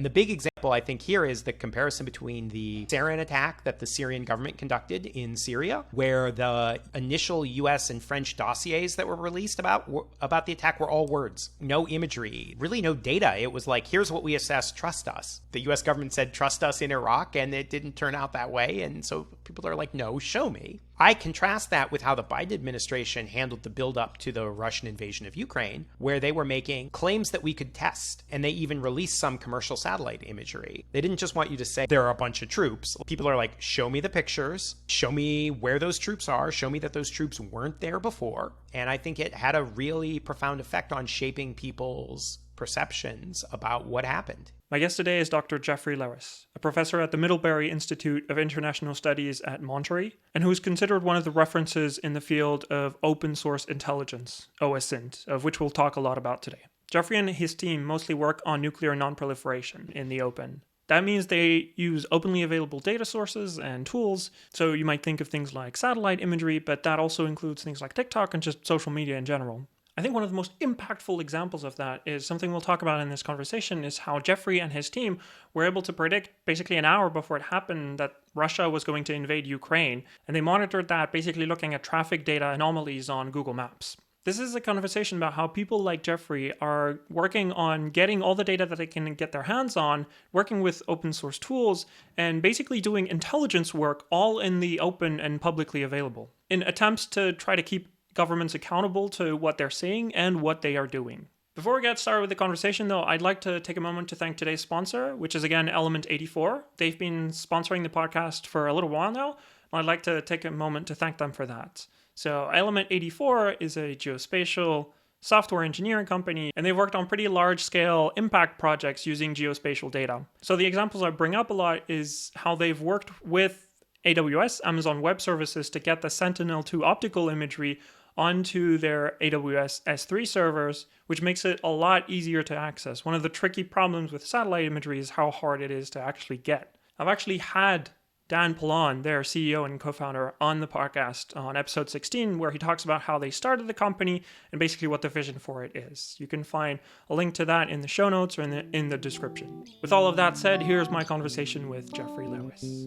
And the big example, I think, here is the comparison between the sarin attack that the Syrian government conducted in Syria, where the initial US and French dossiers that were released about the attack were all words, no imagery, really no data. It was like, here's what we assess, trust us. The US government said, trust us in Iraq, and it didn't turn out that way. And so people are like, no, show me. I contrast that with how the Biden administration handled the buildup to the Russian invasion of Ukraine, where they were making claims that we could test, and they even released some commercial satellite imagery. They didn't just want you to say there are a bunch of troops. People are like, show me the pictures, show me where those troops are, show me that those troops weren't there before. And I think it had a really profound effect on shaping people's perceptions about what happened. My guest today is Dr. Jeffrey Lewis, a professor at the Middlebury Institute of International Studies at Monterey, and who is considered one of the references in the field of open source intelligence, OSINT, of which we'll talk a lot about today. Jeffrey and his team mostly work on nuclear nonproliferation in the open. That means they use openly available data sources and tools, so you might think of things like satellite imagery, but that also includes things like TikTok and just social media in general. I think one of the most impactful examples of that is something we'll talk about in this conversation is how Jeffrey and his team were able to predict basically an hour before it happened that Russia was going to invade Ukraine, and they monitored that basically looking at traffic data anomalies on Google Maps. This is a conversation about how people like Jeffrey are working on getting all the data that they can get their hands on, working with open source tools, and basically doing intelligence work all in the open and publicly available in attempts to try to keep governments accountable to what they're seeing and what they are doing. Before we get started with the conversation, though, I'd like to take a moment to thank today's sponsor, which is, again, Element 84. They've been sponsoring the podcast for a little while now, and I'd like to take a moment to thank them for that. So Element 84 is a geospatial software engineering company, and they've worked on pretty large-scale impact projects using geospatial data. So the examples I bring up a lot is how they've worked with AWS, Amazon Web Services, to get the Sentinel-2 optical imagery onto their AWS S3 servers, which makes it a lot easier to access. One of the tricky problems with satellite imagery is how hard it is to actually get. I've actually had Dan Pallon, their CEO and co-founder, on the podcast on episode 16, where he talks about how they started the company and basically what the vision for it is. You can find a link to that in the show notes or in the description. With all of that said, here's my conversation with Jeffrey Lewis.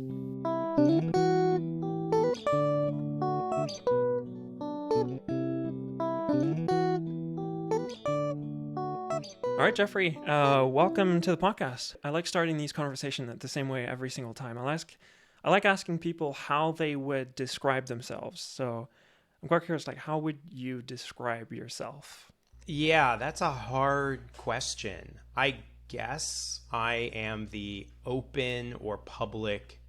All right, Jeffrey, welcome to the podcast. I like starting these conversations the same way every single time. I like asking people how they would describe themselves. So I'm quite curious, how would you describe yourself? Yeah, that's a hard question. I guess I am the open or public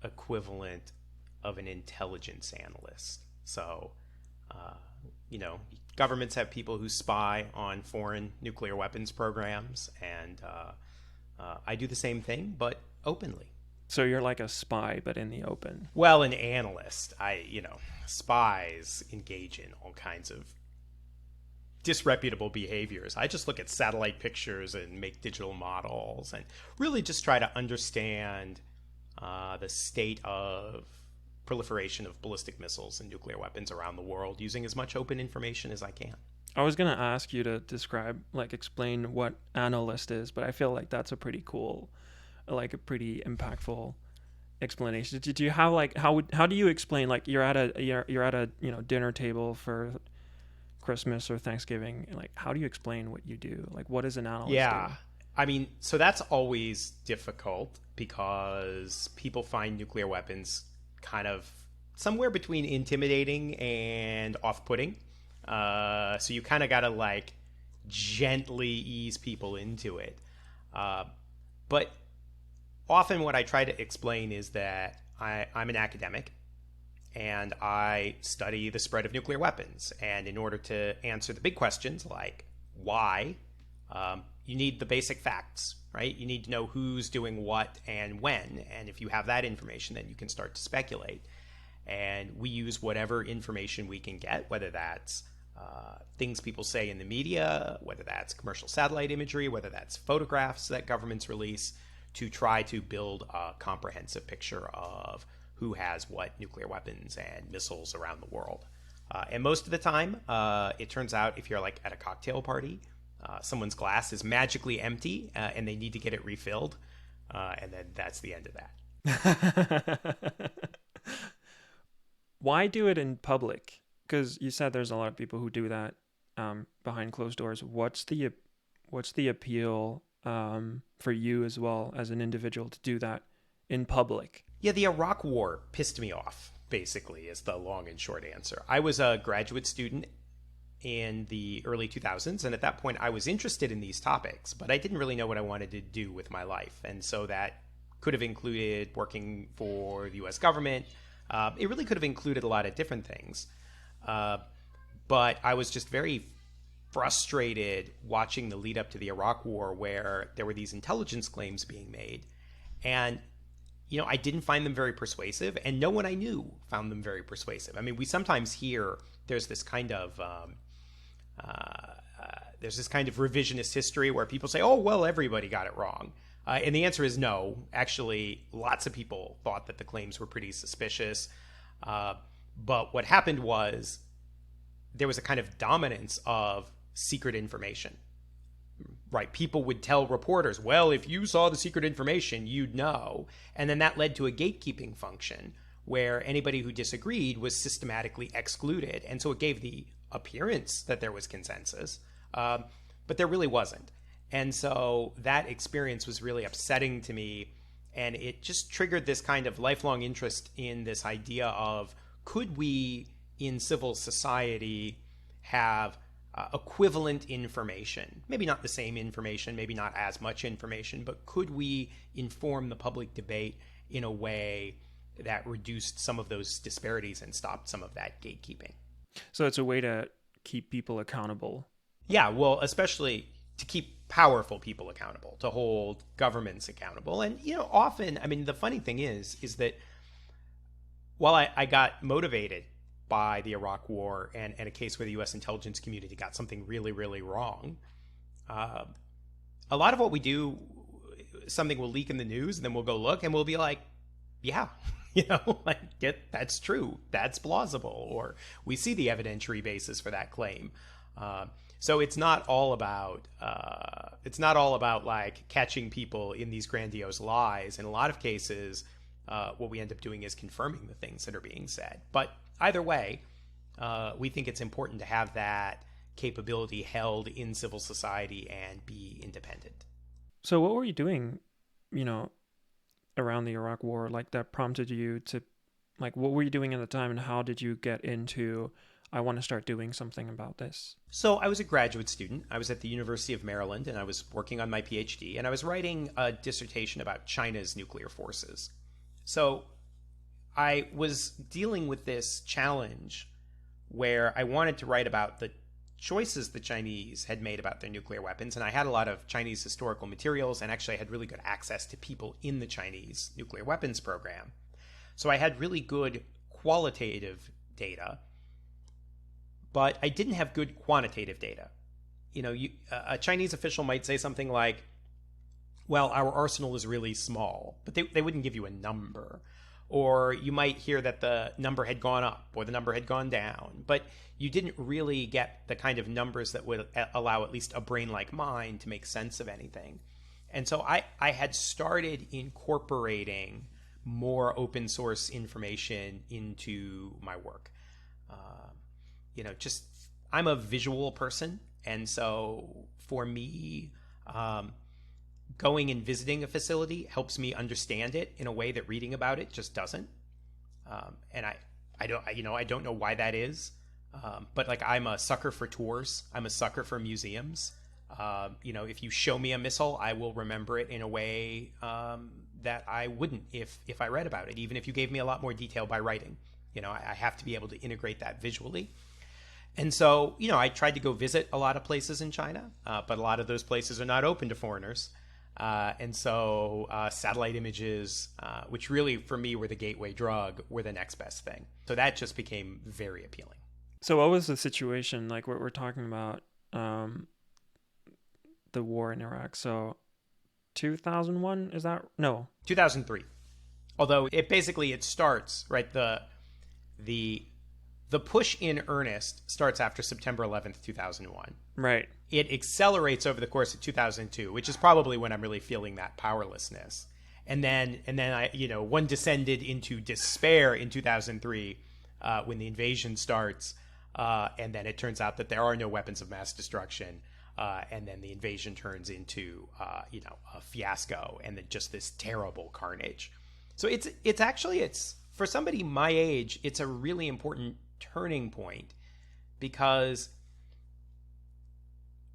equivalent of an intelligence analyst. So, governments have people who spy on foreign nuclear weapons programs, and I do the same thing, but openly. So you're like a spy, but in the open. Well, an analyst. Spies engage in all kinds of disreputable behaviors. I just look at satellite pictures and make digital models and really just try to understand the state of proliferation of ballistic missiles and nuclear weapons around the world using as much open information as I can. I was going to ask you to explain what analyst is, but I feel like that's a pretty cool, a pretty impactful explanation. Do you have how do you explain you're at a dinner table for Christmas or Thanksgiving? How do you explain what you do? What is an analyst? Yeah. Do? So that's always difficult because people find nuclear weapons kind of somewhere between intimidating and off-putting. So you kind of got to gently ease people into it. But often what I try to explain is that I'm an academic and I study the spread of nuclear weapons. And in order to answer the big questions like why, you need the basic facts, right? You need to know who's doing what and when. And if you have that information, then you can start to speculate. And we use whatever information we can get, whether that's things people say in the media, whether that's commercial satellite imagery, whether that's photographs that governments release, to try to build a comprehensive picture of who has what nuclear weapons and missiles around the world. And most of the time, it turns out if you're at a cocktail party, someone's glass is magically empty and they need to get it refilled. And then that's the end of that. Why do it in public? Because you said there's a lot of people who do that behind closed doors. What's the appeal for you as well as an individual to do that in public? Yeah, the Iraq War pissed me off, basically, is the long and short answer. I was a graduate student in the early 2000s, and at that point I was interested in these topics, but I didn't really know what I wanted to do with my life. And so that could have included working for the US government. It really could have included a lot of different things. But I was just very frustrated watching the lead up to the Iraq War, where there were these intelligence claims being made. And, I didn't find them very persuasive, and no one I knew found them very persuasive. I mean, we sometimes hear there's this kind of revisionist history where people say, oh, well, everybody got it wrong. And the answer is no. Actually, lots of people thought that the claims were pretty suspicious. But what happened was there was a kind of dominance of secret information. Right? People would tell reporters, well, if you saw the secret information, you'd know. And then that led to a gatekeeping function where anybody who disagreed was systematically excluded. And so it gave the appearance that there was consensus, but there really wasn't. And so that experience was really upsetting to me. And it just triggered this kind of lifelong interest in this idea of, could we in civil society have equivalent information? Maybe not the same information, maybe not as much information, but could we inform the public debate in a way that reduced some of those disparities and stopped some of that gatekeeping? So it's a way to keep people accountable. Yeah, well, especially to keep powerful people accountable, to hold governments accountable. And, often, I mean, the funny thing is that while I got motivated by the Iraq War and a case where the U.S. intelligence community got something really, really wrong, a lot of what we do, something will leak in the news, and then we'll go look, and we'll be like, yeah, that's true, that's plausible, or we see the evidentiary basis for that claim. So it's not all about like catching people in these grandiose lies. In a lot of cases, what we end up doing is confirming the things that are being said. But either way, we think it's important to have that capability held in civil society and be independent. So what were you doing, around the Iraq War, like that prompted you to, like, what were you doing at the time, and how did you get into, I want to start doing something about this? So I was a graduate student. I was at the University of Maryland, and I was working on my PhD, and I was writing a dissertation about China's nuclear forces. So I was dealing with this challenge where I wanted to write about the choices the Chinese had made about their nuclear weapons, and I had a lot of Chinese historical materials, and actually I had really good access to people in the Chinese nuclear weapons program. So I had really good qualitative data, but I didn't have good quantitative data. A Chinese official might say something like, well, our arsenal is really small, but they wouldn't give you a number. Or you might hear that the number had gone up or the number had gone down, but you didn't really get the kind of numbers that would allow at least a brain like mine to make sense of anything. And so I had started incorporating more open source information into my work. I'm a visual person. And so for me, going and visiting a facility helps me understand it in a way that reading about it just doesn't. And I don't know why that is. But like, I'm a sucker for tours. I'm a sucker for museums. If you show me a missile, I will remember it in a way that I wouldn't if I read about it, even if you gave me a lot more detail by writing. I have to be able to integrate that visually. And so, I tried to go visit a lot of places in China, but a lot of those places are not open to foreigners. And so satellite images, which really for me were the gateway drug, were the next best thing. So that just became very appealing. So what was the situation, like what we're talking about, the war in Iraq? So 2001, is that? No. 2003. Although it starts, right? The push in earnest starts after September 11th, 2001. Right. it accelerates over the course of 2002, which is probably when I'm really feeling that powerlessness. And then I, one descended into despair in 2003 when the invasion starts. And then it turns out that there are no weapons of mass destruction. And then the invasion turns into, a fiasco and then just this terrible carnage. So it's for somebody my age, it's a really important turning point because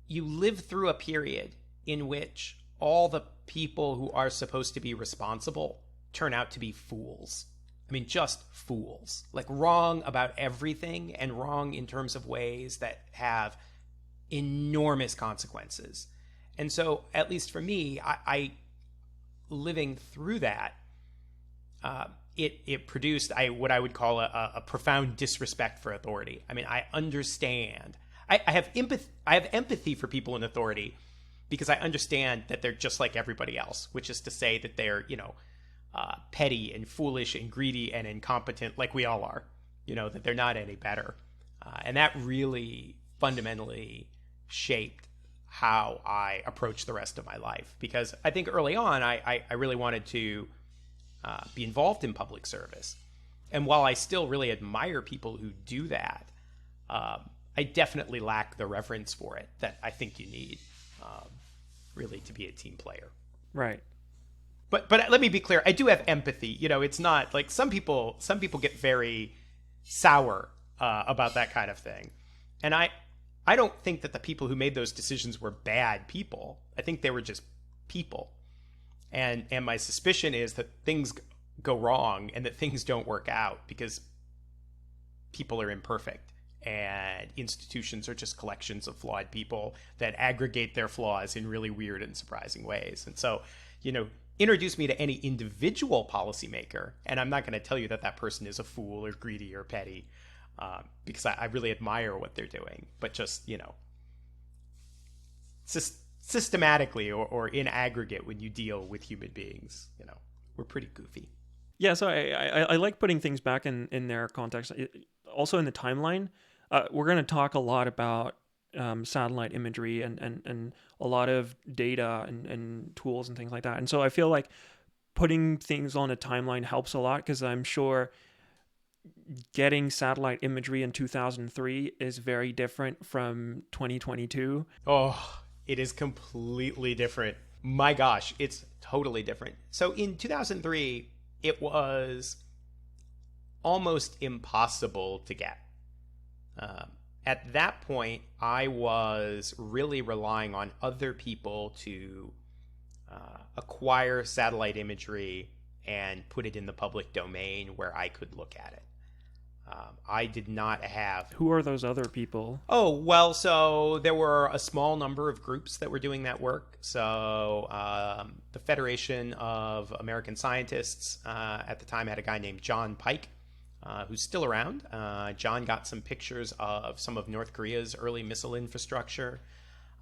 you live through a period in which all the people who are supposed to be responsible turn out to be fools. I mean, just fools. Like wrong about everything and wrong in terms of ways that have enormous consequences. And so, at least for me, I living through that, it produced what I would call a profound disrespect for authority. I mean, I understand. I have empathy for people in authority because I understand that they're just like everybody else, which is to say that they're, petty and foolish and greedy and incompetent like we all are, that they're not any better. And that really fundamentally shaped how I approached the rest of my life. Because I think early on, I really wanted to be involved in public service. And while I still really admire people who do that, I definitely lack the reverence for it that I think you need really to be a team player. Right. But let me be clear. I do have empathy. It's not like some people get very sour about that kind of thing. And I don't think that the people who made those decisions were bad people. I think they were just people. And my suspicion is that things go wrong and that things don't work out because people are imperfect. And institutions are just collections of flawed people that aggregate their flaws in really weird and surprising ways. And so, introduce me to any individual policymaker, and I'm not going to tell you that that person is a fool or greedy or petty, because I really admire what they're doing. But just, systematically or in aggregate, when you deal with human beings, we're pretty goofy. Yeah, so I like putting things back in their context. Also in the timeline, we're going to talk a lot about satellite imagery and a lot of data and tools and things like that. And so I feel like putting things on a timeline helps a lot because I'm sure getting satellite imagery in 2003 is very different from 2022. Oh, it is completely different. My gosh, it's totally different. So in 2003, it was almost impossible to get. At that point, I was really relying on other people to acquire satellite imagery and put it in the public domain where I could look at it. I did not have... Who are those other people? Oh, well, so there were a small number of groups that were doing that work. So the Federation of American Scientists at the time had a guy named John Pike, who's still around. John got some pictures of some of North Korea's early missile infrastructure.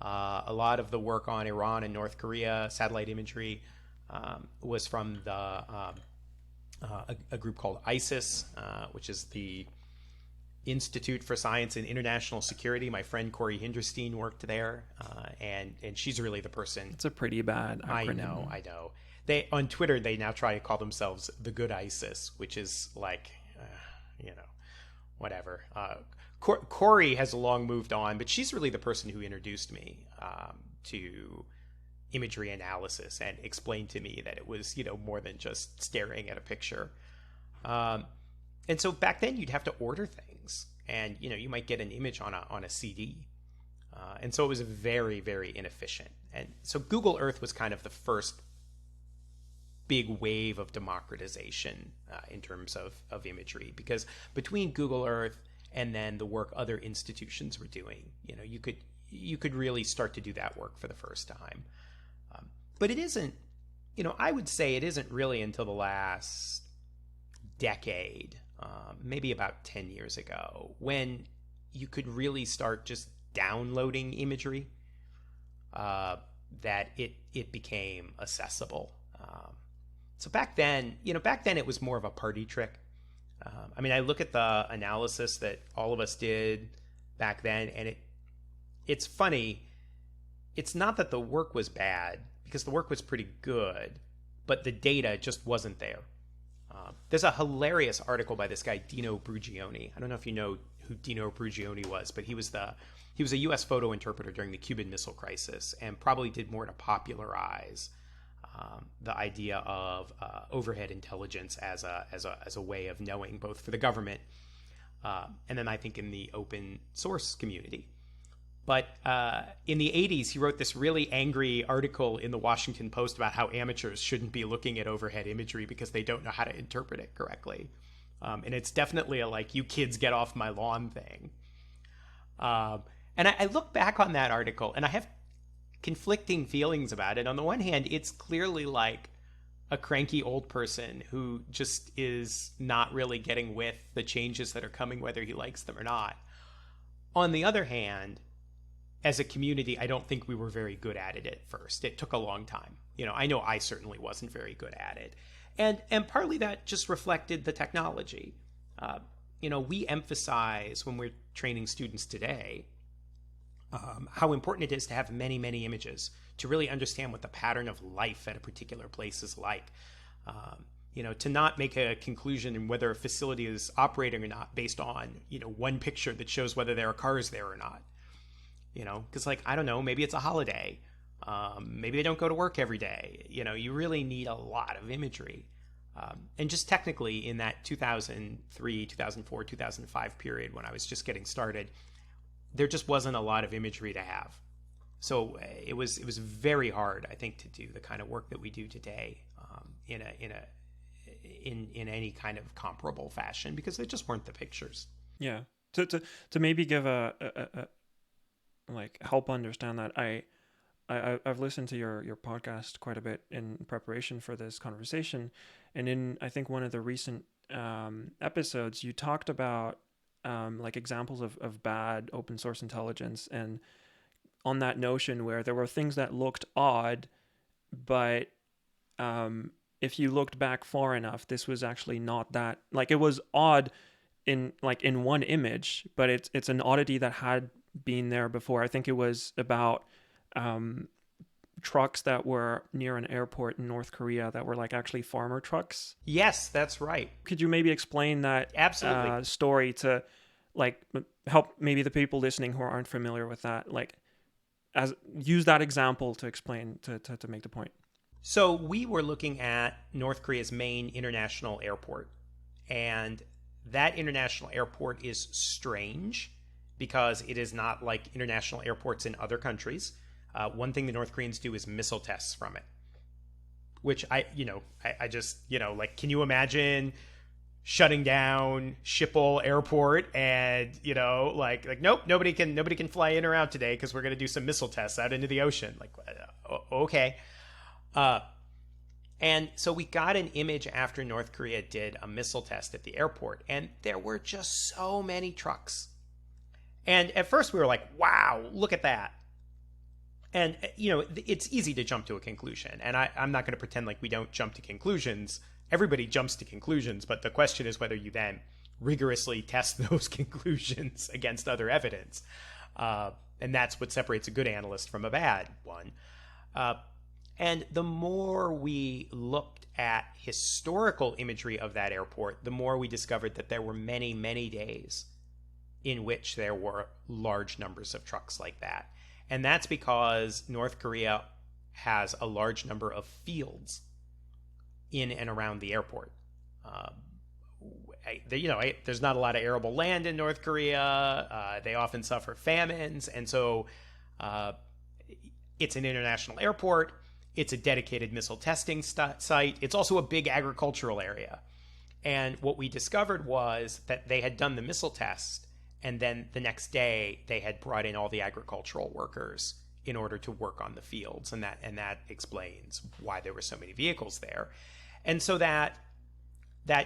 A lot of the work on Iran and North Korea, satellite imagery, was from a group called ISIS, which is the Institute for Science and International Security. My friend Corey Hinderstein worked there, and she's really the person. It's a pretty bad acronym. I know. They on Twitter they now try to call themselves the Good ISIS, which is like, whatever. Corey has long moved on, but she's really the person who introduced me to imagery analysis and explained to me that it was, more than just staring at a picture. And so back then you'd have to order things, and you might get an image on a CD, and so it was very, very inefficient. And so Google Earth was kind of the first big wave of democratization in terms of imagery, because between Google Earth and then the work other institutions were doing, you could really start to do that work for the first time. But it isn't, I would say it isn't really until the last decade, maybe about 10 years ago, when you could really start just downloading imagery, that it became accessible. So back then it was more of a party trick. I look at the analysis that all of us did back then, and it's funny. it's not that the work was bad, because the work was pretty good, but the data just wasn't there. There's a hilarious article by this guy Dino Brugioni. I don't know if you know who Dino Brugioni was, but he was a U.S. photo interpreter during the Cuban Missile Crisis, and probably did more to popularize the idea of overhead intelligence as a way of knowing, both for the government and then I think in the open source community. But in the 80s, he wrote this really angry article in the Washington Post about how amateurs shouldn't be looking at overhead imagery because they don't know how to interpret it correctly. And it's definitely a, like, you kids get off my lawn thing. And I look back on that article, and I have conflicting feelings about it. On the one hand, it's clearly like a cranky old person who just is not really getting with the changes that are coming, whether he likes them or not. On the other hand, as a community, I don't think we were very good at it at first. It took a long time. I know I certainly wasn't very good at it. And partly that just reflected the technology. We emphasize when we're training students today how important it is to have many, many images to really understand what the pattern of life at a particular place is like. To not make a conclusion in whether a facility is operating or not based on, one picture that shows whether there are cars there or not. Because, I don't know, maybe it's a holiday. Maybe they don't go to work every day. You really need a lot of imagery. And just technically in that 2003, 2004, 2005 period when I was just getting started, there just wasn't a lot of imagery to have. So it was very hard, I think, to do the kind of work that we do today in any kind of comparable fashion, because there just weren't the pictures. Yeah. To maybe give a help understand that, I've listened to your podcast quite a bit in preparation for this conversation, and in I think one of the recent episodes you talked about examples of bad open source intelligence, and on that notion where there were things that looked odd, but if you looked back far enough, this was actually not that, it was odd in one image, but it's an oddity that had been there before. I think it was about trucks that were near an airport in North Korea that were actually farmer trucks. Yes, that's right. Could you maybe explain that Absolutely. story to help maybe the people listening who aren't familiar with that, use that example to explain to make the point? So we were looking at North Korea's main international airport, and that international airport is strange because it is not like international airports in other countries. One thing the North Koreans do is missile tests from it, which I just, can you imagine shutting down Schiphol Airport and, nope, nobody can fly in or out today because we're going to do some missile tests out into the ocean. Okay. And so we got an image after North Korea did a missile test at the airport, and there were just so many trucks. And at first we were like, wow, look at that. And, it's easy to jump to a conclusion. And I'm not going to pretend like we don't jump to conclusions. Everybody jumps to conclusions. But the question is whether you then rigorously test those conclusions against other evidence. And that's what separates a good analyst from a bad one. And the more we looked at historical imagery of that airport, the more we discovered that there were many, many days in which there were large numbers of trucks like that. And that's because North Korea has a large number of fields in and around the airport. There's not a lot of arable land in North Korea. They often suffer famines. And so it's an international airport. It's a dedicated missile testing site. It's also a big agricultural area. And what we discovered was that they had done the missile test, and then the next day they had brought in all the agricultural workers in order to work on the fields. And that explains why there were so many vehicles there. And so that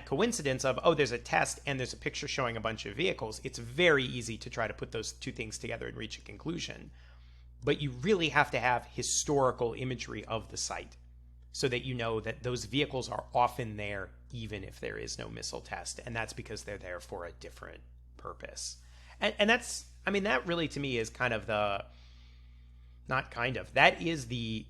coincidence of, there's a test and there's a picture showing a bunch of vehicles, it's very easy to try to put those two things together and reach a conclusion. But you really have to have historical imagery of the site so that you know that those vehicles are often there even if there is no missile test. And that's because they're there for a different purpose. And that's, that really to me is kind of not kind of. That is the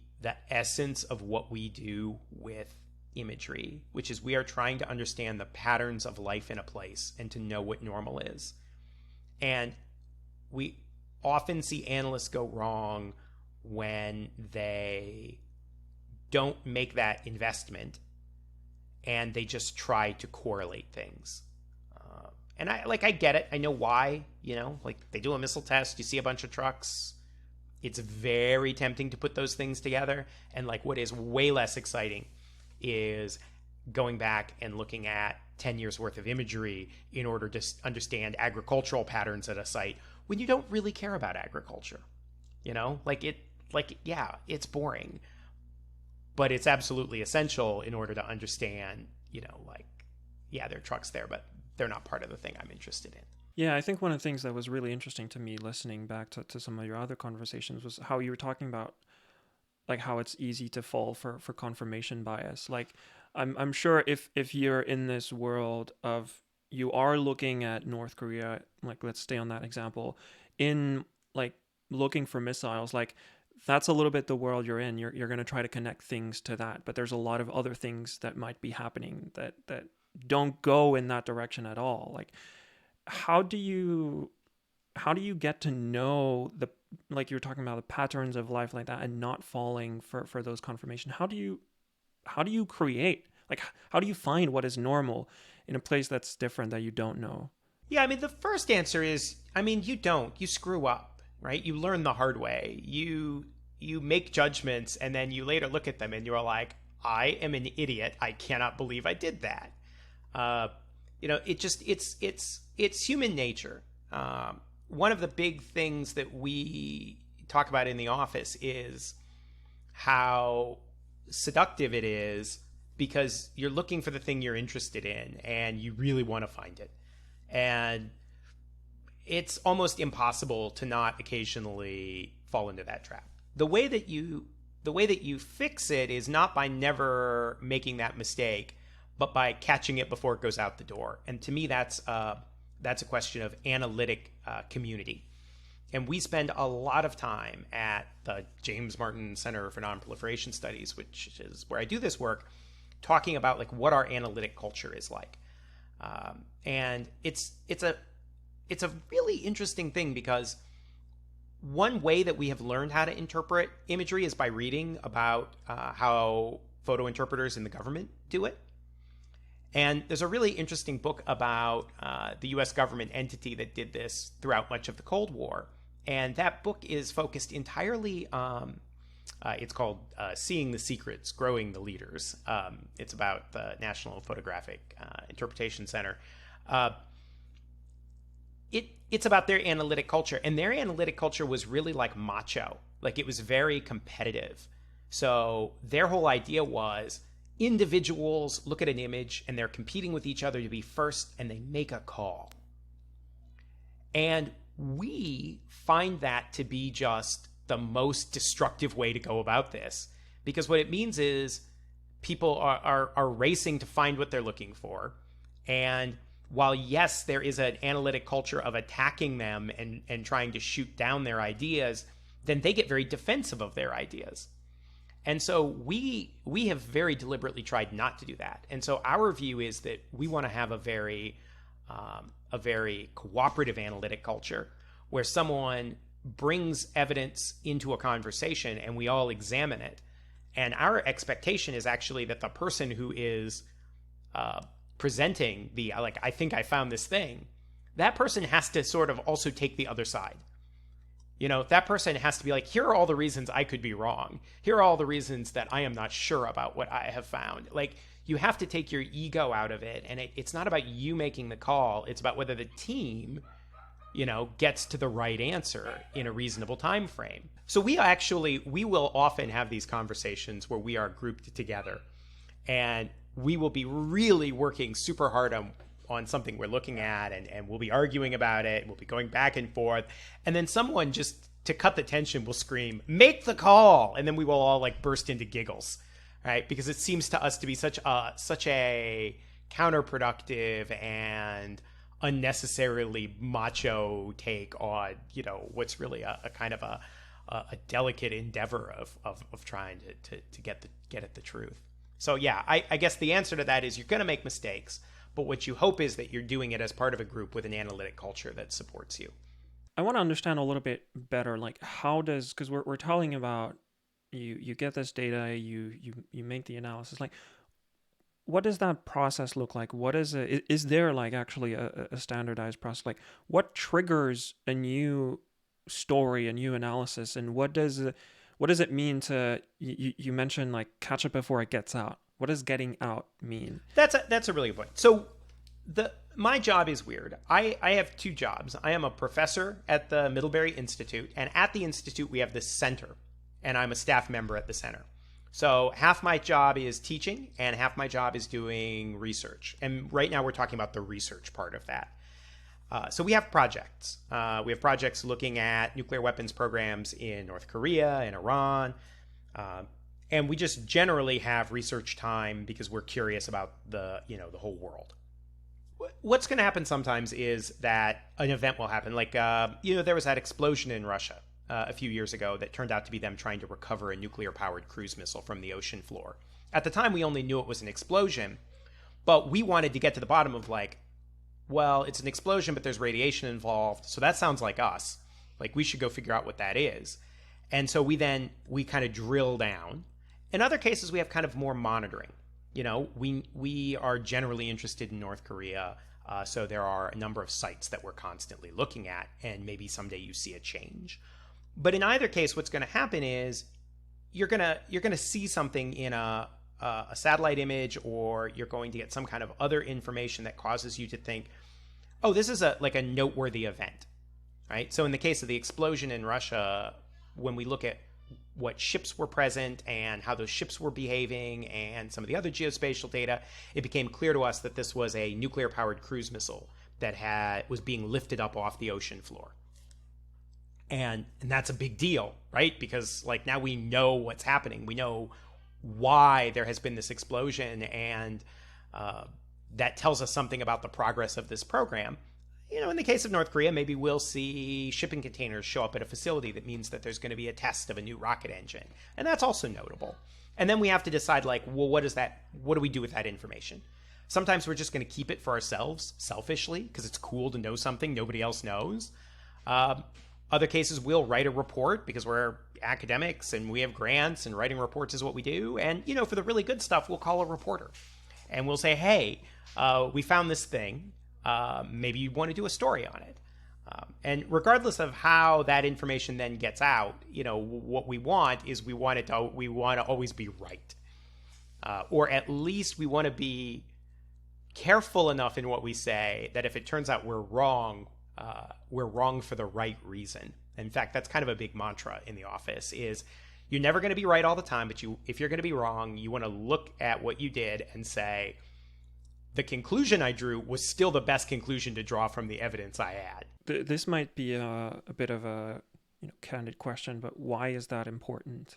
essence of what we do with imagery, which is we are trying to understand the patterns of life in a place and to know what normal is. And we often see analysts go wrong when they don't make that investment and they just try to correlate things. And I get it. I know why, like they do a missile test, you see a bunch of trucks. It's very tempting to put those things together. And like what is way less exciting is going back and looking at 10 years worth of imagery in order to understand agricultural patterns at a site when you don't really care about agriculture. It's boring, but it's absolutely essential in order to understand, there are trucks there, but they're not part of the thing I'm interested in. Yeah, I think one of the things that was really interesting to me listening back to some of your other conversations was how you were talking about like how it's easy to fall for confirmation bias. Like I'm sure if you're in this world of you are looking at North Korea, like let's stay on that example, in like looking for missiles, like that's a little bit the world you're in. You're going to try to connect things to that, but there's a lot of other things that might be happening that don't go in that direction at all. Like how do you get to know the, like you're talking about the patterns of life like that and not falling for those confirmation? How do you create, like how do you find what is normal in a place that's different that you don't know? Yeah, I mean, the first answer is, you screw up, right? You learn the hard way. You make judgments and then you later look at them and you're like, I am an idiot. I cannot believe I did that. It's human nature. One of the big things that we talk about in the office is how seductive it is because you're looking for the thing you're interested in and you really want to find it. And it's almost impossible to not occasionally fall into that trap. The way that you fix it is not by never making that mistake, but by catching it before it goes out the door. And to me, that's a question of analytic community. And we spend a lot of time at the James Martin Center for Nonproliferation Studies, which is where I do this work, talking about like what our analytic culture is like. And it's a really interesting thing because one way that we have learned how to interpret imagery is by reading about how photo interpreters in the government do it. And there's a really interesting book about the U.S. government entity that did this throughout much of the Cold War. And that book is focused entirely, it's called Seeing the Secrets, Growing the Leaders. It's about the National Photographic Interpretation Center. It's about their analytic culture. And their analytic culture was really like macho. Like it was very competitive. So their whole idea was individuals look at an image and they're competing with each other to be first and they make a call. And we find that to be just the most destructive way to go about this, because what it means is people are racing to find what they're looking for. And while, yes, there is an analytic culture of attacking them and trying to shoot down their ideas, then they get very defensive of their ideas. And so we have very deliberately tried not to do that. And so our view is that we want to have a very cooperative analytic culture where someone brings evidence into a conversation and we all examine it. And our expectation is actually that the person who is presenting the, like, I think I found this thing, that person has to sort of also take the other side. That person has to be like, here are all the reasons I could be wrong. Here are all the reasons that I am not sure about what I have found. Like, you have to take your ego out of it. And it's not about you making the call. It's about whether the team, gets to the right answer in a reasonable time frame. So we will often have these conversations where we are grouped together and we will be really working super hard on something we're looking at, and we'll be arguing about it. We'll be going back and forth. And then someone, just to cut the tension, will scream, "Make the call." And then we will all like burst into giggles, right? Because it seems to us to be such a counterproductive and unnecessarily macho take on, what's really a kind of a delicate endeavor of trying to get at the truth. So yeah, I guess the answer to that is you're going to make mistakes, but what you hope is that you're doing it as part of a group with an analytic culture that supports you. I want to understand a little bit better, like how does, because we're talking about you get this data, you make the analysis, like what does that process look like? What is there like actually a standardized process? Like what triggers a new story, a new analysis, and what does it mean to you mentioned like catch it before it gets out? What does getting out mean? That's a really good point. So my job is weird. I have two jobs. I am a professor at the Middlebury Institute, and at the Institute we have this center, and I'm a staff member at the center. So half my job is teaching and half my job is doing research. And right now we're talking about the research part of that. So we have projects. We have projects looking at nuclear weapons programs in North Korea and Iran. And we just generally have research time because we're curious about the whole world. What's going to happen sometimes is that an event will happen. Like, there was that explosion in Russia a few years ago that turned out to be them trying to recover a nuclear-powered cruise missile from the ocean floor. At the time, we only knew it was an explosion, but we wanted to get to the bottom of like, well, it's an explosion, but there's radiation involved, so that sounds like us. Like, we should go figure out what that is. And so we kind of drill down. In other cases, we have kind of more monitoring. We are generally interested in North Korea, so there are a number of sites that we're constantly looking at, and maybe someday you see a change. But in either case, what's going to happen is you're gonna see something in a satellite image, or you're going to get some kind of other information that causes you to think, oh, this is a noteworthy event, right? So in the case of the explosion in Russia, when we look at what ships were present and how those ships were behaving and some of the other geospatial data, it became clear to us that this was a nuclear-powered cruise missile that was being lifted up off the ocean floor. And that's a big deal, right? Because now we know what's happening. We know why there has been this explosion, and that tells us something about the progress of this program. In the case of North Korea, maybe we'll see shipping containers show up at a facility that means that there's going to be a test of a new rocket engine. And that's also notable. And then we have to decide, what do we do with that information? Sometimes we're just going to keep it for ourselves, selfishly, because it's cool to know something nobody else knows. Other cases, we'll write a report because we're academics and we have grants and writing reports is what we do. And, for the really good stuff, we'll call a reporter and we'll say, hey, we found this thing. Maybe you want to do a story on it. And regardless of how that information then gets out, what we want is we want to always be right. Or at least we want to be careful enough in what we say that if it turns out we're wrong for the right reason. In fact, that's kind of a big mantra in the office is you're never going to be right all the time, but if you're going to be wrong, you want to look at what you did and say, the conclusion I drew was still the best conclusion to draw from the evidence I had. This might be a bit of a candid question, but why is that important?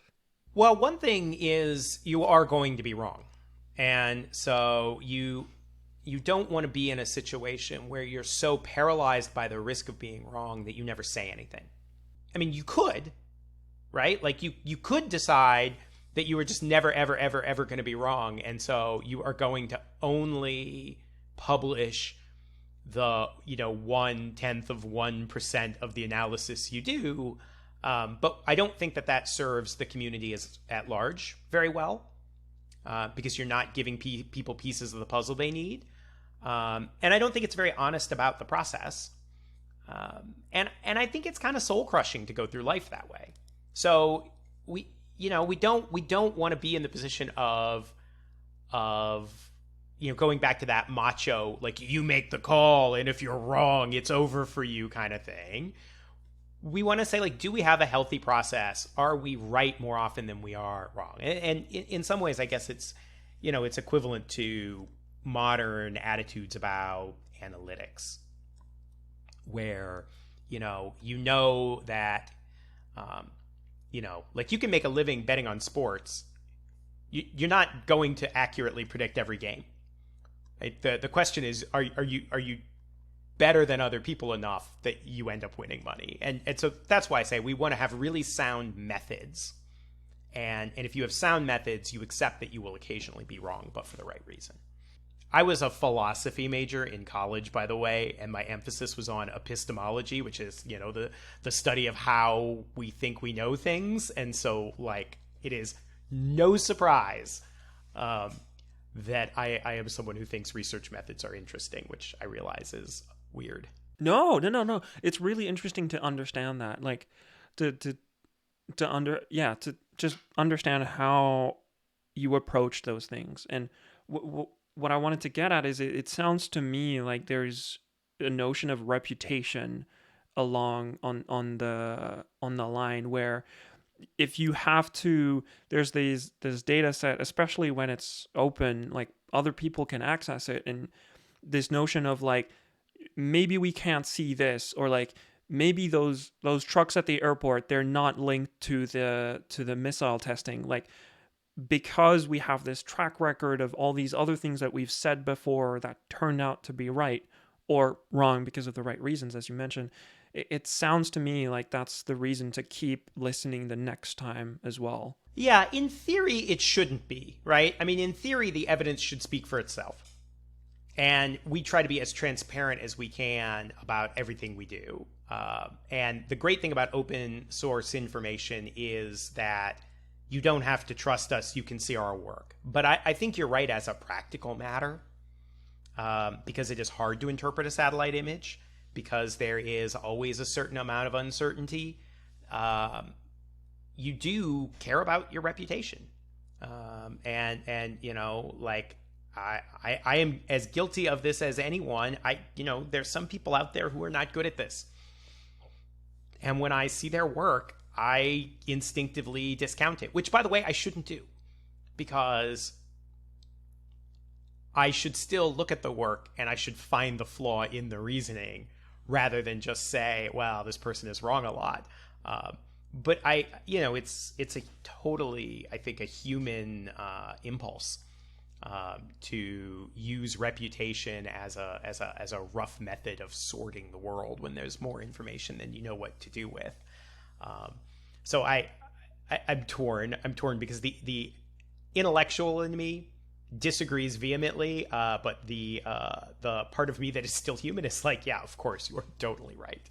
Well, one thing is you are going to be wrong. And so you don't want to be in a situation where you're so paralyzed by the risk of being wrong that you never say anything. I mean, you could, right? Like you could decide that you were just never, ever, ever, ever going to be wrong. And so you are going to only publish the, 0.1% of the analysis you do. But I don't think that serves the community at large very well, because you're not giving people pieces of the puzzle they need. And I don't think it's very honest about the process. And I think it's kind of soul crushing to go through life that way. So we don't want to be in the position of going back to that macho, you make the call and if you're wrong, it's over for you kind of thing. We want to say, do we have a healthy process? Are we right more often than we are wrong? And in some ways, I guess it's equivalent to modern attitudes about analytics, where that you can make a living betting on sports. You're not going to accurately predict every game. Right? The question is, are you better than other people enough that you end up winning money. And so that's why I say we want to have really sound methods. And if you have sound methods, you accept that you will occasionally be wrong, but for the right reason. I was a philosophy major in college, by the way, and my emphasis was on epistemology, which is, the study of how we think we know things. And so, it is no surprise that I am someone who thinks research methods are interesting, which I realize is weird. No. It's really interesting to understand that, to just understand how you approach those things. And what I wanted to get at is it sounds to me like there's a notion of reputation along on the line where if you have to, there's this data set, especially when it's open, like other people can access it, and this notion of maybe we can't see this, or maybe those trucks at the airport, they're not linked to the missile testing, because we have this track record of all these other things that we've said before that turned out to be right or wrong because of the right reasons, as you mentioned. It sounds to me like that's the reason to keep listening the next time as well. Yeah, in theory, it shouldn't be, right? I mean, in theory, the evidence should speak for itself. And we try to be as transparent as we can about everything we do. And the great thing about open source information is that you don't have to trust us. You can see our work. But I think you're right as a practical matter, because it is hard to interpret a satellite image, because there is always a certain amount of uncertainty. You do care about your reputation. I am as guilty of this as anyone. There's some people out there who are not good at this. And when I see their work, I instinctively discount it, which, by the way, I shouldn't do, because I should still look at the work and I should find the flaw in the reasoning rather than just say, well, this person is wrong a lot. But it's a totally, I think, a human impulse to use reputation as a rough method of sorting the world when there's more information than you know what to do with. So I'm torn. I'm torn because the intellectual in me disagrees vehemently, but the part of me that is still human is yeah, of course, you are totally right.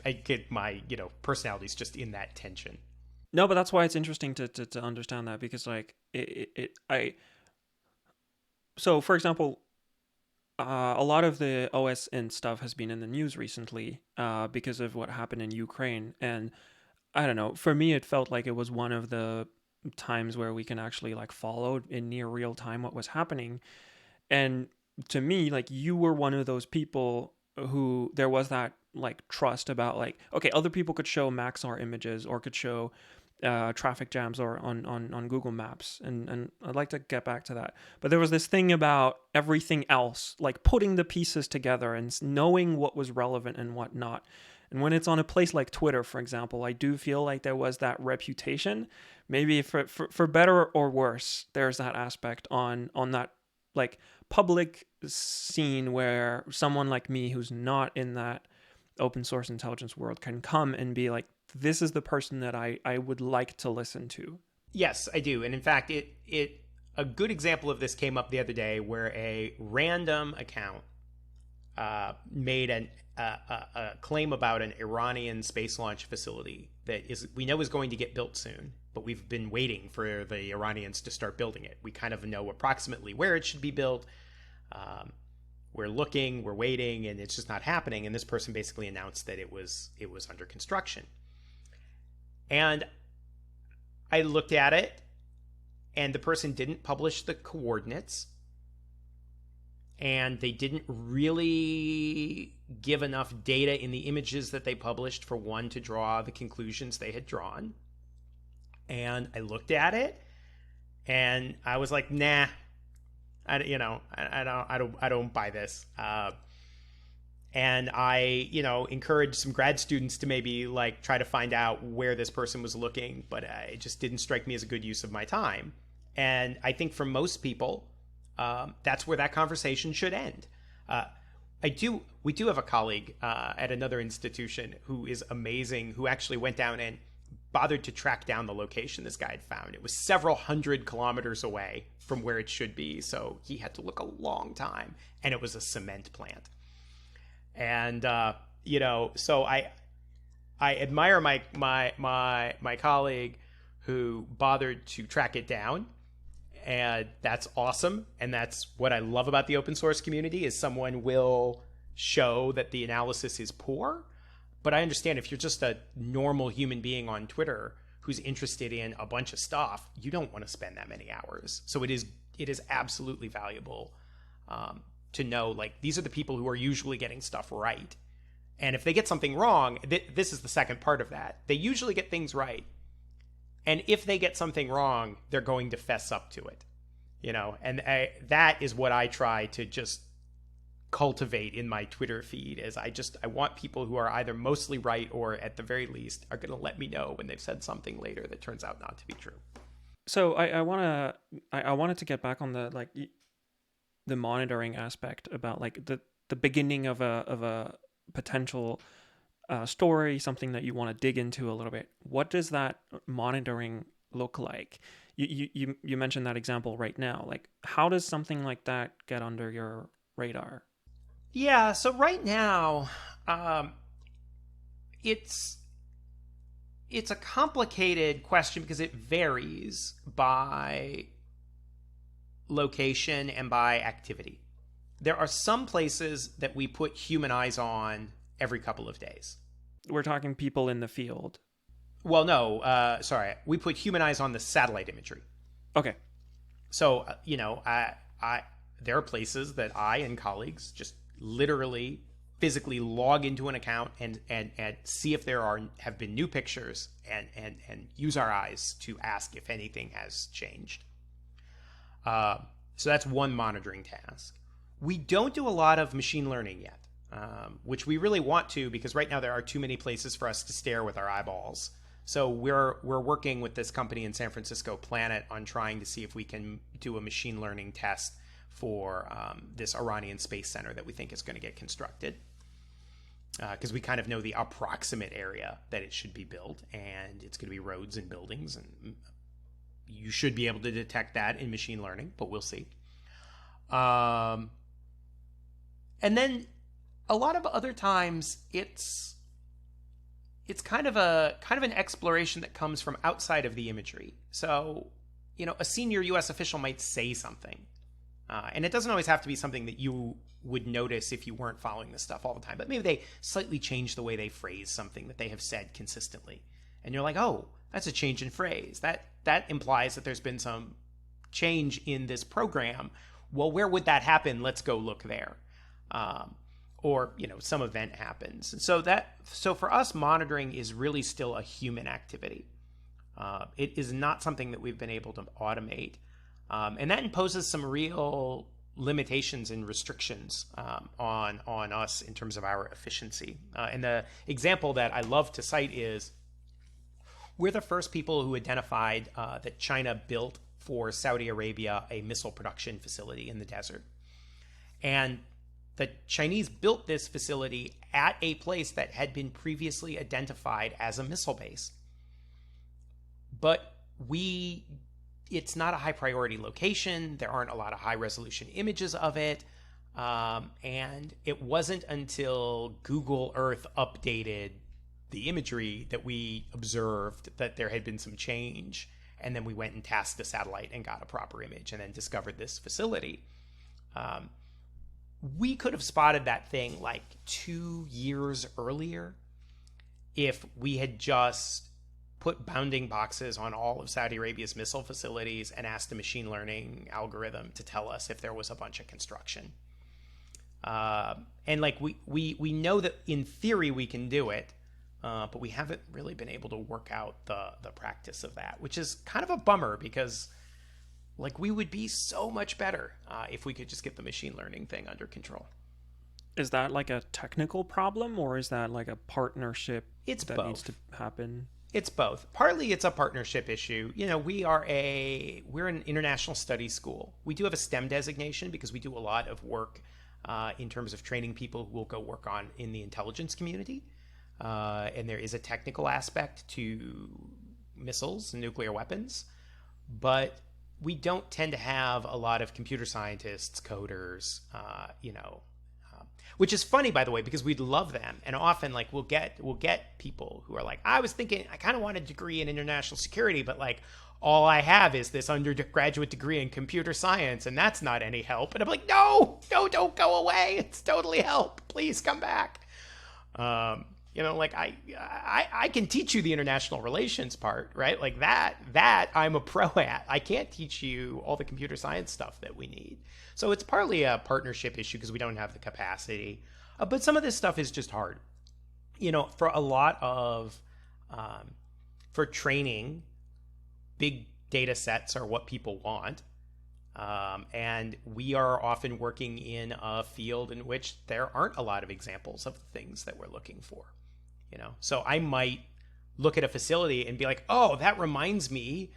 I get my personality's just in that tension. No, but that's why it's interesting to understand that, because so for example, a lot of the OSINT stuff has been in the news recently because of what happened in Ukraine. And I don't know, for me, it felt like it was one of the times where we can actually follow in near real time what was happening. And to me, you were one of those people who there was that trust about okay, other people could show Maxar images or could show traffic jams or on Google Maps, and I'd like to get back to that. But there was this thing about everything else, putting the pieces together and knowing what was relevant and what not. And when it's on a place like Twitter, for example, I do feel like there was that reputation, maybe for better or worse, there's that aspect on that public scene where someone like me who's not in that open source intelligence world can come and be this is the person that I would like to listen to. Yes, I do. And in fact, a good example of this came up the other day where a random account made a claim about an Iranian space launch facility that we know is going to get built soon, but we've been waiting for the Iranians to start building it. We kind of know approximately where it should be built. We're looking, we're waiting, and it's just not happening. And this person basically announced that it was under construction. And I looked at it, and the person didn't publish the coordinates, and they didn't really give enough data in the images that they published for one to draw the conclusions they had drawn. And I looked at it, and I was like, nah, I don't buy this. And I, encouraged some grad students to maybe try to find out where this person was looking, but it just didn't strike me as a good use of my time. And I think for most people, that's where that conversation should end. We do have a colleague at another institution who is amazing, who actually went down and bothered to track down the location this guy had found. It was several hundred kilometers away from where it should be, so he had to look a long time, and it was a cement plant. And so I admire my colleague who bothered to track it down, and that's awesome. And that's what I love about the open source community, is someone will show that the analysis is poor. But I understand if you're just a normal human being on Twitter who's interested in a bunch of stuff, you don't want to spend that many hours. So it is absolutely valuable to know, like, these are the people who are usually getting stuff right. And if they get something wrong, this is the second part of that. They usually get things right. And if they get something wrong, they're going to fess up to it, and that is what I try to just cultivate in my Twitter feed. Is I want people who are either mostly right or at the very least are going to let me know when they've said something later that turns out not to be true. So I wanted to get back on the monitoring aspect about like the beginning of a potential story, something that you want to dig into a little bit. What does that monitoring look like? You mentioned that example right now. Like, how does something like that get under your radar? Yeah, so right now, it's a complicated question because it varies by location and by activity. There are some places that we put human eyes on every couple of days. We're talking people in the field. Well, no, sorry. We put human eyes on the satellite imagery. Okay. So, there are places that I and colleagues just literally physically log into an account and see if there have been new pictures and use our eyes to ask if anything has changed. So that's one monitoring task. We don't do a lot of machine learning yet, which we really want to, because right now there are too many places for us to stare with our eyeballs. So we're working with this company in San Francisco, Planet, on trying to see if we can do a machine learning test for this Iranian space center that we think is going to get constructed. Because we kind of know the approximate area that it should be built, and it's going to be roads and buildings, and you should be able to detect that in machine learning, but we'll see. And then a lot of other times it's kind of an exploration that comes from outside of the imagery. So, a senior U.S. official might say something, and it doesn't always have to be something that you would notice if you weren't following this stuff all the time. But maybe they slightly change the way they phrase something that they have said consistently, and you're like, oh, that's a change in phrase. That implies that there's been some change in this program. Well, where would that happen? Let's go look there. Or some event happens. And so for us, monitoring is really still a human activity. It is not something that we've been able to automate. And that imposes some real limitations and restrictions on us in terms of our efficiency. And the example that I love to cite is we're the first people who identified that China built for Saudi Arabia a missile production facility in the desert. And the Chinese built this facility at a place that had been previously identified as a missile base. But it's not a high priority location. There aren't a lot of high resolution images of it. And it wasn't until Google Earth updated the imagery that we observed that there had been some change. And then we went and tasked the satellite and got a proper image and then discovered this facility. We could have spotted that thing like 2 years earlier if we had just put bounding boxes on all of Saudi Arabia's missile facilities and asked a machine learning algorithm to tell us if there was a bunch of construction. And like we know that in theory we can do it, but we haven't really been able to work out the practice of that, which is kind of a bummer because like we would be so much better if we could just get the machine learning thing under control. Is that like a technical problem, or is that like a partnership needs to happen? It's both. Partly it's a partnership issue. We're an international studies school. We do have a STEM designation because we do a lot of work in terms of training people who will go work on in the intelligence community. And there is a technical aspect to missiles and nuclear weapons, but we don't tend to have a lot of computer scientists, coders, which is funny, by the way, because we'd love them. And often like we'll get people who are like, I was thinking I kind of want a degree in international security, but like all I have is this undergraduate degree in computer science, and that's not any help. And I'm like, no, don't go away. It's totally help. Please come back. Like I can teach you the international relations part, right? Like that I'm a pro at. I can't teach you all the computer science stuff that we need. So it's partly a partnership issue because we don't have the capacity. But some of this stuff is just hard. For a lot of, for training, big data sets are what people want. And we are often working in a field in which there aren't a lot of examples of the things that we're looking for. So I might look at a facility and be like, oh, that reminds me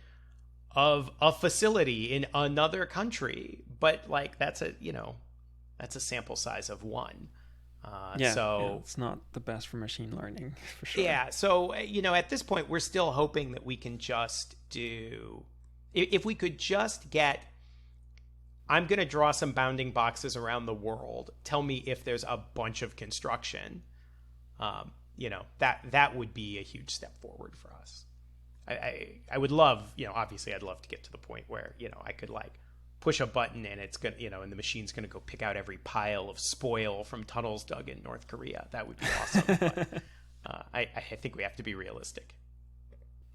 of a facility in another country, but like that's a sample size of one. So it's not the best for machine learning for sure. Yeah. So, at this point, we're still hoping that we can just if we could just get, I'm going to draw some bounding boxes around the world. Tell me if there's a bunch of construction. That would be a huge step forward for us. I would love, obviously I'd love to get to the point where, I could like push a button and it's going to, and the machine's going to go pick out every pile of spoil from tunnels dug in North Korea. That would be awesome. But I think we have to be realistic.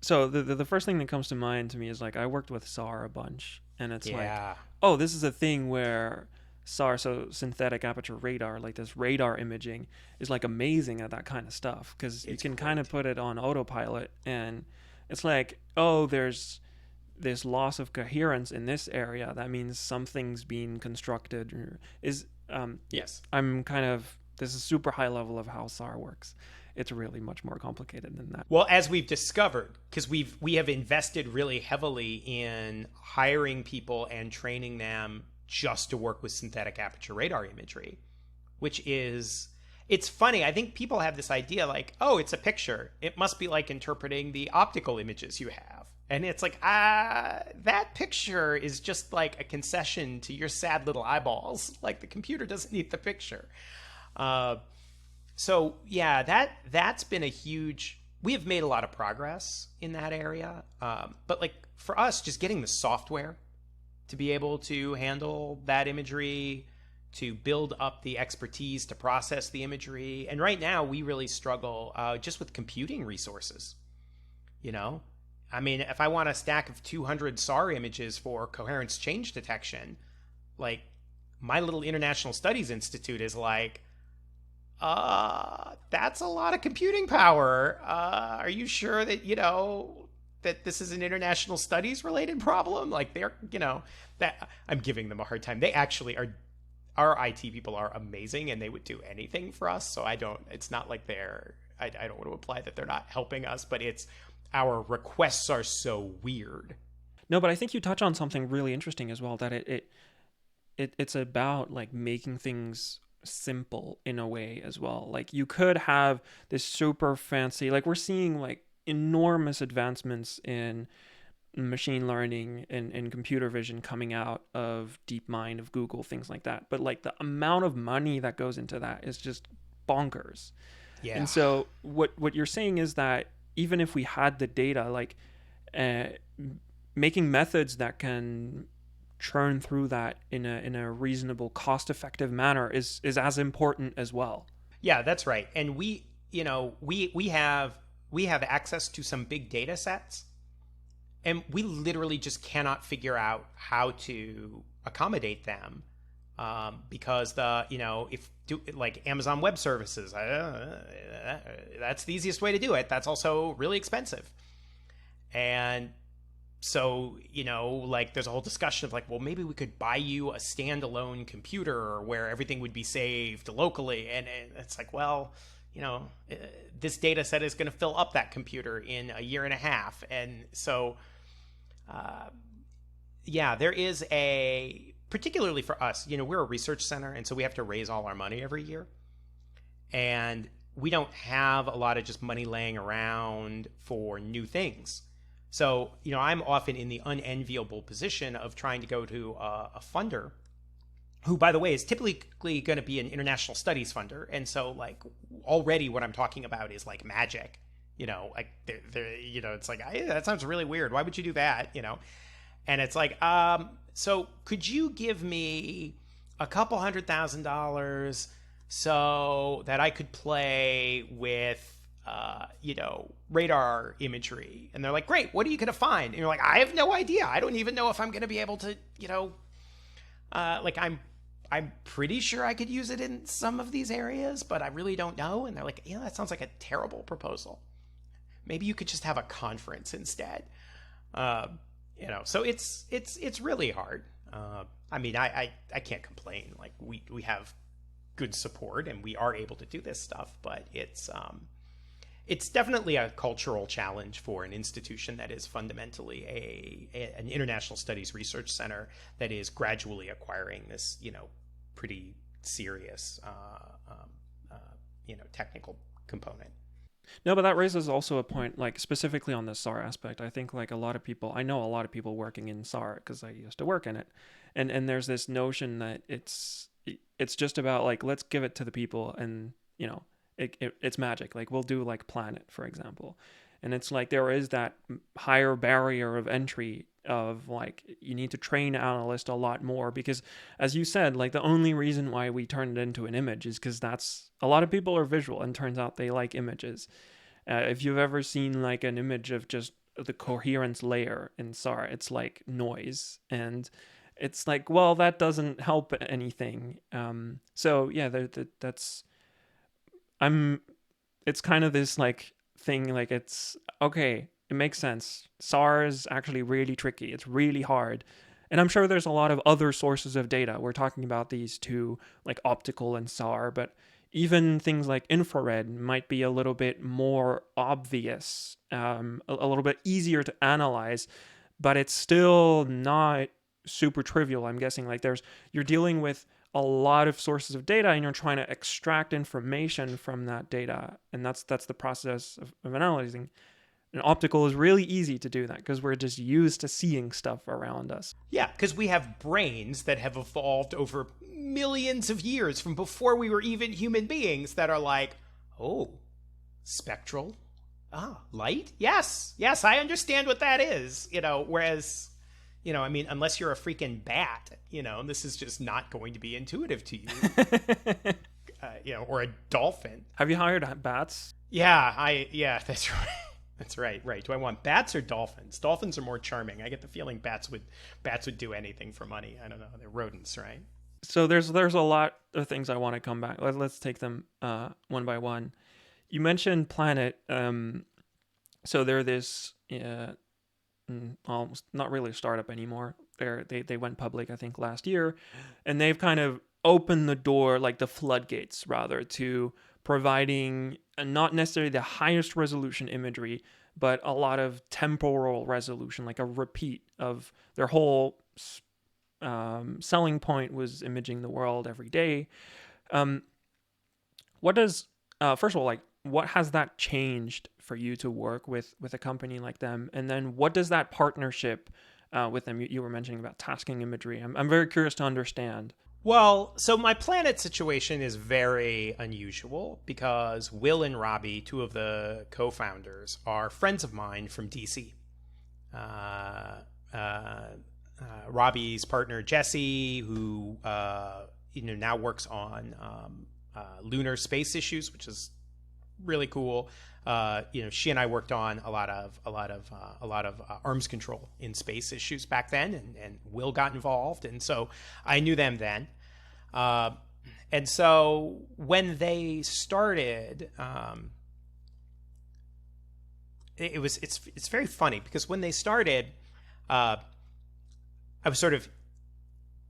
So the first thing that comes to mind to me is like, I worked with SAR a bunch, and it's like, oh, this is a thing where SAR, so synthetic aperture radar, like this radar imaging is like amazing at that kind of stuff because you can kind of put it on autopilot, and it's like, oh, there's this loss of coherence in this area. That means something's being constructed. Yes. This is super high level of how SAR works. It's really much more complicated than that. Well, as we've discovered, because we have invested really heavily in hiring people and training them just to work with synthetic aperture radar imagery, it's funny. I think people have this idea like, oh, it's a picture. It must be like interpreting the optical images you have. And it's like, that picture is just like a concession to your sad little eyeballs. Like the computer doesn't need the picture. So yeah, that's been a huge, we have made a lot of progress in that area. But like for us, just getting the software to be able to handle that imagery, to build up the expertise to process the imagery. And right now we really struggle just with computing resources. I mean, if I want a stack of 200 SAR images for coherence change detection, like my little International Studies Institute is like, that's a lot of computing power. Are you sure that, that this is an international studies related problem? Like they're, that I'm giving them a hard time. They actually are, our IT people are amazing and they would do anything for us. So it's not like I don't want to imply that they're not helping us, but our requests are so weird. No, but I think you touch on something really interesting as well, that it's about like making things simple in a way as well. Like you could have this super fancy, like we're seeing like enormous advancements in machine learning and computer vision coming out of DeepMind, of Google, things like that. But like the amount of money that goes into that is just bonkers. Yeah. And so what you're saying is that even if we had the data, like making methods that can churn through that in a reasonable, cost-effective manner is as important as well. Yeah, that's right. And we have access to some big data sets, and we literally just cannot figure out how to accommodate them because like Amazon Web Services, that's the easiest way to do it. That's also really expensive. And so, like there's a whole discussion of like, well, maybe we could buy you a standalone computer where everything would be saved locally. And it's like, well, this data set is going to fill up that computer in a year and a half. And so, there is particularly for us, we're a research center, and so we have to raise all our money every year. And we don't have a lot of just money laying around for new things. So, I'm often in the unenviable position of trying to go to a funder who, by the way, is typically going to be an international studies funder. And so, like, already what I'm talking about is like magic, like, it's like, that sounds really weird. Why would you do that? And it's like, so could you give me a couple $100,000 so that I could play with, radar imagery? And they're like, great, what are you going to find? And you're like, I have no idea. I don't even know if I'm going to be able to, I'm pretty sure I could use it in some of these areas, but I really don't know. And they're like, that sounds like a terrible proposal. Maybe you could just have a conference instead. So it's really hard. I can't complain. Like, we have good support and we are able to do this stuff, but it's definitely a cultural challenge for an institution that is fundamentally an international studies research center that is gradually acquiring this, pretty serious, technical component. No, but that raises also a point, like specifically on the SAR aspect. I think like I know a lot of people working in SAR because I used to work in it. And there's this notion that it's just about like, let's give it to the people and, it's magic. Like we'll do like Planet, for example. And it's like there is that higher barrier of entry of like you need to train analysts a lot more because, as you said, like the only reason why we turned it into an image is because that's a lot of people are visual and turns out they like images. If you've ever seen like an image of just the coherence layer in SAR, it's like noise and it's like, well, that doesn't help anything. So yeah, it's kind of this like thing, like it's okay, it makes sense. SAR is actually really tricky. It's really hard. And I'm sure there's a lot of other sources of data. We're talking about these two, like optical and SAR, but even things like infrared might be a little bit more obvious, a little bit easier to analyze, but it's still not super trivial. I'm guessing like you're dealing with a lot of sources of data and you're trying to extract information from that data. And that's the process of analyzing. And optical is really easy to do that because we're just used to seeing stuff around us. Yeah, because we have brains that have evolved over millions of years from before we were even human beings that are like, oh, spectral, light? Yes, I understand what that is, whereas... unless you're a freaking bat, this is just not going to be intuitive to you, or a dolphin. Have you hired bats? Yeah, that's right. That's right. Do I want bats or dolphins? Dolphins are more charming. I get the feeling bats would do anything for money. I don't know. They're rodents, right? So there's a lot of things I want to come back. Let's take them one by one. You mentioned Planet. So they're this... almost not really a startup anymore. They went public, I think, last year, and they've kind of opened the door, like the floodgates, rather, to providing not necessarily the highest resolution imagery, but a lot of temporal resolution, like a repeat of their whole selling point was imaging the world every day. What does first of all, like, what has that changed for you to work with a company like them? And then what does that partnership with them, you were mentioning about tasking imagery. I'm very curious to understand. Well, so my Planet situation is very unusual because Will and Robbie, two of the co-founders, are friends of mine from DC. Robbie's partner, Jesse, who now works on lunar space issues, which is really cool. She and I worked on a lot of arms control in space issues back then, and Will got involved, and so I knew them then. And so when they started, it's very funny because when they started, I was sort of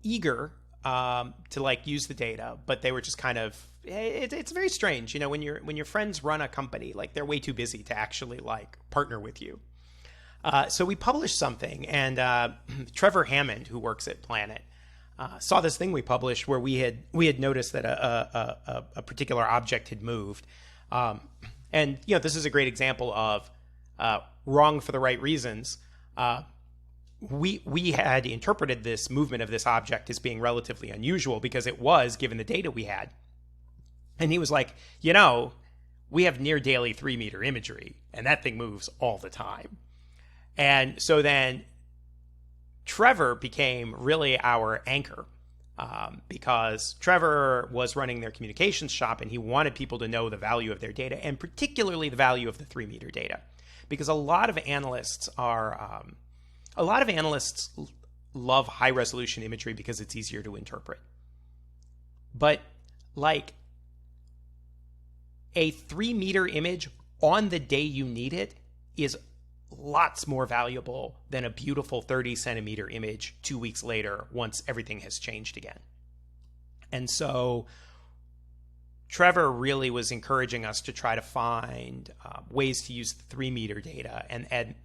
eager to like use the data, but they were just kind of, it's very strange, when your friends run a company, like they're way too busy to actually like partner with you. So we published something, and Trevor Hammond, who works at Planet, saw this thing we published where we had noticed that a particular object had moved, and this is a great example of wrong for the right reasons. We had interpreted this movement of this object as being relatively unusual because it was, given the data we had. And he was like, we have near daily 3-meter imagery, and that thing moves all the time. And so then Trevor became really our anchor, because Trevor was running their communications shop, and he wanted people to know the value of their data, and particularly the value of the 3-meter data, because a lot of analysts love high resolution imagery because it's easier to interpret. But like a 3-meter image on the day you need it is lots more valuable than a beautiful 30-centimeter image 2 weeks later once everything has changed again. And so Trevor really was encouraging us to try to find ways to use the 3-meter data. And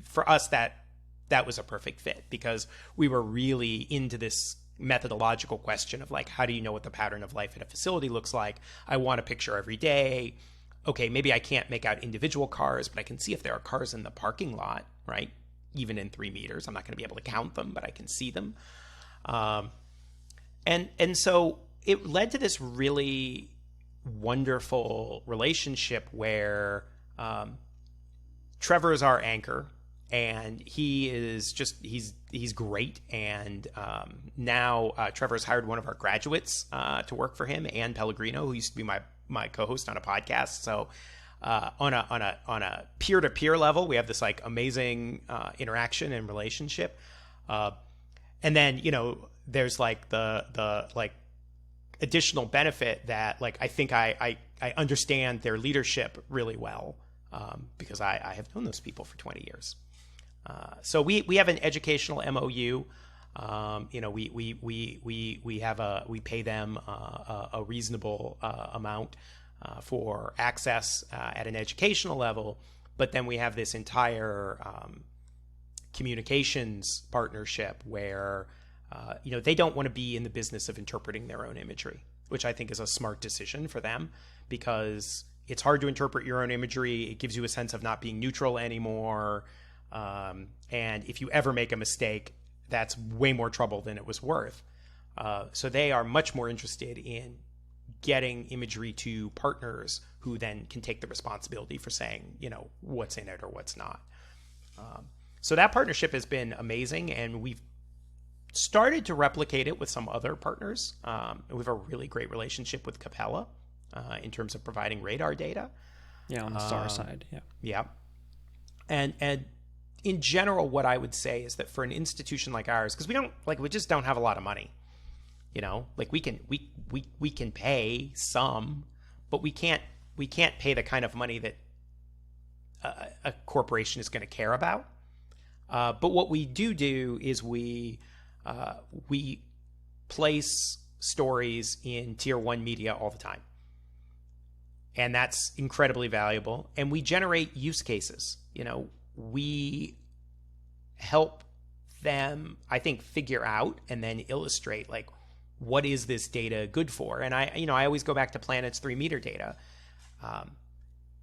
for us, that was a perfect fit because we were really into this methodological question of like, how do you know what the pattern of life at a facility looks like? I want a picture every day. Okay, maybe I can't make out individual cars, but I can see if there are cars in the parking lot, right? Even in 3 meters. I'm not going to be able to count them, but I can see them. And so it led to this really wonderful relationship where Trevor is our anchor, and he is just he's great. And now Trevor's hired one of our graduates to work for him, Ann Pellegrino, who used to be my co-host on a podcast. So on a peer-to-peer level, we have this like amazing interaction and relationship. And then there's like the like additional benefit that like I think I understand their leadership really well because I have known those people for 20 years. So we have an educational MOU. We pay them a reasonable amount for access at an educational level, but then we have this entire communications partnership where they don't want to be in the business of interpreting their own imagery, which I think is a smart decision for them because it's hard to interpret your own imagery. It gives you a sense of not being neutral anymore. And if you ever make a mistake, that's way more trouble than it was worth. So they are much more interested in getting imagery to partners who then can take the responsibility for saying, what's in it or what's not. So that partnership has been amazing, and we've started to replicate it with some other partners. We have a really great relationship with Capella in terms of providing radar data. Yeah, on the SAR side. Yeah. Yeah. And in general, what I would say is that for an institution like ours, because we just don't have a lot of money, like we can pay some, but we can't pay the kind of money that a corporation is going to care about. But what we do is we place stories in tier 1 media all the time. And that's incredibly valuable. And we generate use cases. We help them, I think, figure out and then illustrate like, what is this data good for? And I always go back to Planet's 3-meter data.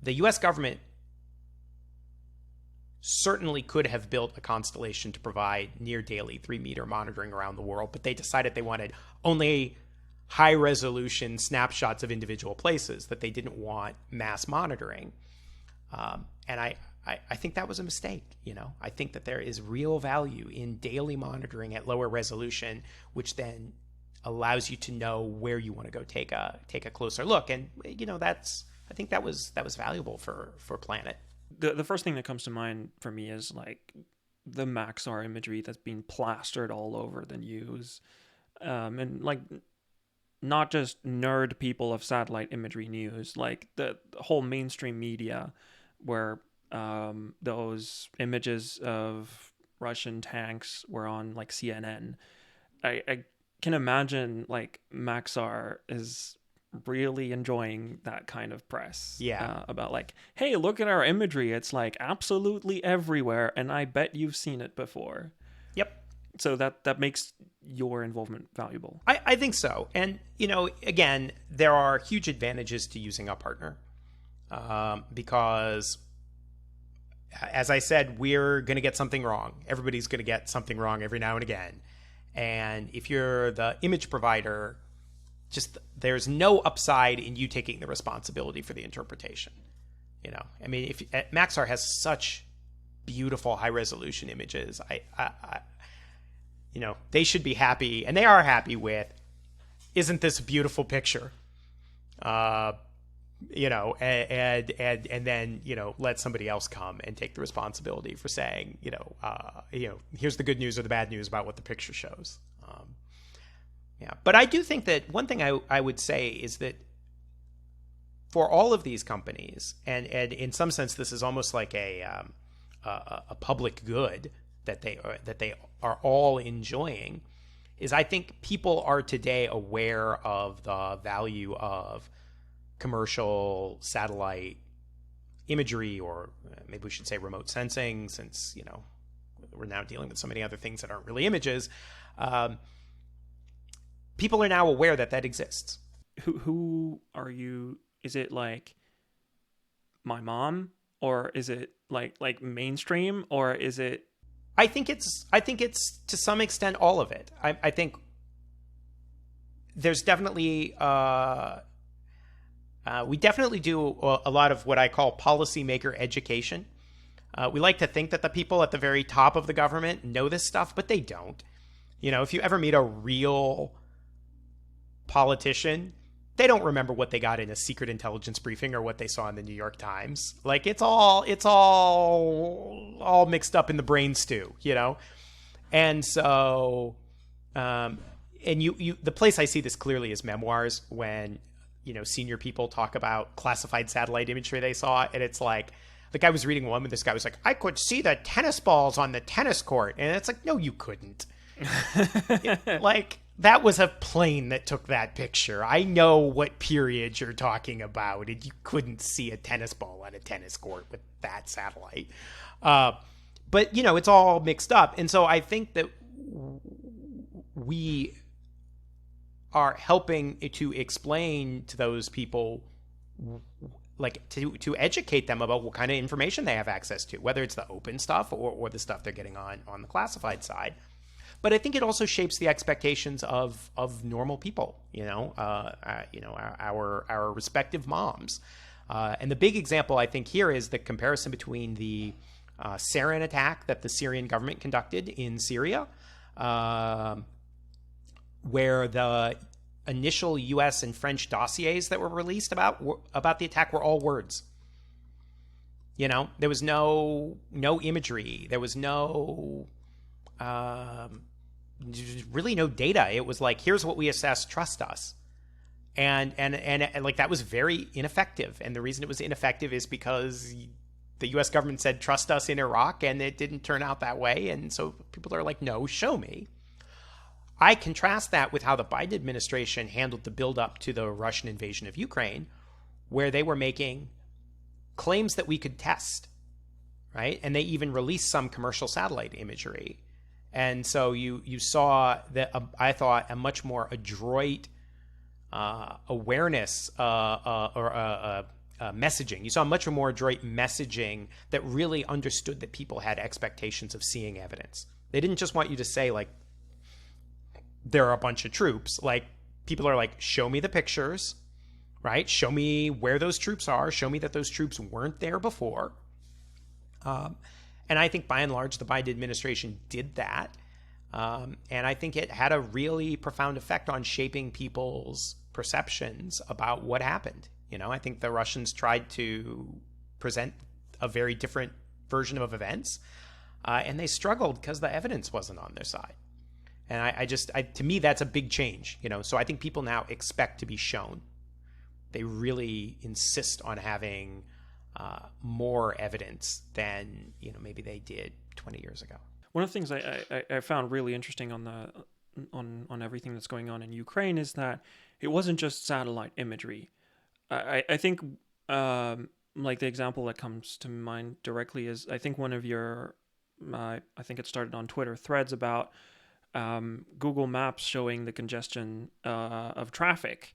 The U.S. government certainly could have built a constellation to provide near daily 3-meter monitoring around the world, but they decided they wanted only high resolution snapshots of individual places, that they didn't want mass monitoring. And I think that was a mistake. I think that there is real value in daily monitoring at lower resolution, which then allows you to know where you want to go take a closer look. And I think that was valuable for Planet. The first thing that comes to mind for me is like the Maxar imagery that's being plastered all over the news, and like not just nerd people of satellite imagery news, like the whole mainstream media where those images of Russian tanks were on like CNN. I can imagine like Maxar is really enjoying that kind of press. Yeah. About like, hey, look at our imagery. It's like absolutely everywhere, and I bet you've seen it before. Yep. So that makes your involvement valuable. I think so. And, again, there are huge advantages to using a partner because, as I said, we're going to get something wrong. Everybody's going to get something wrong every now and again. And if you're the image provider, just there's no upside in you taking the responsibility for the interpretation. I mean, if Maxar has such beautiful high resolution images, they should be happy, and they are happy with, isn't this a beautiful picture? And then, let somebody else come and take the responsibility for saying, here's the good news or the bad news about what the picture shows. But I do think that one thing I would say is that for all of these companies, and in some sense, this is almost like a public good that they are all enjoying, is I think people are today aware of the value of commercial satellite imagery, or maybe we should say remote sensing, since we're now dealing with so many other things that aren't really images. People are now aware that exists. Who are you? Is it like my mom, or is it like mainstream, or is it? I think it's to some extent all of it. I think there's definitely we definitely do a lot of what I call policymaker education. We like to think that the people at the very top of the government know this stuff, but they don't. If you ever meet a real politician, they don't remember what they got in a secret intelligence briefing or what they saw in the New York Times. Like it's all mixed up in the brain stew, And so, and you the place I see this clearly is memoirs, when senior people talk about classified satellite imagery they saw, and it's like I was reading one, and this guy was like, I could see the tennis balls on the tennis court, and it's like, no, you couldn't. That was a plane that took that picture. I know what period you're talking about, and you couldn't see a tennis ball on a tennis court with that satellite. But, it's all mixed up. And so I think that we are helping to explain to those people, to educate them about what kind of information they have access to, whether it's the open stuff or the stuff they're getting on the classified side. But I think it also shapes the expectations of normal people, our respective moms. And the big example, I think, here is the comparison between the sarin attack that the Syrian government conducted in Syria, where the initial U.S. and French dossiers that were released about the attack were all words. There was no imagery. There was no... really no data. It was like, here's what we assess, trust us. And that was very ineffective. And the reason it was ineffective is because the US government said, trust us in Iraq, and it didn't turn out that way. And so people are like, no, show me. I contrast that with how the Biden administration handled the buildup to the Russian invasion of Ukraine, where they were making claims that we could test, right? And they even released some commercial satellite imagery. And so you saw that I thought a much more adroit awareness or messaging. You saw much more adroit messaging that really understood that people had expectations of seeing evidence. They didn't just want you to say, like, there are a bunch of troops. Like, people are like, show me the pictures, right? Show me where those troops are. Show me that those troops weren't there before. And I think by and large, the Biden administration did that. And I think it had a really profound effect on shaping people's perceptions about what happened. I think the Russians tried to present a very different version of events, and they struggled because the evidence wasn't on their side. And to me, that's a big change. So I think people now expect to be shown. They really insist on having more evidence than maybe they did 20 years ago. One of the things I found really interesting on everything that's going on in Ukraine is that it wasn't just satellite imagery. I think like the example that comes to mind directly is, I think one of your I think it started on Twitter threads about Google Maps showing the congestion of traffic.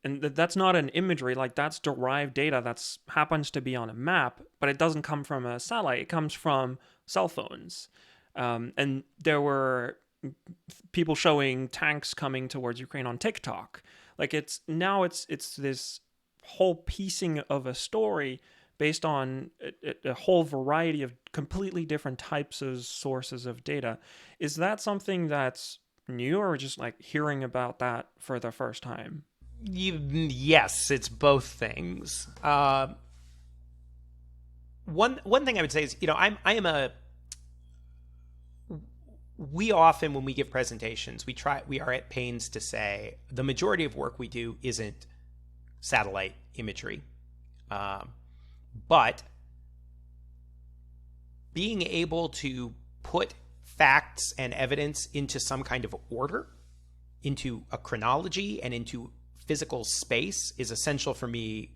And that's not an imagery, like that's derived data that's happens to be on a map, but it doesn't come from a satellite. It comes from cell phones. And there were people showing tanks coming towards Ukraine on TikTok. Like it's this whole piecing of a story based on a whole variety of completely different types of sources of data. Is that something that's new, or just like hearing about that for the first time? Yes, it's both things. One thing I would say is, we often, when we give presentations, we are at pains to say the majority of work we do isn't satellite imagery. But being able to put facts and evidence into some kind of order, into a chronology, and into physical space is essential for me,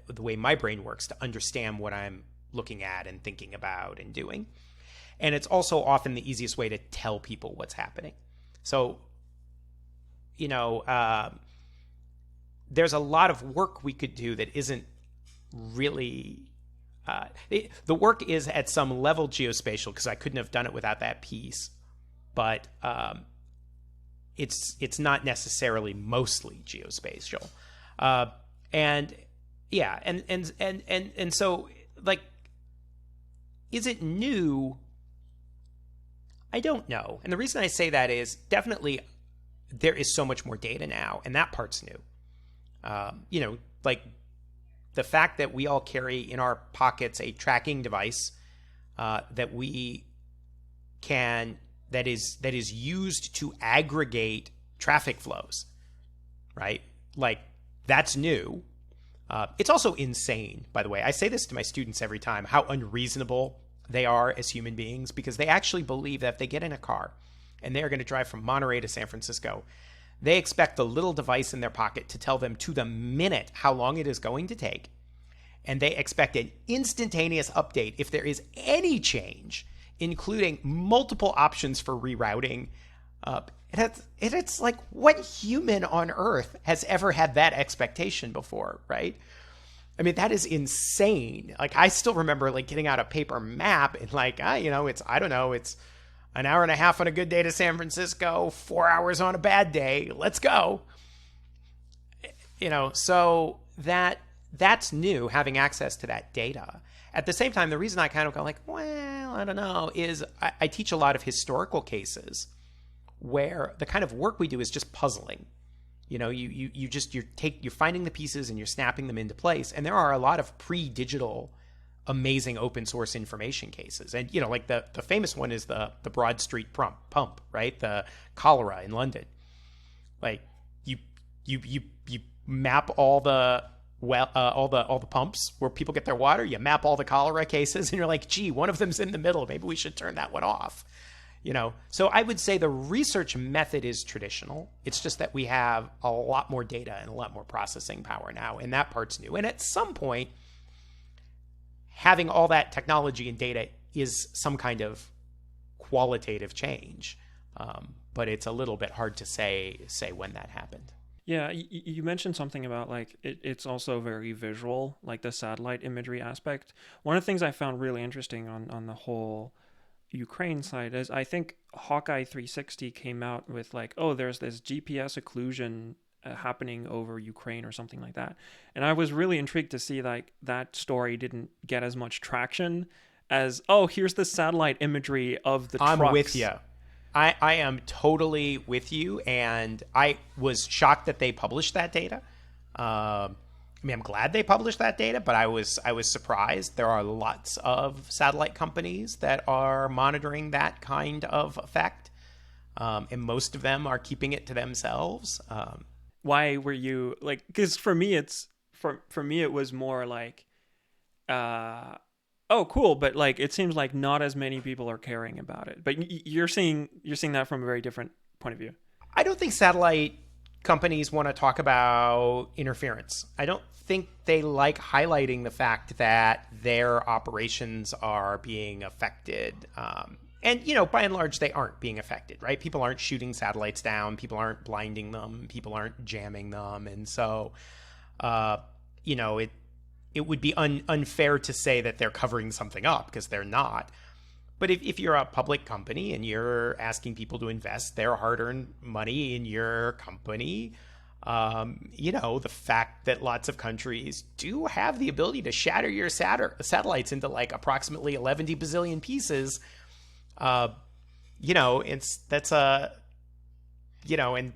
the way my brain works, to understand what I'm looking at and thinking about and doing. And it's also often the easiest way to tell people what's happening. So, there's a lot of work we could do that isn't really... the work is at some level geospatial, because I couldn't have done it without that piece. But it's not necessarily mostly geospatial. And so, like, is it new? I don't know. And the reason I say that is definitely there is so much more data now, and that part's new. Like the fact that we all carry in our pockets a tracking device that is used to aggregate traffic flows, right? Like, that's new. It's also insane, by the way. I say this to my students every time, how unreasonable they are as human beings, because they actually believe that if they get in a car and they are going to drive from Monterey to San Francisco, they expect the little device in their pocket to tell them to the minute how long it is going to take. And they expect an instantaneous update if there is any change, including multiple options for rerouting. It's like, what human on earth has ever had that expectation before, right? I mean, that is insane. Like, I still remember like getting out a paper map and like, it's an hour and a half on a good day to San Francisco, 4 hours on a bad day. Let's go. So that's new, having access to that data. At the same time, the reason I kind of go like, well, I don't know, is I teach a lot of historical cases where the kind of work we do is just puzzling. You're finding the pieces and you're snapping them into place. And there are a lot of pre-digital, amazing open source information cases. And, like the famous one is the Broad Street pump, right? The cholera in London. Like you map all the pumps where people get their water. You map all the cholera cases, and you're like, gee, one of them's in the middle. Maybe we should turn that one off. So I would say the research method is traditional. It's just that we have a lot more data and a lot more processing power now, and that part's new. And at some point, having all that technology and data is some kind of qualitative change. But it's a little bit hard to say when that happened. Yeah, you mentioned something about like it's also very visual, like the satellite imagery aspect. One of the things I found really interesting on the whole Ukraine side is I think Hawkeye 360 came out with like, oh, there's this GPS occlusion happening over Ukraine or something like that. And I was really intrigued to see like that story didn't get as much traction as, oh, here's the satellite imagery of the trucks. I'm with you. I am totally with you, and I was shocked that they published that data. I'm glad they published that data, but I was surprised. There are lots of satellite companies that are monitoring that kind of effect, and most of them are keeping it to themselves. Why were you like? Because for me, it was more like, oh, cool, but like it seems like not as many people are caring about it. But you're seeing that from a very different point of view. I don't think satellite companies want to talk about interference. I don't think they like highlighting the fact that their operations are being affected. And, by and large, they aren't being affected, right? People aren't shooting satellites down. People aren't blinding them. People aren't jamming them. And so, it would be unfair to say that they're covering something up, because they're not. But if you're a public company and you're asking people to invest their hard-earned money in your company, the fact that lots of countries do have the ability to shatter your satellites into like approximately 11 bazillion pieces, and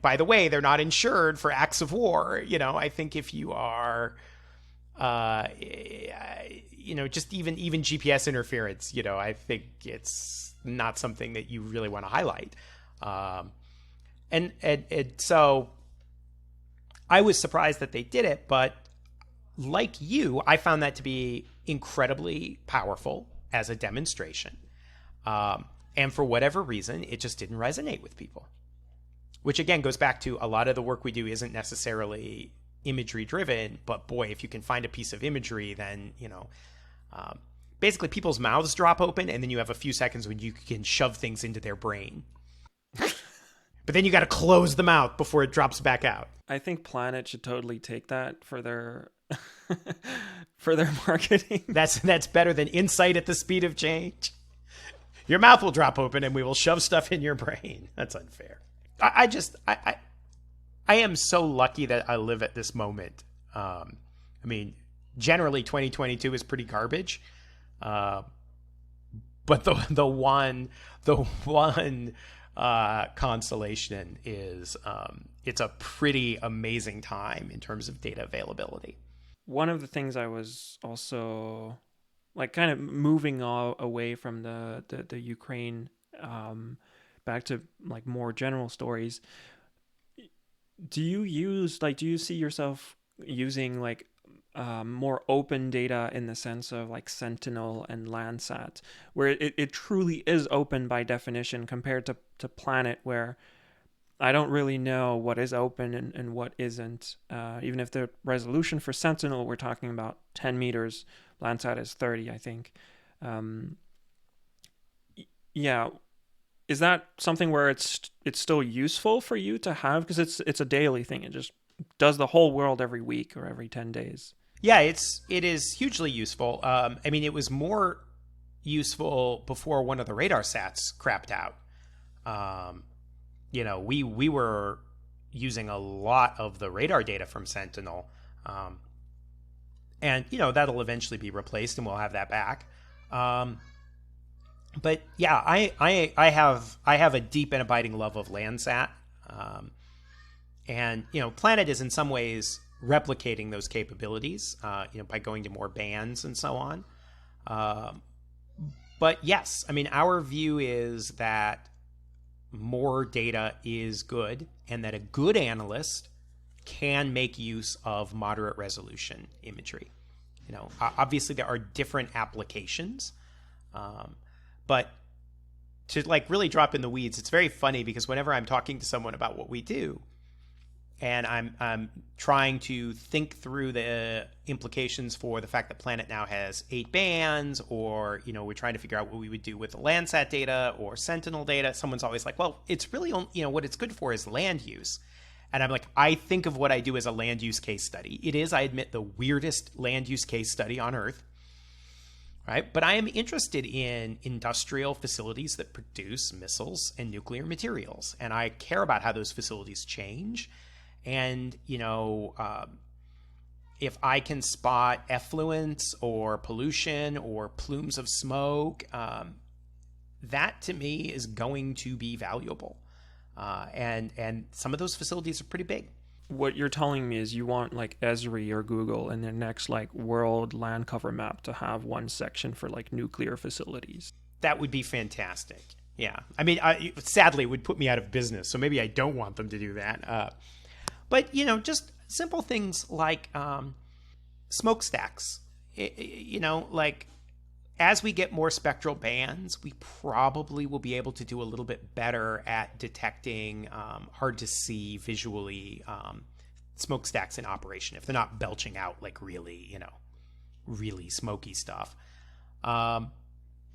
by the way, they're not insured for acts of war. I think if you are, just even GPS interference, I think it's not something that you really want to highlight. And so I was surprised that they did it, but like you, I found that to be incredibly powerful as a demonstration. And for whatever reason, it just didn't resonate with people, which again goes back to a lot of the work we do isn't necessarily imagery driven, but boy, if you can find a piece of imagery, then, basically people's mouths drop open and then you have a few seconds when you can shove things into their brain. But then you got to close the mouth before it drops back out. I think Planet should totally take that for their for their marketing. That's better than insight at the speed of change. Your mouth will drop open and we will shove stuff in your brain. That's unfair. I am so lucky that I live at this moment. Generally 2022 is pretty garbage. But the one consolation is it's a pretty amazing time in terms of data availability. One of the things I was also kind of moving away from the Ukraine, back to more general stories. Do you see yourself using more open data in the sense of Sentinel and Landsat, where it truly is open by definition compared to Planet, where I don't really know what is open and what isn't. Even if the resolution for Sentinel, we're talking about 10 meters, Landsat is 30, I think. Yeah. Is that something where it's still useful for you to have? Because it's a daily thing. It just does the whole world every week or every 10 days. Yeah, it is hugely useful. It was more useful before one of the radar sats crapped out. We were using a lot of the radar data from Sentinel. And that'll eventually be replaced and we'll have that back. But yeah, I have a deep and abiding love of Landsat. And Planet is in some ways replicating those capabilities, by going to more bands and so on. But yes, our view is that more data is good, and that a good analyst can make use of moderate resolution imagery. Obviously there are different applications, but to really drop in the weeds, it's very funny because whenever I'm talking to someone about what we do, and I'm trying to think through the implications for the fact that Planet now has 8 bands, or, we're trying to figure out what we would do with the Landsat data or Sentinel data, someone's always like, well, it's really, what it's good for is land use. And I'm like, I think of what I do as a land use case study. It is, I admit, the weirdest land use case study on Earth, right? But I am interested in industrial facilities that produce missiles and nuclear materials. And I care about how those facilities change. And, if I can spot effluents or pollution or plumes of smoke, that to me is going to be valuable. And some of those facilities are pretty big. What you're telling me is you want Esri or Google in their next world land cover map to have one section for nuclear facilities. That would be fantastic. Yeah. Sadly, it would put me out of business. So maybe I don't want them to do that. But, just simple things like smokestacks. As we get more spectral bands, we probably will be able to do a little bit better at detecting hard to see visually smokestacks in operation if they're not belching out really smoky stuff.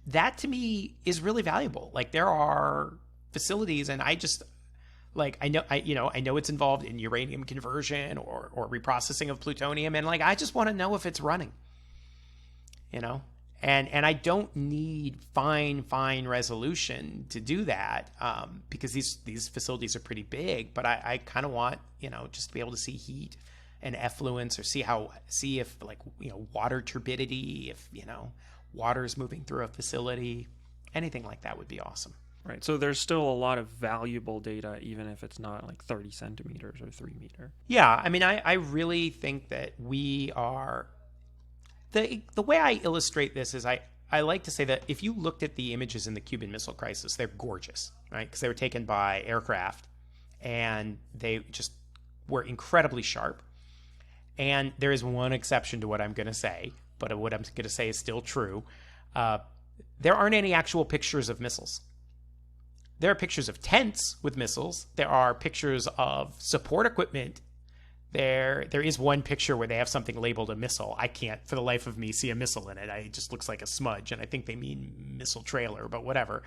that to me is really valuable. Like there are facilities, and I just like I know it's involved in uranium conversion or reprocessing of plutonium, and like I just want to know if it's running, you know. And I don't need fine resolution to do that, because these facilities are pretty big. But I kind of want, you know, just to be able to see heat and effluents, or see if like, you know, water turbidity, if, you know, water is moving through a facility, anything like that would be awesome. Right. So there's still a lot of valuable data, even if it's not like 30 centimeters or 3 meter. Yeah, I mean, I really think that we are. The way I illustrate this is I like to say that if you looked at the images in the Cuban Missile Crisis, they're gorgeous, right? Because they were taken by aircraft, and they just were incredibly sharp. And there is one exception to what I'm going to say, but what I'm going to say is still true. There aren't any actual pictures of missiles. There are pictures of tents with missiles. There are pictures of support equipment. There is one picture where they have something labeled a missile. I can't, for the life of me, see a missile in it. It just looks like a smudge, and I think they mean missile trailer, but whatever.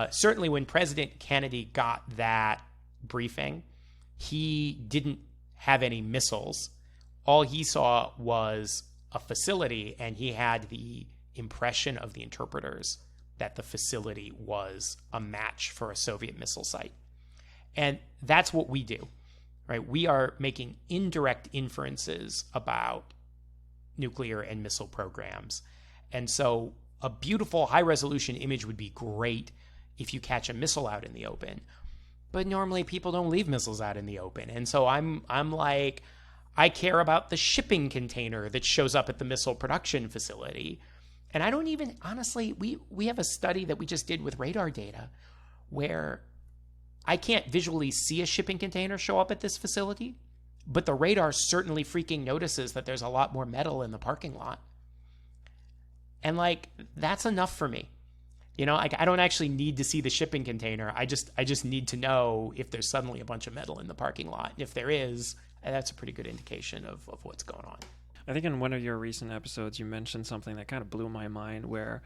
Certainly when President Kennedy got that briefing, he didn't have any missiles. All he saw was a facility, and he had the impression of the interpreters that the facility was a match for a Soviet missile site. And that's what we do. Right? We are making indirect inferences about nuclear and missile programs. And so a beautiful high-resolution image would be great if you catch a missile out in the open. But normally people don't leave missiles out in the open. And so I'm like, I care about the shipping container that shows up at the missile production facility. And I don't even, honestly, we have a study that we just did with radar data where I can't visually see a shipping container show up at this facility, but the radar certainly freaking notices that there's a lot more metal in the parking lot. And like, that's enough for me. You know, like I don't actually need to see the shipping container. I just need to know if there's suddenly a bunch of metal in the parking lot. If there is, that's a pretty good indication of what's going on. I think in one of your recent episodes, you mentioned something that kind of blew my mind, where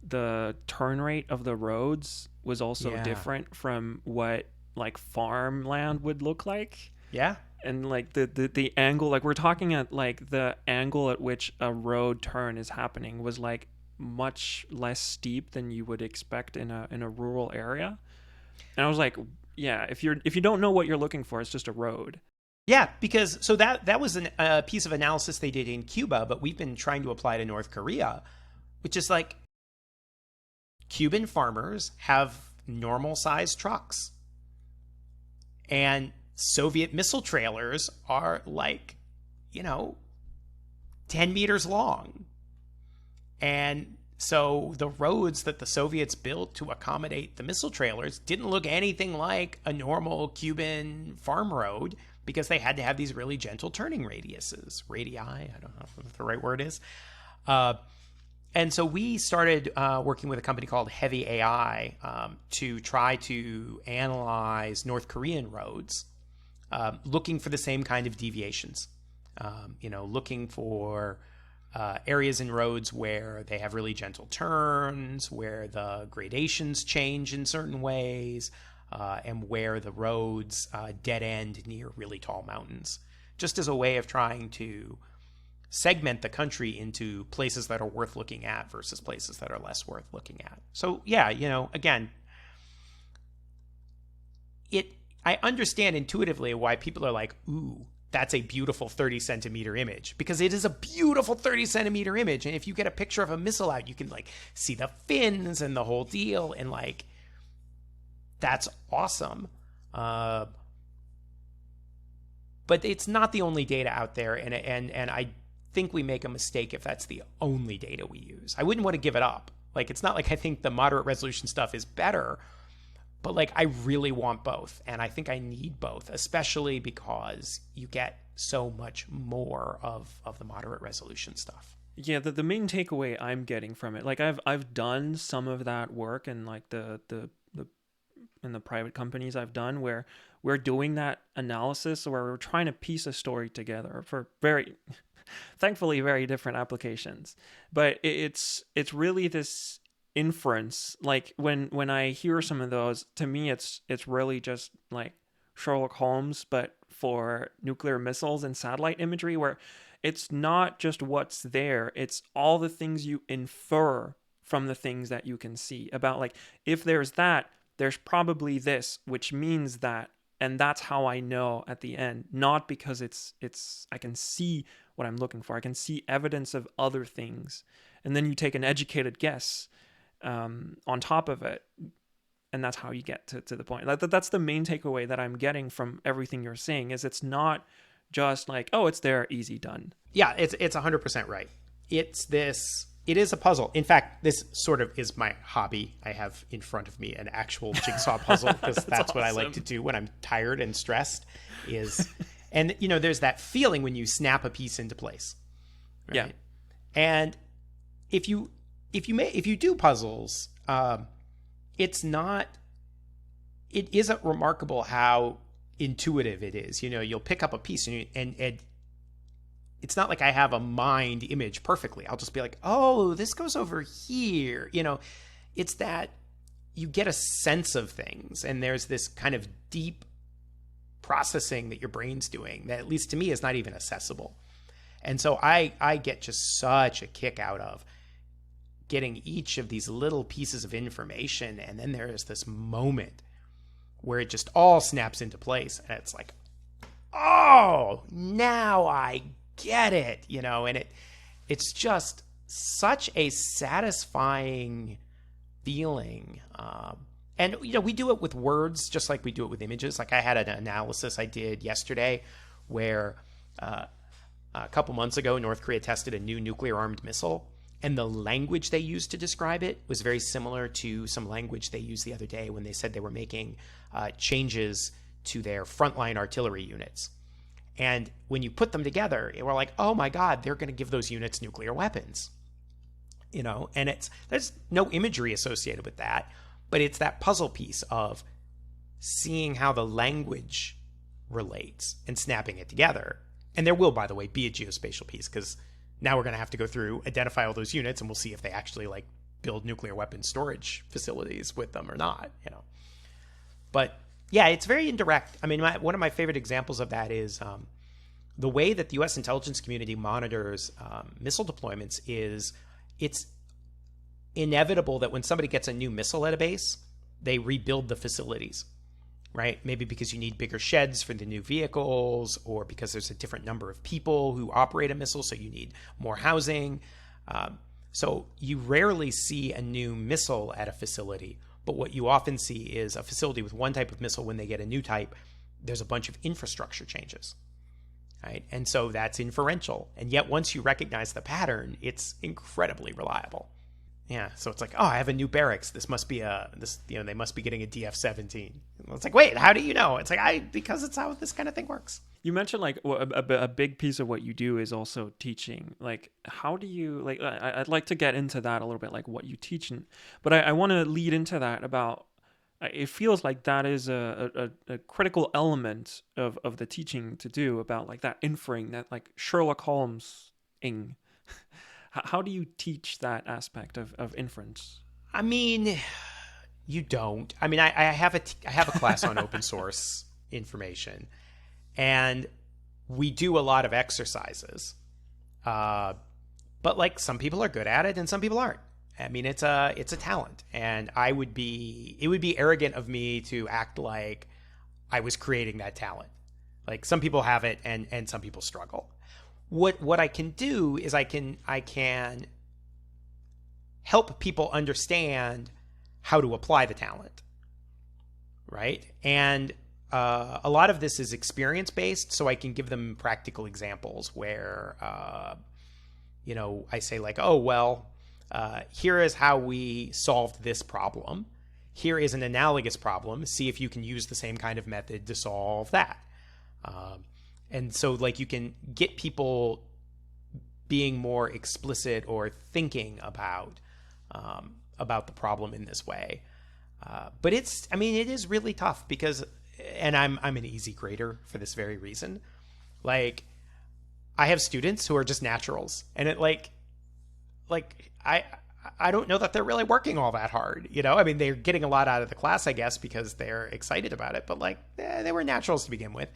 the turn rate of the roads was also different from what like farmland would look like. Yeah. And like the angle, like we're talking at like the angle at which a road turn is happening was like much less steep than you would expect in a rural area. And I was like, yeah, if you don't know what you're looking for, it's just a road. Yeah, because so that was a piece of analysis they did in Cuba, but we've been trying to apply to North Korea, which is like Cuban farmers have normal sized trucks, and Soviet missile trailers are like, you know, 10 meters long. And so the roads that the Soviets built to accommodate the missile trailers didn't look anything like a normal Cuban farm road, because they had to have these really gentle turning radiuses. Radii, I don't know if the right word is. And so we started working with a company called Heavy AI to try to analyze North Korean roads, looking for the same kind of deviations. Looking for areas in roads where they have really gentle turns, where the gradations change in certain ways, and where the roads dead end near really tall mountains, just as a way of trying to segment the country into places that are worth looking at versus places that are less worth looking at. So yeah, again, I understand intuitively why people are like, ooh, that's a beautiful 30 centimeter image, because it is a beautiful 30 centimeter image. And if you get a picture of a missile out, you can like see the fins and the whole deal, and like, that's awesome. But it's not the only data out there, and I think we make a mistake if that's the only data we use. I wouldn't want to give it up. Like, it's not like I think the moderate resolution stuff is better, but like I really want both, and I think I need both, especially because you get so much more of the moderate resolution stuff. Yeah, the main takeaway I'm getting from it, like I've done some of that work, and like the in the private companies I've done, where we're doing that analysis, where we're trying to piece a story together for thankfully very different applications. But it's really this inference. Like when I hear some of those, to me it's really just like Sherlock Holmes, but for nuclear missiles and satellite imagery, where it's not just what's there, it's all the things you infer from the things that you can see about, like, if there's that, there's probably this, which means that, and that's how I know at the end, not because it's I can see what I'm looking for. I can see evidence of other things, and then you take an educated guess on top of it, and that's how you get to the point. That's the main takeaway that I'm getting from everything you're saying, is it's not just like, oh, it's there, easy, done. Yeah, it's 100% right. It is a puzzle. In fact, this sort of is my hobby. I have in front of me an actual jigsaw puzzle, because that's awesome. what I like to do when I'm tired and stressed and there's that feeling when you snap a piece into place. Right? Yeah. And if you do puzzles, it isn't remarkable how intuitive it is. You'll pick up a piece and it's not like I have a mind image perfectly. I'll just be like, oh, this goes over here. It's that you get a sense of things, and there's this kind of deep processing that your brain's doing that, at least to me, is not even accessible. And so I get just such a kick out of getting each of these little pieces of information, and then there's this moment where it just all snaps into place, and it's like, oh, now I get it, and it's just such a satisfying feeling. And we do it with words just like we do it with images. Like, I had an analysis I did yesterday where a couple months ago, North Korea tested a new nuclear-armed missile, and the language they used to describe it was very similar to some language they used the other day when they said they were making changes to their frontline artillery units. And when you put them together, we're like, oh my God, they're going to give those units nuclear weapons. And there's no imagery associated with that, but it's that puzzle piece of seeing how the language relates and snapping it together. And there will, by the way, be a geospatial piece, because now we're going to have to go through, identify all those units, and we'll see if they actually build nuclear weapon storage facilities with them or not, But yeah, it's very indirect. I mean, one of my favorite examples of that is the way that the U.S. intelligence community monitors missile deployments is it's inevitable that when somebody gets a new missile at a base, they rebuild the facilities, right? Maybe because you need bigger sheds for the new vehicles, or because there's a different number of people who operate a missile, so you need more housing. So you rarely see a new missile at a facility. But what you often see is a facility with one type of missile. When they get a new type, there's a bunch of infrastructure changes, right? And so that's inferential. And yet once you recognize the pattern, it's incredibly reliable. Yeah, so it's like, oh, I have a new barracks. This must be they must be getting a DF-17. It's like, wait, how do you know? It's like, because it's how this kind of thing works. You mentioned a big piece of what you do is also teaching. Like, how do you, I'd like to get into that a little bit, like what you teach. But I want to lead into that about, it feels like that is a critical element of the teaching to do, about like that inferring, that like Sherlock Holmes-ing. How do you teach that aspect of inference? I mean, you don't. I mean, I have a class on open source information, and we do a lot of exercises. But like, some people are good at it and some people aren't. I mean, it's a talent, and it would be arrogant of me to act like I was creating that talent. Like, some people have it and some people struggle. What I can do is I can help people understand how to apply the talent, right? And a lot of this is experience based, so I can give them practical examples where I say like, oh well, here is how we solved this problem. Here is an analogous problem. See if you can use the same kind of method to solve that. And so like, you can get people being more explicit or thinking about the problem in this way. But it is really tough because, and I'm an easy grader for this very reason. Like, I have students who are just naturals, and it I I don't know that they're really working all that hard. I mean, they're getting a lot out of the class, I guess, because they're excited about it. But like, they were naturals to begin with.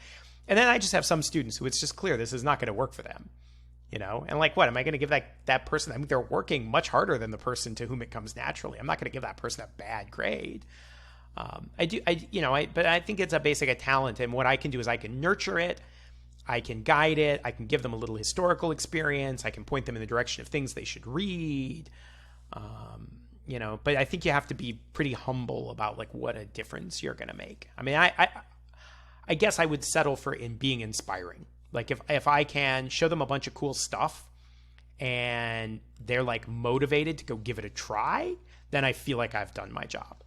And then I just have some students who it's just clear this is not going to work for them. And like, what am I going to give that person? I mean, they're working much harder than the person to whom it comes naturally. I'm not going to give that person a bad grade. But I think it's a basic talent. And what I can do is I can nurture it. I can guide it. I can give them a little historical experience. I can point them in the direction of things they should read. But I think you have to be pretty humble about like what a difference you're going to make. I mean, I guess I would settle for being inspiring. Like if I can show them a bunch of cool stuff and they're like motivated to go give it a try, then I feel like I've done my job,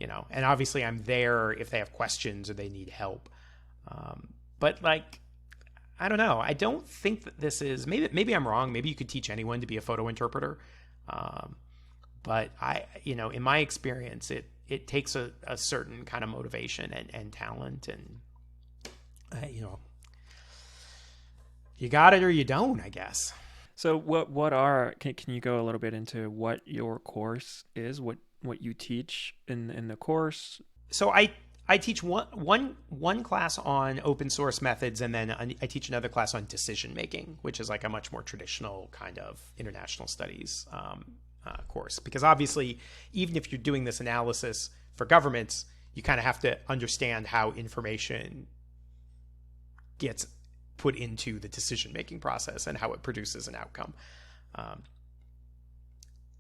and obviously I'm there if they have questions or they need help. But like, I don't know. I don't think that this is, maybe I'm wrong. Maybe you could teach anyone to be a photo interpreter. But in my experience, it takes a certain kind of motivation and talent, and you got it or you don't, I guess. So can you go a little bit into what your course is, what you teach in the course? So I teach one class on open source methods, and then I teach another class on decision making, which is like a much more traditional kind of international studies course. Because obviously, even if you're doing this analysis for governments, you kind of have to understand how information gets put into the decision-making process and how it produces an outcome.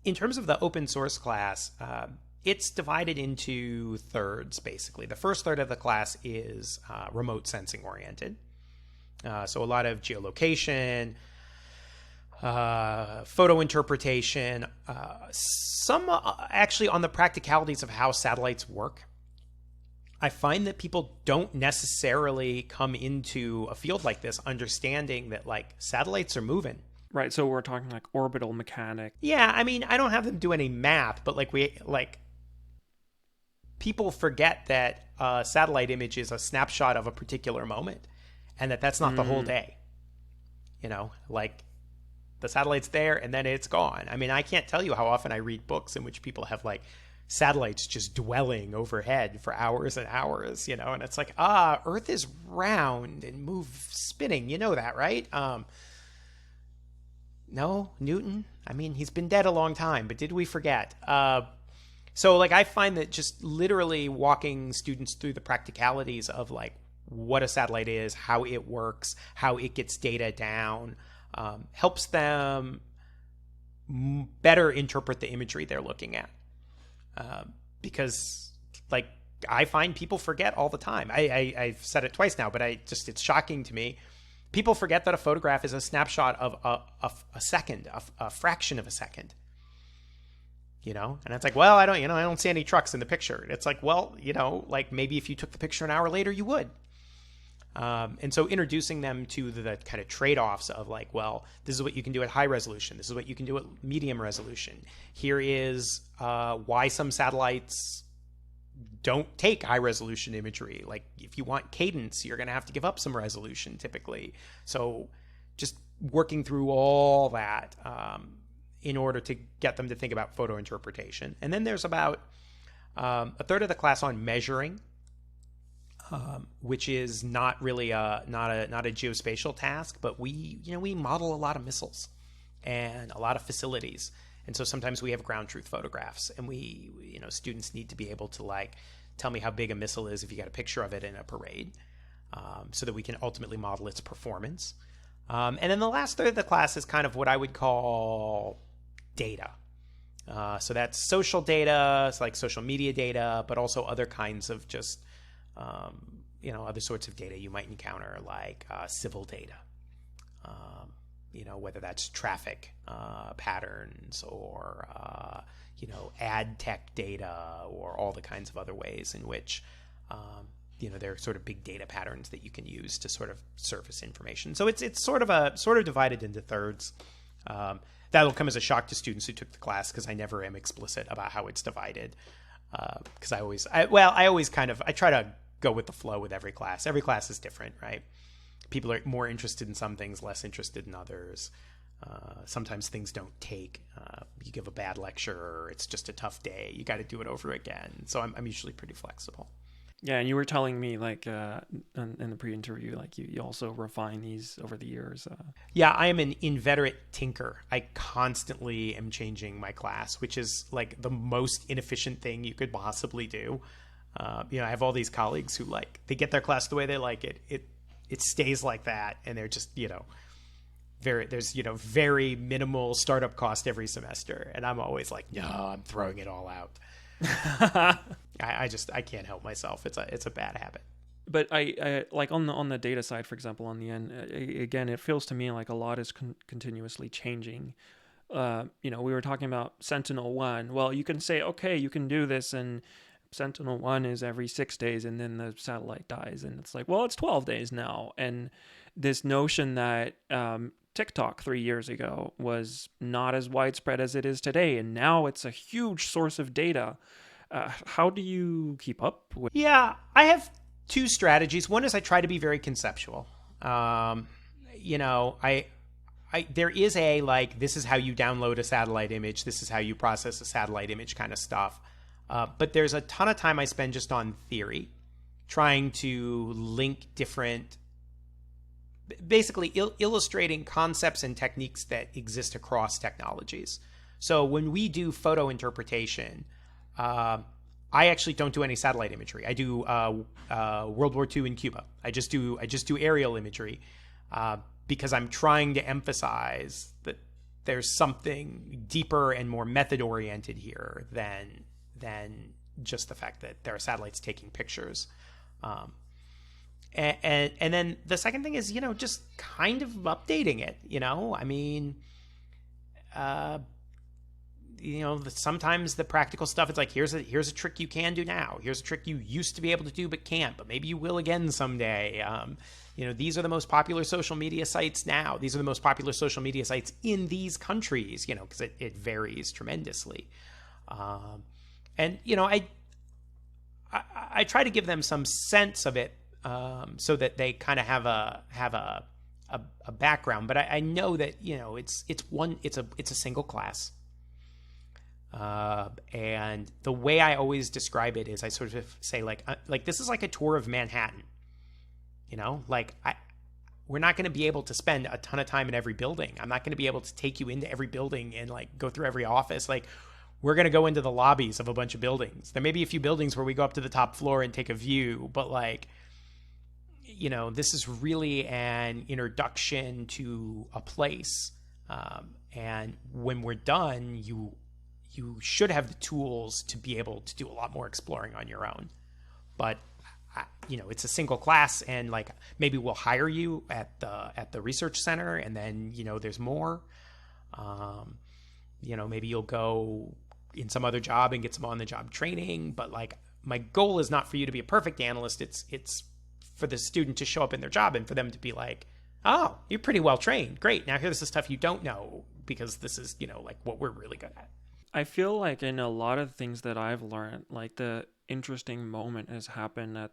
In terms of the open source class, it's divided into thirds, basically. The first third of the class is remote sensing oriented. So a lot of geolocation, photo interpretation, some actually on the practicalities of how satellites work. I find that people don't necessarily come into a field like this understanding that like satellites are moving. Right. So we're talking like orbital mechanics. Yeah. I mean, I don't have them do any math, but people forget that a satellite image is a snapshot of a particular moment and that's not the whole day. Like the satellite's there and then it's gone. I mean, I can't tell you how often I read books in which people have like satellites just dwelling overhead for hours and hours, and it's like, Earth is round and spinning. You know that, right? No, Newton? I mean, he's been dead a long time, but did we forget? So like, I find that just literally walking students through the practicalities of like what a satellite is, how it works, how it gets data down, helps them better interpret the imagery they're looking at. Because like I find people forget all the time. I've said it twice now, but it's shocking to me. People forget that a photograph is a snapshot of a second, a fraction of a second. And it's like, well, I don't see any trucks in the picture. It's like, well, like maybe if you took the picture an hour later, you would. And so introducing them to the kind of trade-offs of like, well, this is what you can do at high resolution. This is what you can do at medium resolution. Here is why some satellites don't take high resolution imagery. Like if you want cadence, you're going to have to give up some resolution typically. So just working through all that in order to get them to think about photo interpretation. And then there's about a third of the class on measuring. Which is not really not a geospatial task, but we model a lot of missiles and a lot of facilities, and so sometimes we have ground truth photographs, and we students need to be able to like tell me how big a missile is if you got a picture of it in a parade, so that we can ultimately model its performance. And then the last third of the class is kind of what I would call data. So that's social data, it's like social media data, but also other kinds of just other sorts of data you might encounter, like civil data, whether that's traffic patterns or, ad tech data or all the kinds of other ways in which, there are sort of big data patterns that you can use to sort of surface information. So it's sort of divided into thirds. That'll come as a shock to students who took the class because I never am explicit about how it's divided. Because I try to go with the flow with every class. Every class is different, right? People are more interested in some things, less interested in others. Sometimes things don't take. You give a bad lecture, or it's just a tough day. You got to do it over again. So I'm usually pretty flexible. Yeah, and you were telling me like in the pre-interview, like you also refine these over the years. Yeah, I am an inveterate tinker. I constantly am changing my class, which is like the most inefficient thing you could possibly do. I have all these colleagues who they get their class the way they like it. It stays like that, and they're just very minimal startup cost every semester, and I'm always like, no, I'm throwing it all out. I can't help myself. It's a bad habit. But I like on the data side, for example, on the end, again, it feels to me like a lot is continuously changing. We were talking about Sentinel-1. Well, you can say, okay, you can do this, and Sentinel-1 is every 6 days, and then the satellite dies, and it's like, well, it's 12 days now. And this notion that TikTok 3 years ago was not as widespread as it is today, and now it's a huge source of data. How do you keep up with? Yeah, I have two strategies. One is I try to be very conceptual. There is this is how you download a satellite image. This is how you process a satellite image kind of stuff. But there's a ton of time I spend just on theory, trying to link different, basically illustrating concepts and techniques that exist across technologies. So when we do photo interpretation, I actually don't do any satellite imagery. I do World War II in Cuba. I just do aerial imagery because I'm trying to emphasize that there's something deeper and more method oriented here than just the fact that there are satellites taking pictures. And then the second thing is just kind of updating it. Sometimes the practical stuff, it's like, here's a trick you can do now. Here's a trick you used to be able to do but can't, but maybe you will again someday. These are the most popular social media sites now. These are the most popular social media sites in these countries, because it varies tremendously. I try to give them some sense of it so that they kind of have a background. But I know that it's a single class. And the way I always describe it is I sort of say like this is like a tour of Manhattan. We're not going to be able to spend a ton of time in every building. I'm not going to be able to take you into every building and go through every office. We're going to go into the lobbies of a bunch of buildings. There may be a few buildings where we go up to the top floor and take a view, but this is really an introduction to a place. And when we're done, you should have the tools to be able to do a lot more exploring on your own. But it's a single class, and maybe we'll hire you at the research center, and then there's more. Maybe you'll go in some other job and get some on-the-job training. But my goal is not for you to be a perfect analyst. It's for the student to show up in their job and for them to be like, oh, you're pretty well trained. Great. Now here's the stuff you don't know, because this is what we're really good at. I feel like in a lot of things that I've learned, the interesting moment has happened at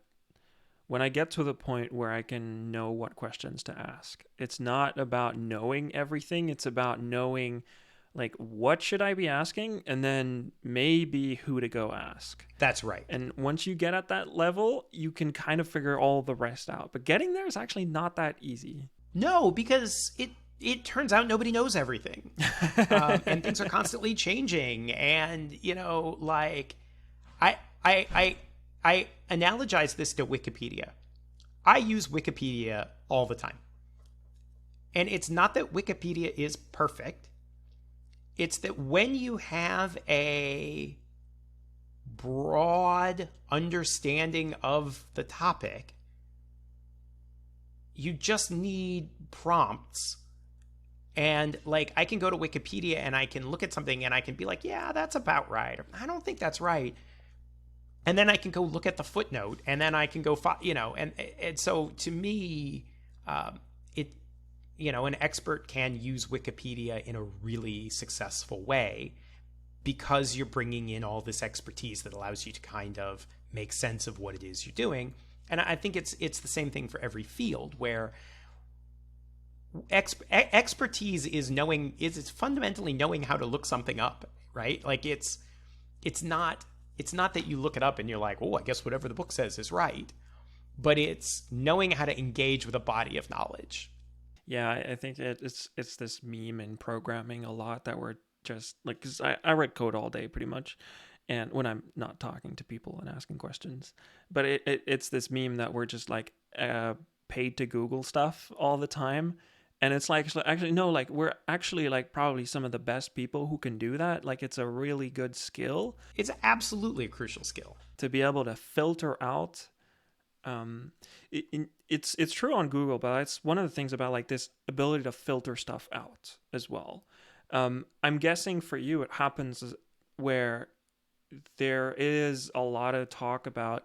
when I get to the point where I can know what questions to ask. It's not about knowing everything. It's about knowing what should I be asking, and then maybe who to go ask. That's right. And once you get at that level, you can kind of figure all the rest out. But getting there is actually not that easy. No, because it turns out nobody knows everything. And things are constantly changing. And, I analogize this to Wikipedia. I use Wikipedia all the time. And it's not that Wikipedia is perfect. It's that when you have a broad understanding of the topic, you just need prompts. And I can go to Wikipedia and I can look at something and I can be like, yeah, that's about right. Or, I don't think that's right. And then I can go look at the footnote, and then I can go, and so to me, an expert can use Wikipedia in a really successful way because you're bringing in all this expertise that allows you to kind of make sense of what it is you're doing. And I think it's the same thing for every field, where expertise is knowing is fundamentally knowing how to look something up, right? Like it's not that you look it up and you're like, oh, I guess whatever the book says is right, but it's knowing how to engage with a body of knowledge. Yeah, I think it's this meme in programming a lot that we're just like, because I write code all day pretty much, and when I'm not talking to people and asking questions, but it's this meme that we're just like paid to Google stuff all the time. And it's like, actually, no, like we're actually like probably some of the best people who can do that. Like it's a really good skill. It's absolutely a crucial skill To be able to filter out. It's true on Google, but it's one of the things about like this ability to filter stuff out as well. I'm guessing for you, it happens where there is a lot of talk about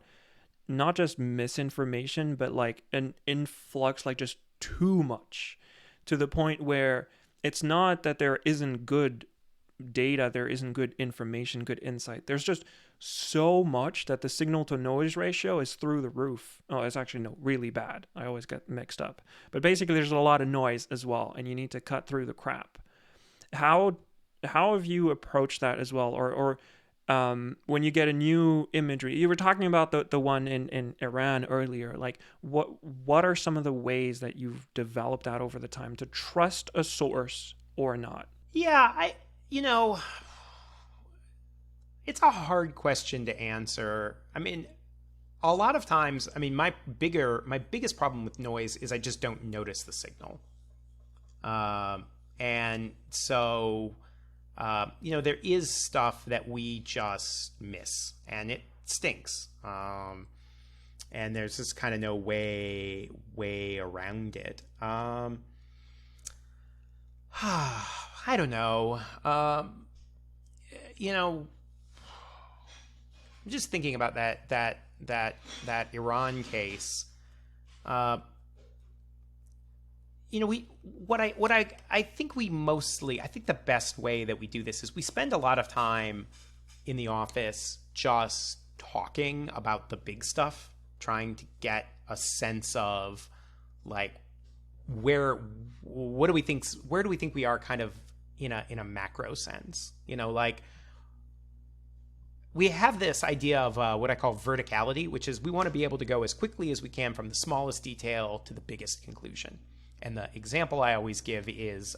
not just misinformation, but like an influx, like just too much, to the point where it's not that there isn't good data, there isn't good information, good insight. There's just so much that the signal to noise ratio is through the roof. Oh, it's actually no, really bad. I always get mixed up. But basically there's a lot of noise as well, and you need to cut through the crap. How have you approached that as well? Or when you get a new imagery, you were talking about the one in Iran earlier, like what are some of the ways that you've developed that over the time to trust a source or not? Yeah, it's a hard question to answer. I mean, a lot of times, I mean, my biggest problem with noise is I just don't notice the signal. And so, there is stuff that we just miss, and it stinks. And there's just kind of no way around it. I don't know. I'm just thinking about that Iran case. I think the best way that we do this is we spend a lot of time in the office just talking about the big stuff, trying to get a sense of like where do we think we are kind of in a macro sense, like we have this idea of what I call verticality, which is we want to be able to go as quickly as we can from the smallest detail to the biggest conclusion. And the example I always give is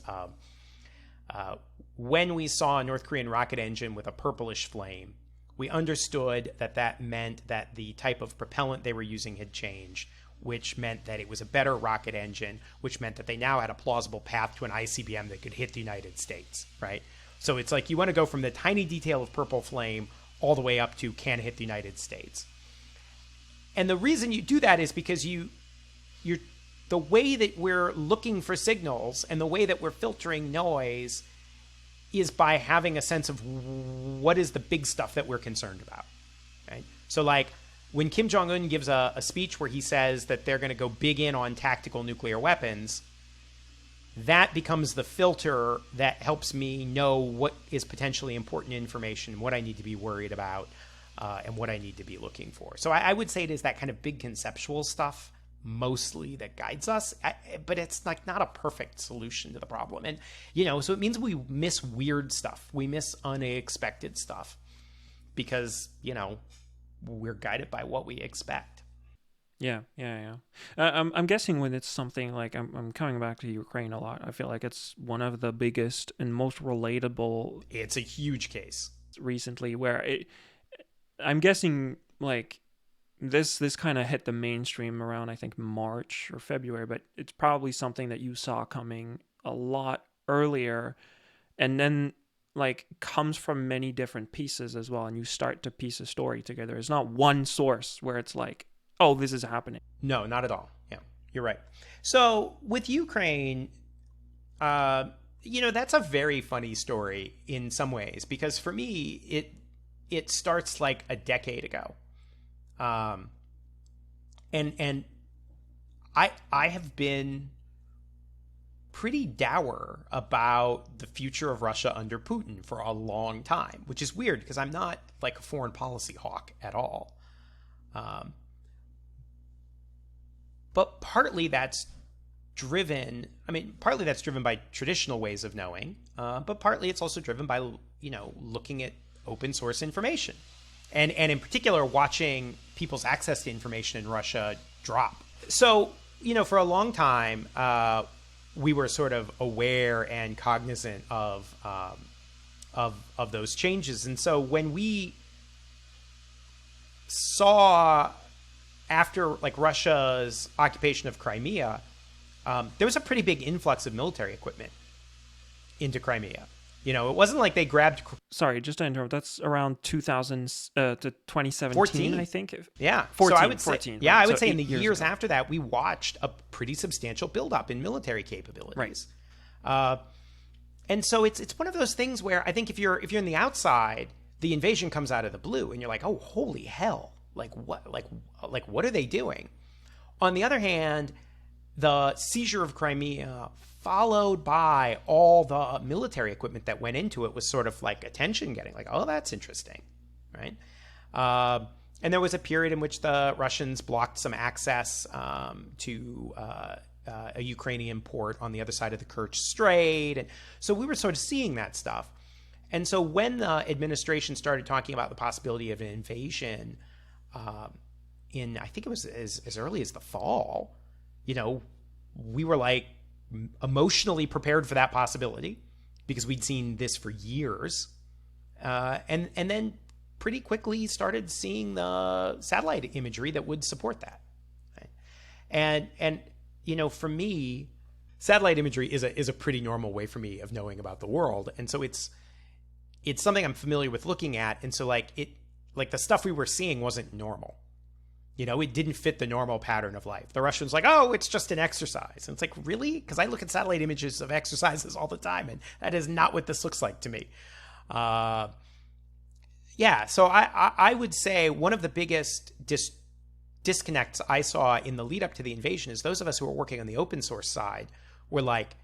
when we saw a North Korean rocket engine with a purplish flame, we understood that meant that the type of propellant they were using had changed, which meant that it was a better rocket engine, which meant that they now had a plausible path to an ICBM that could hit the United States, right? So it's like you want to go from the tiny detail of purple flame all the way up to can hit the United States. And the reason you do that is because you're the way that we're looking for signals and the way that we're filtering noise is by having a sense of what is the big stuff that we're concerned about, right? So like when Kim Jong-un gives a speech where he says that they're going to go big in on tactical nuclear weapons, that becomes the filter that helps me know what is potentially important information, what I need to be worried about, and what I need to be looking for. So I would say it is that kind of big conceptual stuff mostly that guides us, but it's like not a perfect solution to the problem. And, so it means we miss weird stuff. We miss unexpected stuff because, we're guided by what we expect. Yeah. I'm guessing when it's something like I'm coming back to Ukraine a lot. I feel like it's one of the biggest and most relatable. It's a huge case Recently, where I'm guessing like this kind of hit the mainstream around I think March or February, but it's probably something that you saw coming a lot earlier, and then like comes from many different pieces as well, and you start to piece a story together. It's not one source where it's like, oh, this is happening. No, not at all. Yeah, you're right. So with Ukraine, that's a very funny story in some ways, because for me, it starts like a decade ago. And I have been pretty dour about the future of Russia under Putin for a long time, which is weird because I'm not like a foreign policy hawk at all. But partly that's driven, I mean, partly that's driven by traditional ways of knowing, but partly it's also driven by, looking at open source information. And in particular, watching people's access to information in Russia drop. So, for a long time, we were sort of aware and cognizant of those changes. And so when we saw, after like Russia's occupation of Crimea, there was a pretty big influx of military equipment into Crimea. It wasn't like they grabbed. Sorry, just to interrupt. That's around 2000 to 2017, 14. I think. Yeah, 14. So I would 14. Say, yeah, right. I would So say in the years years ago. after that, we watched a pretty substantial buildup in military capabilities. Right. And so it's one of those things where I think if you're in the outside, the invasion comes out of the blue, and you're like, oh, holy hell! Like what are they doing? On the other hand, the seizure of Crimea, followed by all the military equipment that went into it, was sort of like attention getting, like, oh, that's interesting, right? And there was a period in which the Russians blocked some access to a Ukrainian port on the other side of the Kerch Strait. And so we were sort of seeing that stuff. And so when the administration started talking about the possibility of an invasion in, I think it was as early as the fall, we were like emotionally prepared for that possibility because we'd seen this for years. And then pretty quickly started seeing the satellite imagery that would support that. Right? And for me, satellite imagery is a pretty normal way for me of knowing about the world. And so it's something I'm familiar with looking at. And so like the stuff we were seeing wasn't normal. It didn't fit the normal pattern of life. The Russians like, oh, it's just an exercise. And it's like, really? Because I look at satellite images of exercises all the time, and that is not what this looks like to me. So I would say one of the biggest disconnects I saw in the lead up to the invasion is those of us who were working on the open source side were like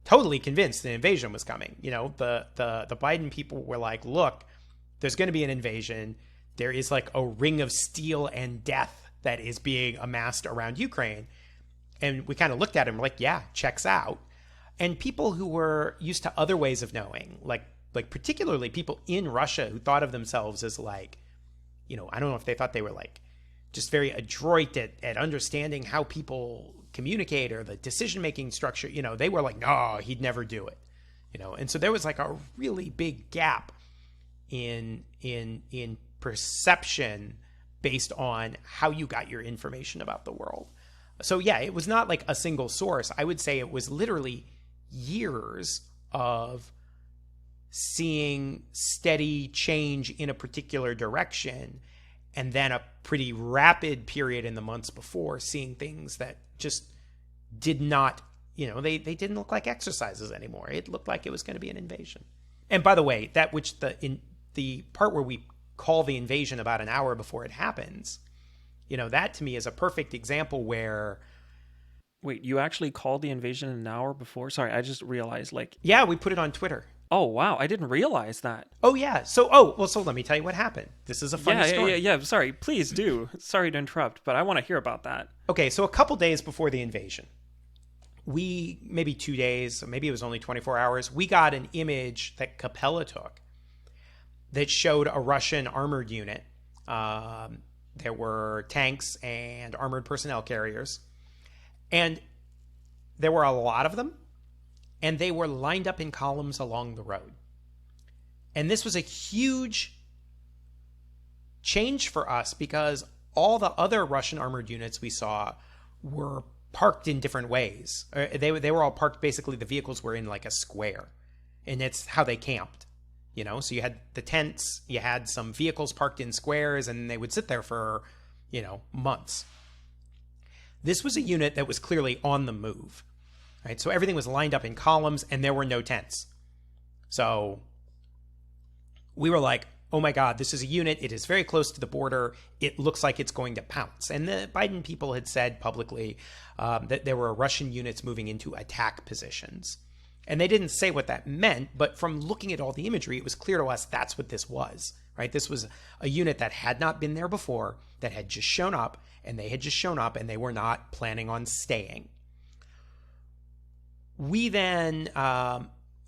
totally convinced an invasion was coming. The Biden people were like, look, there's going to be an invasion. There is like a ring of steel and death that is being amassed around Ukraine. And we kind of looked at him like, yeah, checks out. And people who were used to other ways of knowing, like particularly people in Russia who thought of themselves as like, I don't know if they thought they were like just very adroit at understanding how people communicate or the decision-making structure, they were like, no, he'd never do it. And so there was like a really big gap in perception based on how you got your information about the world. So yeah, it was not like a single source. I would say it was literally years of seeing steady change in a particular direction, and then a pretty rapid period in the months before seeing things that just did not, they didn't look like exercises anymore. It looked like it was going to be an invasion. And by the way, that which the part where we call the invasion about an hour before it happens, that to me is a perfect example where... Wait, you actually called the invasion an hour before? Sorry, I just realized Yeah, we put it on Twitter. Oh, wow, I didn't realize that. Oh, yeah. So let me tell you what happened. This is a funny story. Yeah, sorry, please do. Sorry to interrupt, but I want to hear about that. Okay, so a couple days before the invasion, maybe 2 days, maybe it was only 24 hours, we got an image that Capella took that showed a Russian armored unit. There were tanks and armored personnel carriers. And there were a lot of them. And they were lined up in columns along the road. And this was a huge change for us because all the other Russian armored units we saw were parked in different ways. They were all parked, basically the vehicles were in like a square. And it's how they camped. So you had the tents, you had some vehicles parked in squares, and they would sit there for, months. This was a unit that was clearly on the move, right? So everything was lined up in columns, and there were no tents. So we were like, oh my God, this is a unit. It is very close to the border. It looks like it's going to pounce. And the Biden people had said publicly that there were Russian units moving into attack positions. And they didn't say what that meant, but from looking at all the imagery, it was clear to us that's what this was, right? This was a unit that had not been there before, that had just shown up, and they had just shown up, and they were not planning on staying. we then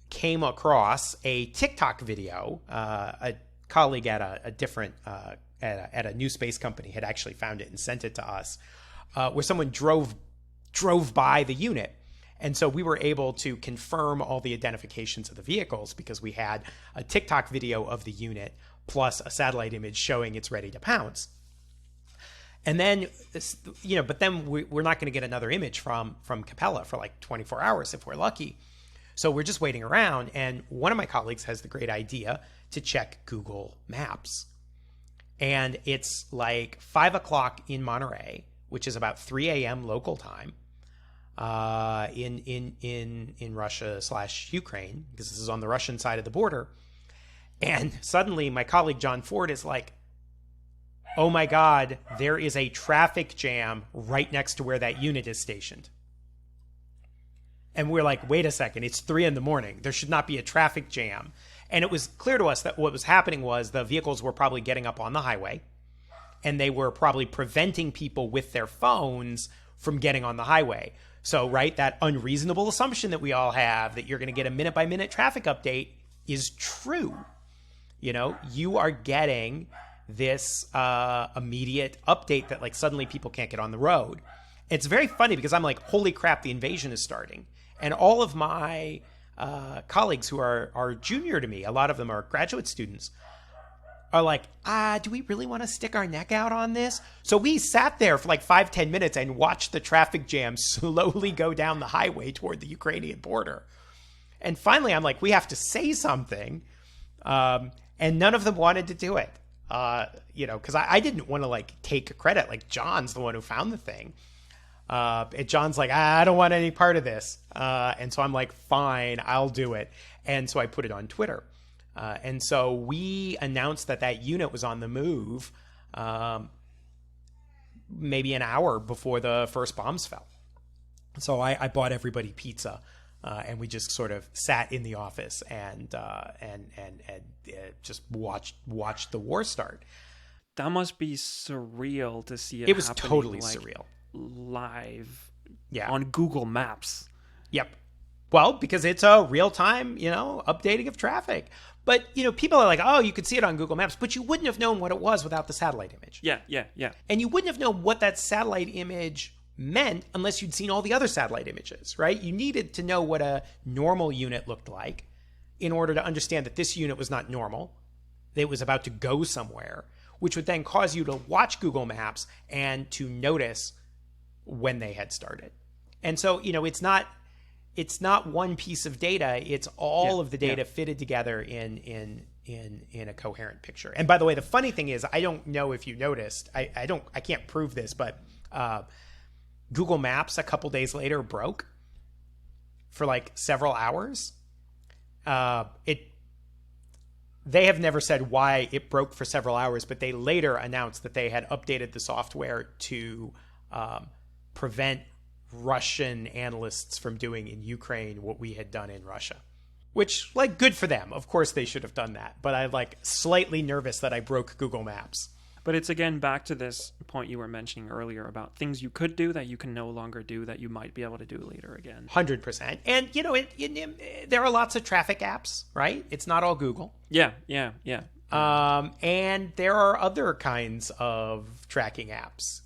came across a TikTok video. A colleague at a different at a new space company had actually found it and sent it to us, where someone drove by the unit. And so we were able to confirm all the identifications of the vehicles because we had a TikTok video of the unit plus a satellite image showing it's ready to pounce. And then, but then we're not going to get another image from Capella for like 24 hours if we're lucky. So we're just waiting around. And one of my colleagues has the great idea to check Google Maps. And it's like 5 o'clock in Monterey, which is about 3 a.m. local time. In Russia/Ukraine, because this is on the Russian side of the border. And suddenly my colleague John Ford is like, oh my God, there is a traffic jam right next to where that unit is stationed. And we're like, wait a second, it's 3 a.m. There should not be a traffic jam. And it was clear to us that what was happening was the vehicles were probably getting up on the highway and they were probably preventing people with their phones from getting on the highway. So, right, that unreasonable assumption that we all have that you're going to get a minute-by-minute traffic update is true. You are getting this immediate update that, like, suddenly people can't get on the road. It's very funny because I'm like, holy crap, the invasion is starting. And all of my colleagues who are junior to me, a lot of them are graduate students, are like, do we really want to stick our neck out on this? So we sat there for like 5-10 minutes and watched the traffic jam slowly go down the highway toward the Ukrainian border. And finally, I'm like, we have to say something. And none of them wanted to do it, because I didn't want to like take credit. Like John's the one who found the thing. And John's like, I don't want any part of this. And so I'm like, fine, I'll do it. And so I put it on Twitter. And so we announced that unit was on the move maybe an hour before the first bombs fell. So I bought everybody pizza, and we just sort of sat in the office and just watched the war start. That must be surreal to see it. It was totally like surreal. Live, yeah, on Google Maps. Yep. Well, because it's a real-time, updating of traffic. But, people are like, oh, you could see it on Google Maps, but you wouldn't have known what it was without the satellite image. Yeah. And you wouldn't have known what that satellite image meant unless you'd seen all the other satellite images, right? You needed to know what a normal unit looked like in order to understand that this unit was not normal. It was about to go somewhere, which would then cause you to watch Google Maps and to notice when they had started. And so, it's not one piece of data. It's all of the data fitted together in a coherent picture. And by the way, the funny thing is, I don't know if you noticed, I can't prove this, but Google Maps a couple days later broke for like several hours. They have never said why it broke for several hours, but they later announced that they had updated the software to prevent Russian analysts from doing in Ukraine what we had done in Russia, which, like, good for them. Of course they should have done that, but I'm like slightly nervous that I broke Google Maps. But it's again back to this point you were mentioning earlier about things you could do that you can no longer do that you might be able to do later again. 100%. And there are lots of traffic apps, right? It's not all Google. Yeah. And there are other kinds of tracking apps,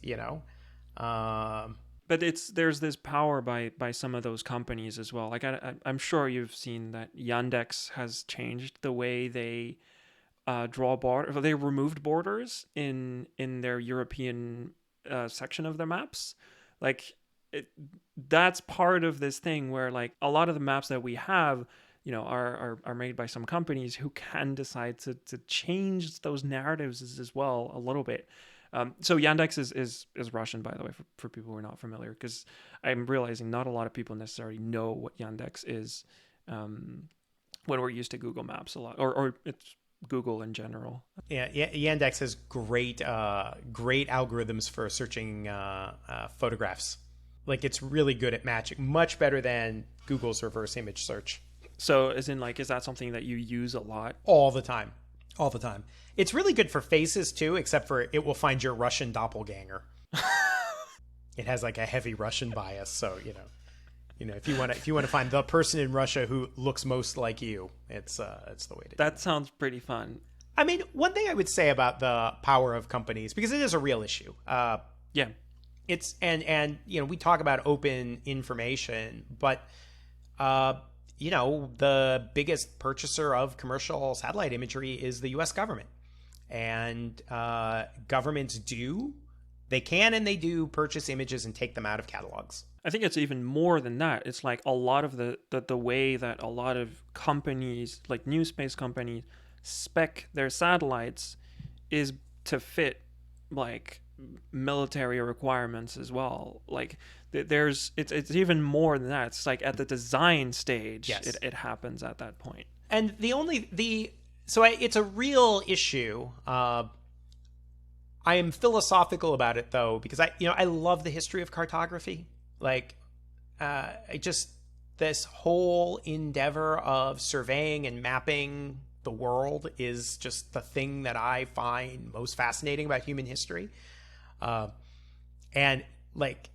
But there's this power by some of those companies as well. Like I'm sure you've seen that Yandex has changed the way they draw borders. They removed borders in their European section of their maps. Like that's part of this thing where like a lot of the maps that we have, are made by some companies who can decide to change those narratives as well a little bit. So Yandex is Russian, by the way, for people who are not familiar, because I'm realizing not a lot of people necessarily know what Yandex is when we're used to Google Maps a lot, or it's Google in general. Yeah, Yandex has great algorithms for searching photographs. Like, it's really good at matching, much better than Google's reverse image search. So, as in, like, is that something that you use a lot? All the time. It's really good for faces too, except for it will find your Russian doppelganger. It has like a heavy Russian bias, so if you want to find the person in Russia who looks most like you, it's the way to do it. That sounds pretty fun. I mean, one thing I would say about the power of companies, because it is a real issue. Yeah. It's and we talk about open information, but the biggest purchaser of commercial satellite imagery is the U.S. government, and governments they can and they do purchase images and take them out of catalogs. I think it's even more than that. It's like a lot of the way that a lot of companies, like new space companies, spec their satellites is to fit like military requirements as well. Like it's even more than that. It's like at the design stage, yes. it happens at that point. And it's a real issue. I am philosophical about it though, because I love the history of cartography. Like, this whole endeavor of surveying and mapping the world is just the thing that I find most fascinating about human history. And like,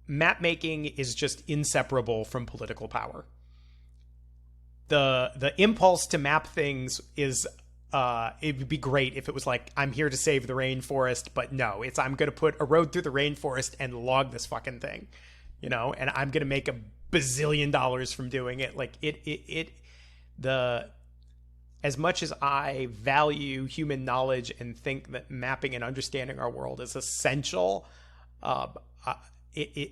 map making is just inseparable from political power. The impulse to map things is it would be great if it was like, I'm here to save the rainforest, but no, it's I'm going to put a road through the rainforest and log this fucking thing, and I'm going to make $1 bazillion from doing it. Like as much as I value human knowledge and think that mapping and understanding our world is essential, it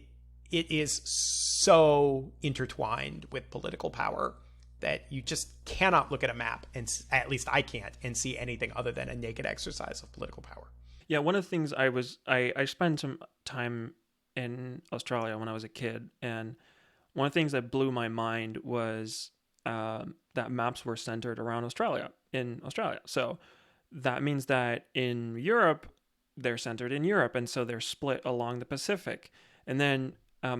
is so intertwined with political power that you just cannot look at a map, and at least I can't, and see anything other than a naked exercise of political power. Yeah, one of the things I spent some time in Australia when I was a kid, and one of the things that blew my mind was that maps were centered around Australia, in Australia. So that means that in Europe, they're centered in Europe, and so they're split along the Pacific. And then,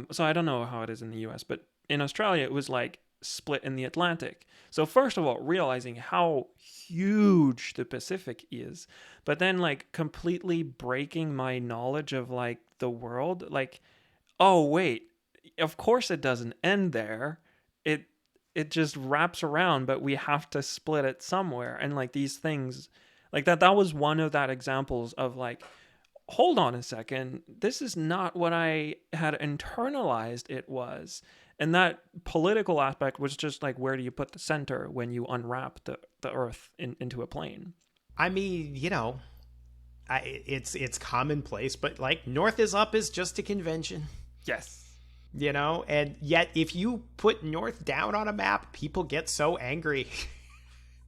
so I don't know how it is in the US, but in Australia, it was like split in the Atlantic. So first of all, realizing how huge the Pacific is, but then like completely breaking my knowledge of like the world, like, oh wait, of course it doesn't end there. It just wraps around, but we have to split it somewhere. And like these things like that was one of that examples of like, hold on a second, this is not what I had internalized it was. And that political aspect was just like, where do you put the center when you unwrap the Earth into a plane? I mean, it's commonplace, but like north is up is just a convention. Yes. And yet if you put north down on a map, people get so angry.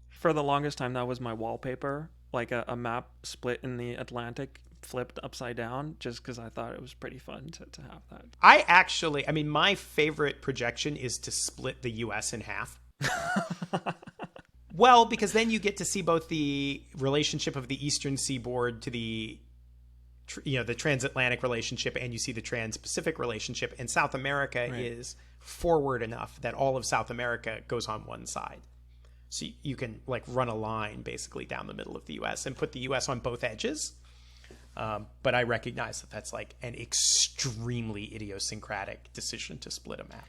For the longest time, that was my wallpaper, like a map split in the Atlantic, flipped upside down, just because I thought it was pretty fun to have that. My favorite projection is to split the US in half. Well, because then you get to see both the relationship of the eastern seaboard to the transatlantic relationship, and you see the trans-Pacific relationship, and South America is forward enough that all of South America goes on one side. So you can like run a line basically down the middle of the US and put the US on both edges. But I recognize that that's like an extremely idiosyncratic decision to split a map.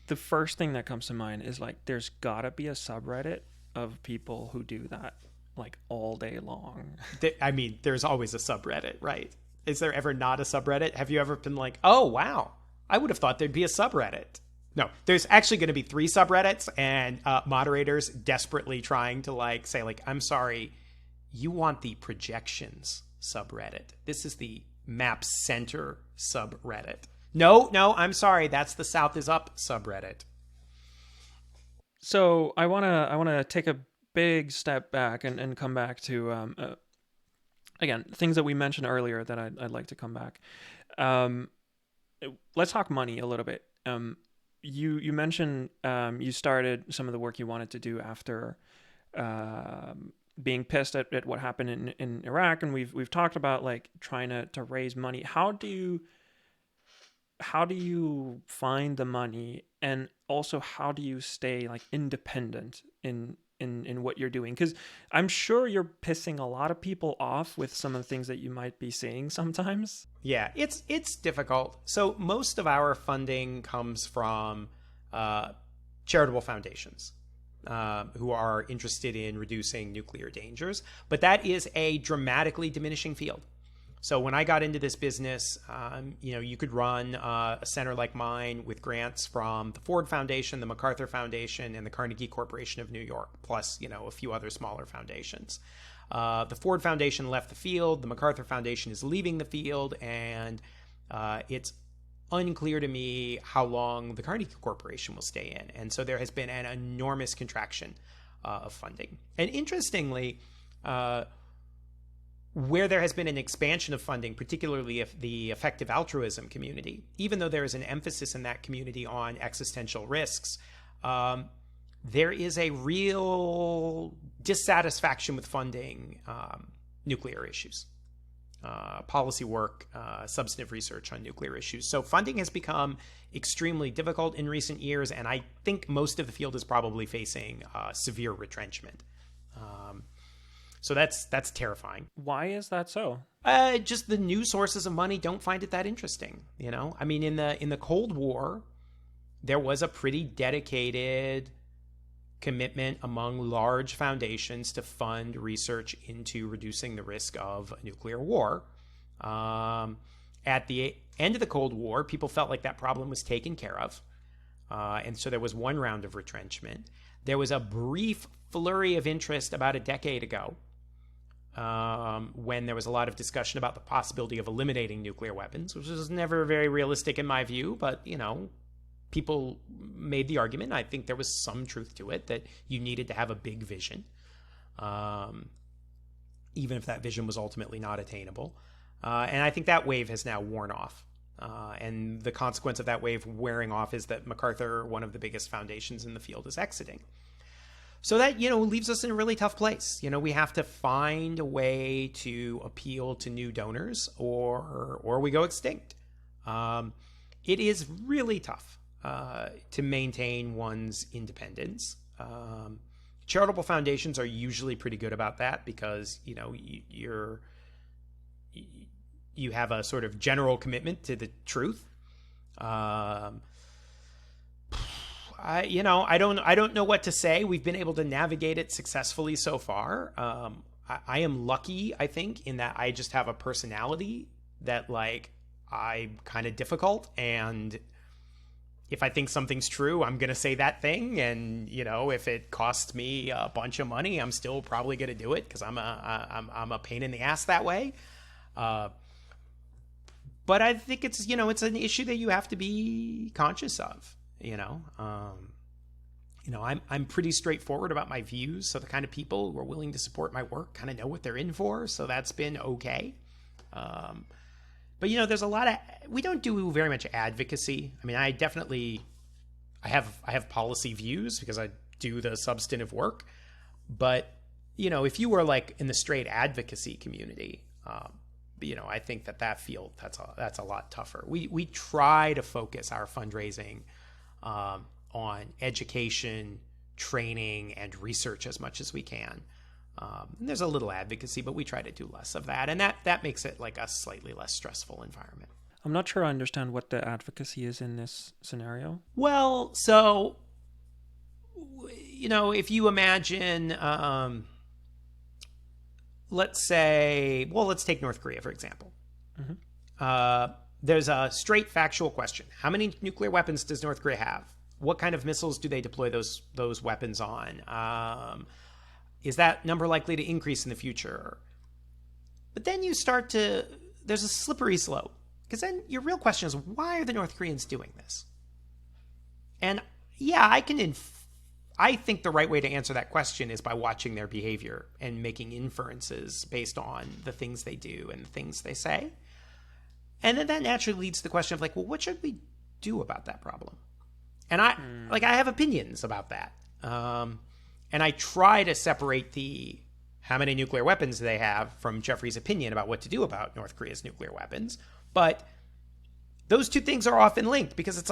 The first thing that comes to mind is like, there's gotta be a subreddit of people who do that like all day long. There's always a subreddit, right? Is there ever not a subreddit? Have you ever been like, oh, wow, I would have thought there'd be a subreddit? No, there's actually going to be 3 subreddits, and moderators desperately trying to like say like, I'm sorry, you want the projections subreddit. This is the map center subreddit. No, I'm sorry, that's the South is Up subreddit. So I wanna take a big step back and come back to again, things that we mentioned earlier that I'd like to come back. Let's talk money a little bit. You mentioned you started some of the work you wanted to do after being pissed at what happened in Iraq, and we've talked about like trying to raise money. How do you find the money, and also how do you stay like independent in in what you're doing? Because I'm sure you're pissing a lot of people off with some of the things that you might be saying sometimes. Yeah, it's difficult. So most of our funding comes from charitable foundations who are interested in reducing nuclear dangers, but that is a dramatically diminishing field. So when I got into this business, you could run a center like mine with grants from the Ford Foundation, the MacArthur Foundation, and the Carnegie Corporation of New York, plus, a few other smaller foundations. The Ford Foundation left the field. The MacArthur Foundation is leaving the field, and it's unclear to me how long the Carnegie Corporation will stay in. And so there has been an enormous contraction of funding. And interestingly, where there has been an expansion of funding, particularly if the effective altruism community, even though there is an emphasis in that community on existential risks, there is a real dissatisfaction with funding nuclear issues, policy work, substantive research on nuclear issues. So funding has become extremely difficult in recent years, and I think most of the field is probably facing severe retrenchment. So that's terrifying. Why is that so? Just the new sources of money don't find it that interesting. I mean, in the Cold War, there was a pretty dedicated commitment among large foundations to fund research into reducing the risk of a nuclear war. At the end of the Cold War, people felt like that problem was taken care of. And so there was one round of retrenchment. There was a brief flurry of interest about a decade ago when there was a lot of discussion about the possibility of eliminating nuclear weapons, which was never very realistic in my view, but, people made the argument. I think there was some truth to it, that you needed to have a big vision, even if that vision was ultimately not attainable. And I think that wave has now worn off. And the consequence of that wave wearing off is that MacArthur, one of the biggest foundations in the field, is exiting. So that, leaves us in a really tough place. We have to find a way to appeal to new donors or we go extinct. It is really tough to maintain one's independence. Charitable foundations are usually pretty good about that because, you have a sort of general commitment to the truth. I don't know what to say. We've been able to navigate it successfully so far. I am lucky, I think, in that I just have a personality that, I'm kind of difficult, and if I think something's true, I'm going to say that thing, and if it costs me a bunch of money, I'm still probably going to do it because I'm a pain in the ass that way. But I think it's it's an issue that you have to be conscious of. I'm pretty straightforward about my views, so the kind of people who are willing to support my work kind of know what they're in for, so that's been okay. But there's a lot of, we don't do very much advocacy. I mean, I have policy views because I do the substantive work, but if you were in the straight advocacy community, I think that field, that's a lot tougher. We try to focus our fundraising on education, training, and research as much as we can. And there's a little advocacy, but we try to do less of that. And that makes it a slightly less stressful environment. I'm not sure I understand what the advocacy is in this scenario. Well, so, if you imagine, let's take North Korea, for example. Mm-hmm. There's a straight factual question. How many nuclear weapons does North Korea have? What kind of missiles do they deploy those weapons on? Is that number likely to increase in the future? But then there's a slippery slope. Because then your real question is, why are the North Koreans doing this? And yeah, I think the right way to answer that question is by watching their behavior and making inferences based on the things they do and the things they say. And then that naturally leads to the question of what should we do about that problem? And I have opinions about that. And I try to separate the how many nuclear weapons they have from Jeffrey's opinion about what to do about North Korea's nuclear weapons. But those two things are often linked because it's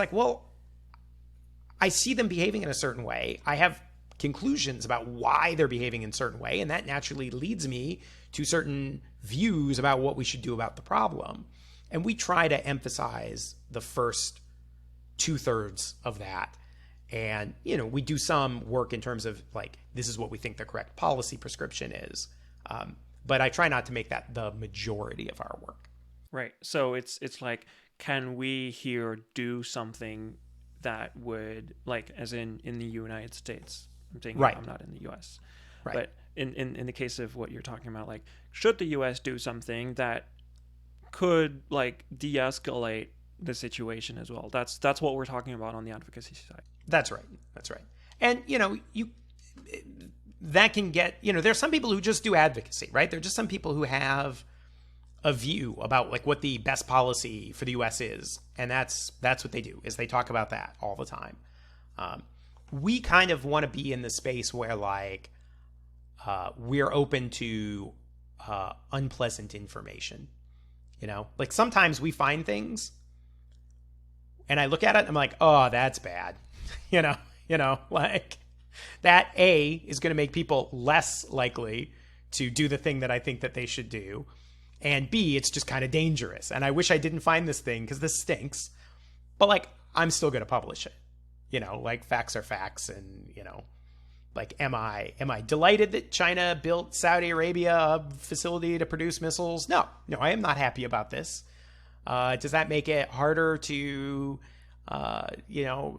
I see them behaving in a certain way. I have conclusions about why they're behaving in a certain way, and that naturally leads me to certain views about what we should do about the problem. And we try to emphasize the first 2/3 of that. And, we do some work in terms of like, this is what we think the correct policy prescription is. But I try not to make that the majority of our work. Right. So it's like, can we here do something that would, like, as in the United States? I'm saying right. I'm not in the U.S. Right. But in the case of what you're talking about, like, should the U.S. do something that could, like, de-escalate the situation as well? That's what we're talking about on the advocacy side. That's right. And, that can get, there's some people who just do advocacy, right? There are just some people who have a view about like what the best policy for the U.S. is. And that's what they do, is they talk about that all the time. We kind of want to be in the space where like we're open to unpleasant information. Like sometimes we find things and I look at it and I'm like, oh, that's bad. Like that A is going to make people less likely to do the thing that I think that they should do. And B, it's just kind of dangerous. And I wish I didn't find this thing because this stinks. But like, I'm still going to publish it. Like facts are facts. And, like, am I delighted that China built Saudi Arabia a facility to produce missiles? No, I am not happy about this. Does that make it harder to,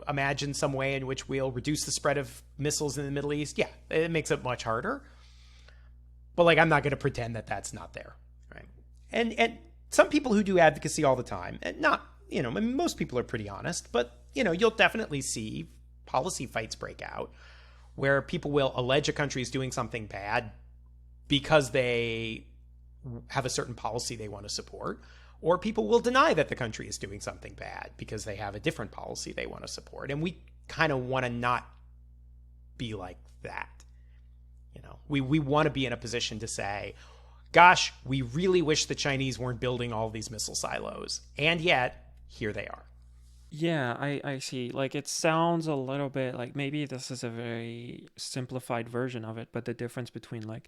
imagine some way in which we'll reduce the spread of missiles in the Middle East? Yeah, it makes it much harder. But like, I'm not going to pretend that that's not there. Right. And some people who do advocacy all the time, and not, most people are pretty honest, but, you'll definitely see policy fights break out where people will allege a country is doing something bad because they have a certain policy they want to support, or people will deny that the country is doing something bad because they have a different policy they want to support. And we kind of want to not be like that. We want to be in a position to say, gosh, we really wish the Chinese weren't building all these missile silos. And yet, here they are. Yeah, I see. Like, it sounds a little bit like maybe this is a very simplified version of it, but the difference between like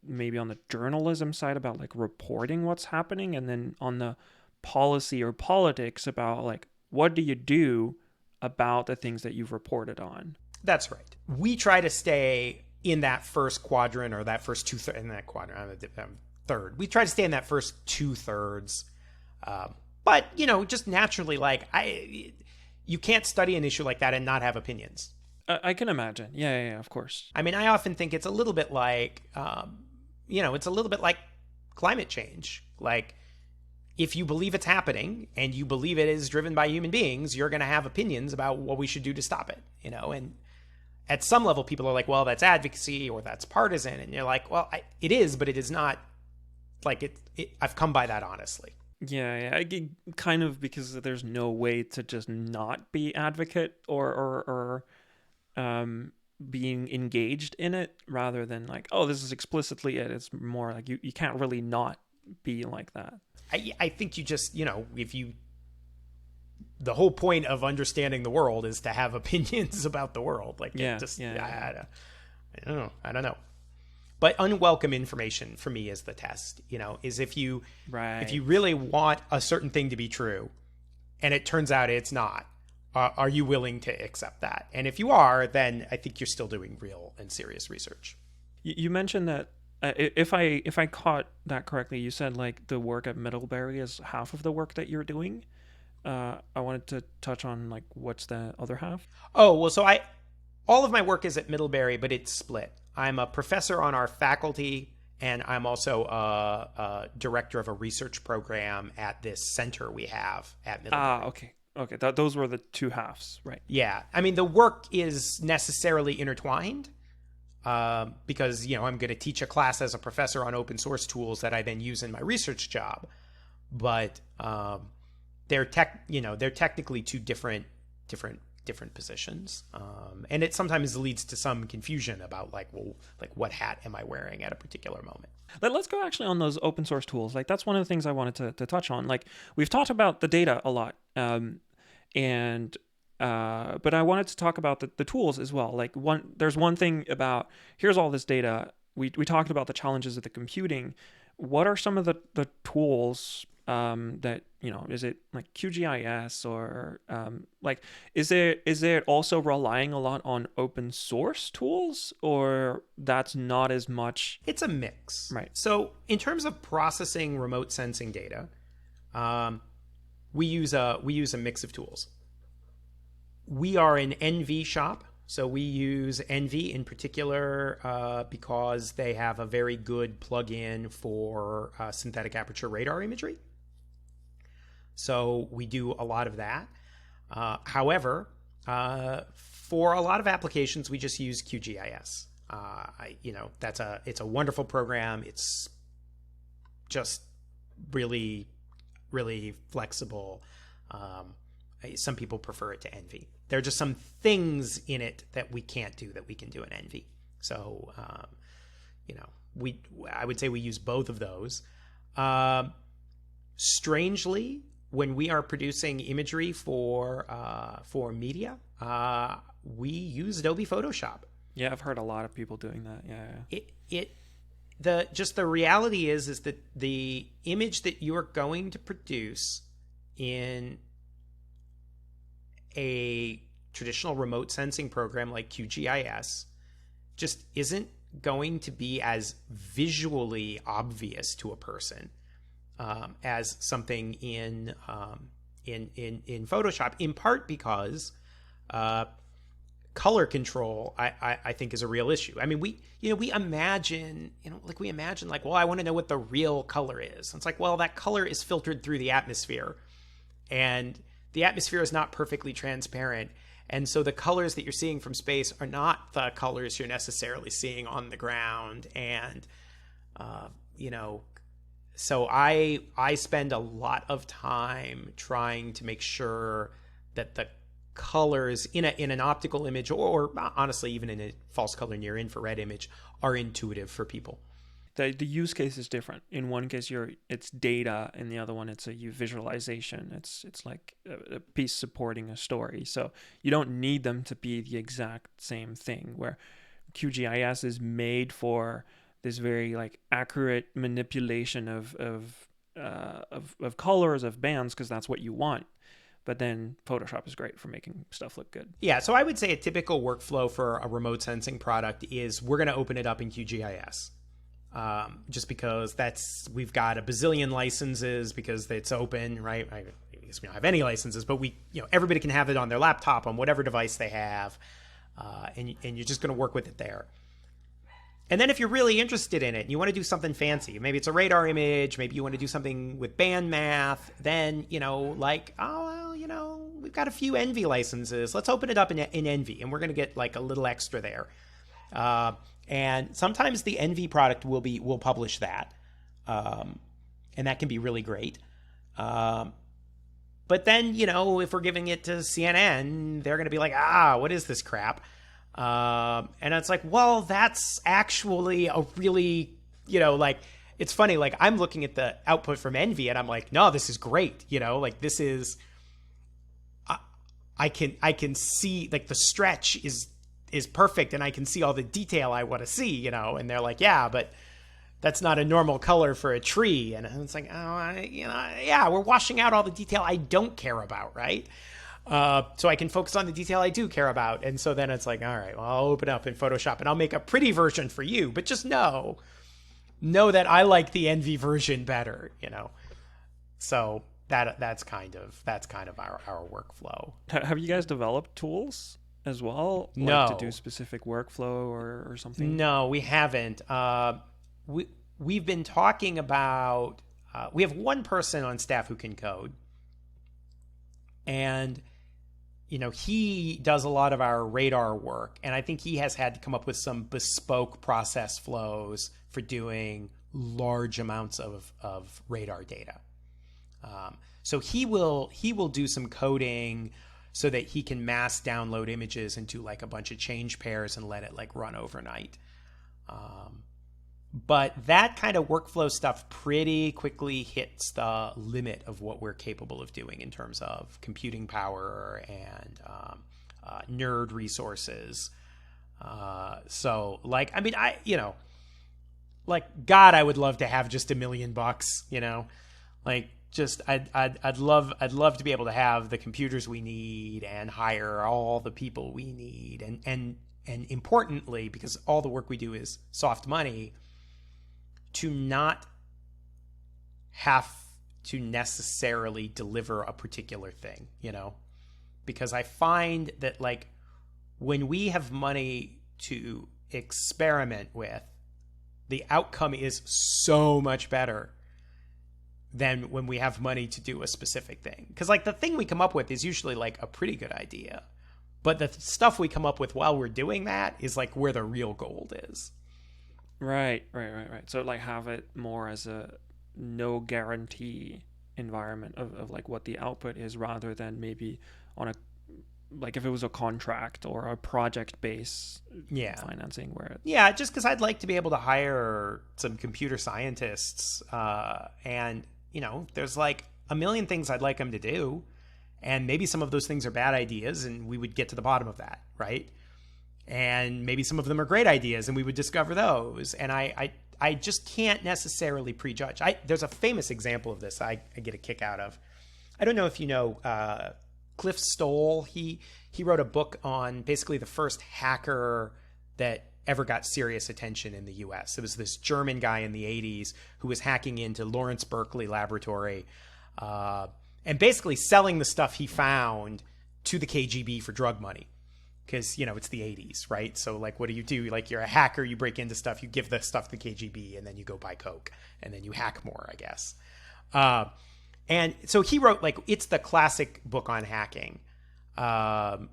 maybe on the journalism side about like reporting what's happening, and then on the policy or politics about like what do you do about the things that you've reported on. That's right. We try to stay in that first quadrant, or that first third. We try to stay in that first 2/3. But, just naturally, like, you can't study an issue like that and not have opinions. I can imagine. Yeah, of course. I mean, I often think it's a little bit like, it's a little bit like climate change. Like, if you believe it's happening and you believe it is driven by human beings, you're going to have opinions about what we should do to stop it, and at some level, people are like, well, that's advocacy or that's partisan. And you're like, well, it is, but it is not like it. I've come by that honestly. Yeah, I kind of, because there's no way to just not be advocate or being engaged in it, rather than like, oh, this is explicitly it. It's more like you can't really not be like that. I think you just, the whole point of understanding the world is to have opinions about the world. Like, I don't know. But unwelcome information for me is the test, is if you really want a certain thing to be true and it turns out it's not, are you willing to accept that? And if you are, then I think you're still doing real and serious research. You mentioned that if I caught that correctly, you said like the work at Middlebury is half of the work that you're doing. I wanted to touch on like what's the other half? Oh, well, so all of my work is at Middlebury, but it's split. I'm a professor on our faculty, and I'm also a director of a research program at this center we have at Middlebury. Okay. Those were the two halves, right? Yeah. I mean, the work is necessarily intertwined because, I'm going to teach a class as a professor on open source tools that I then use in my research job. But they're technically two different positions, and it sometimes leads to some confusion about like what hat am I wearing at a particular moment. Let's go actually on those open source tools. Like that's one of the things I wanted to touch on. Like we've talked about the data a lot, and But I wanted to talk about the tools as well. Like there's one thing about, here's all this data. We talked about the challenges of the computing. What are some of the tools that, is it like QGIS or like, is it also relying a lot on open source tools, or that's not as much? It's a mix. Right. So in terms of processing remote sensing data, we use a mix of tools. We are an NV shop, so we use NV in particular because they have a very good plugin for synthetic aperture radar imagery. So we do a lot of that. However, for a lot of applications, we just use QGIS. It's a wonderful program. It's just really, really flexible. Some people prefer it to NV. There are just some things in it that we can't do that we can do in NV. So, I would say we use both of those. Strangely, when we are producing imagery for media, we use Adobe Photoshop. Yeah, I've heard a lot of people doing that. Yeah. The reality is that the image that you are going to produce in a traditional remote sensing program like QGIS just isn't going to be as visually obvious to a person as something in Photoshop, in part because color control I think is a real issue. I mean, we imagine well, I want to know what the real color is. And it's like, well, that color is filtered through the atmosphere, and the atmosphere is not perfectly transparent. And so the colors that you're seeing from space are not the colors you're necessarily seeing on the ground. And, so I spend a lot of time trying to make sure that the colors in an optical image, or honestly, even in a false color near infrared image, are intuitive for people. The use case is different. In one case, it's data. In the other one, it's a visualization. It's like a piece supporting a story. So you don't need them to be the exact same thing. Where QGIS is made for this very like accurate manipulation of colors, of bands, because that's what you want. But then Photoshop is great for making stuff look good. Yeah, so I would say a typical workflow for a remote sensing product is we're going to open it up in QGIS. Just because we've got a bazillion licenses because it's open, right? I guess we don't have any licenses, but everybody can have it on their laptop, on whatever device they have, and you're just going to work with it there. And then if you're really interested in it and you want to do something fancy, maybe it's a radar image, maybe you want to do something with band math, then, we've got a few NV licenses. Let's open it up in NV, and we're going to get like a little extra there. And sometimes the NV product will publish that, and that can be really great. But then, if we're giving it to CNN, they're going to be like, what is this crap? And it's like, well, that's actually a really, it's funny. Like, I'm looking at the output from NV, and I'm like, no, this is great. This is, I can see, like, the stretch is perfect, and I can see all the detail I want to see, and they're like, yeah, but that's not a normal color for a tree. And it's like, we're washing out all the detail I don't care about, right? So I can focus on the detail I do care about. And so then it's like, all right, well, I'll open up in Photoshop and I'll make a pretty version for you, but just know that I like the NV version better, So that's kind of our workflow. Have you guys developed tools as well? No. Like to do specific workflow or something? No, we haven't. We've been talking about, we have one person on staff who can code. And, he does a lot of our radar work. And I think he has had to come up with some bespoke process flows for doing large amounts of radar data. So he will do some coding so that he can mass download images into like a bunch of change pairs and let it like run overnight. But that kind of workflow stuff pretty quickly hits the limit of what we're capable of doing in terms of computing power and nerd resources. So, like, I mean, like, God, I would love to have just $1 million, you know, like, just I'd love to be able to have the computers we need and hire all the people we need, and importantly, because all the work we do is soft money, to not have to necessarily deliver a particular thing, you know, because I find that, like, when we have money to experiment with, the outcome is so much better than when we have money to do a specific thing. Because, like, the thing we come up with is usually, like, a pretty good idea. But the stuff we come up with while we're doing that is, like, where the real gold is. Right. So, like, have it more as a no guarantee environment of like what the output is, rather than maybe on a, like, if it was a contract or a project-based financing where just because I'd like to be able to hire some computer scientists, and, you know, there's like a million things I'd like them to do, and maybe some of those things are bad ideas, and we would get to the bottom of that, right? And maybe some of them are great ideas, and we would discover those. And I just can't necessarily prejudge. There's a famous example of this I get a kick out of. I don't know if you know Cliff Stoll. He wrote a book on basically the first hacker that ever got serious attention in the US. It was this German guy in the 80s who was hacking into Lawrence Berkeley Laboratory, and basically selling the stuff he found to the KGB for drug money. Because, you know, it's the 80s, right? So, like, what do? Like, you're a hacker, you break into stuff, you give the stuff to the KGB, and then you go buy coke, and then you hack more, I guess. And so he wrote, like, it's the classic book on hacking. And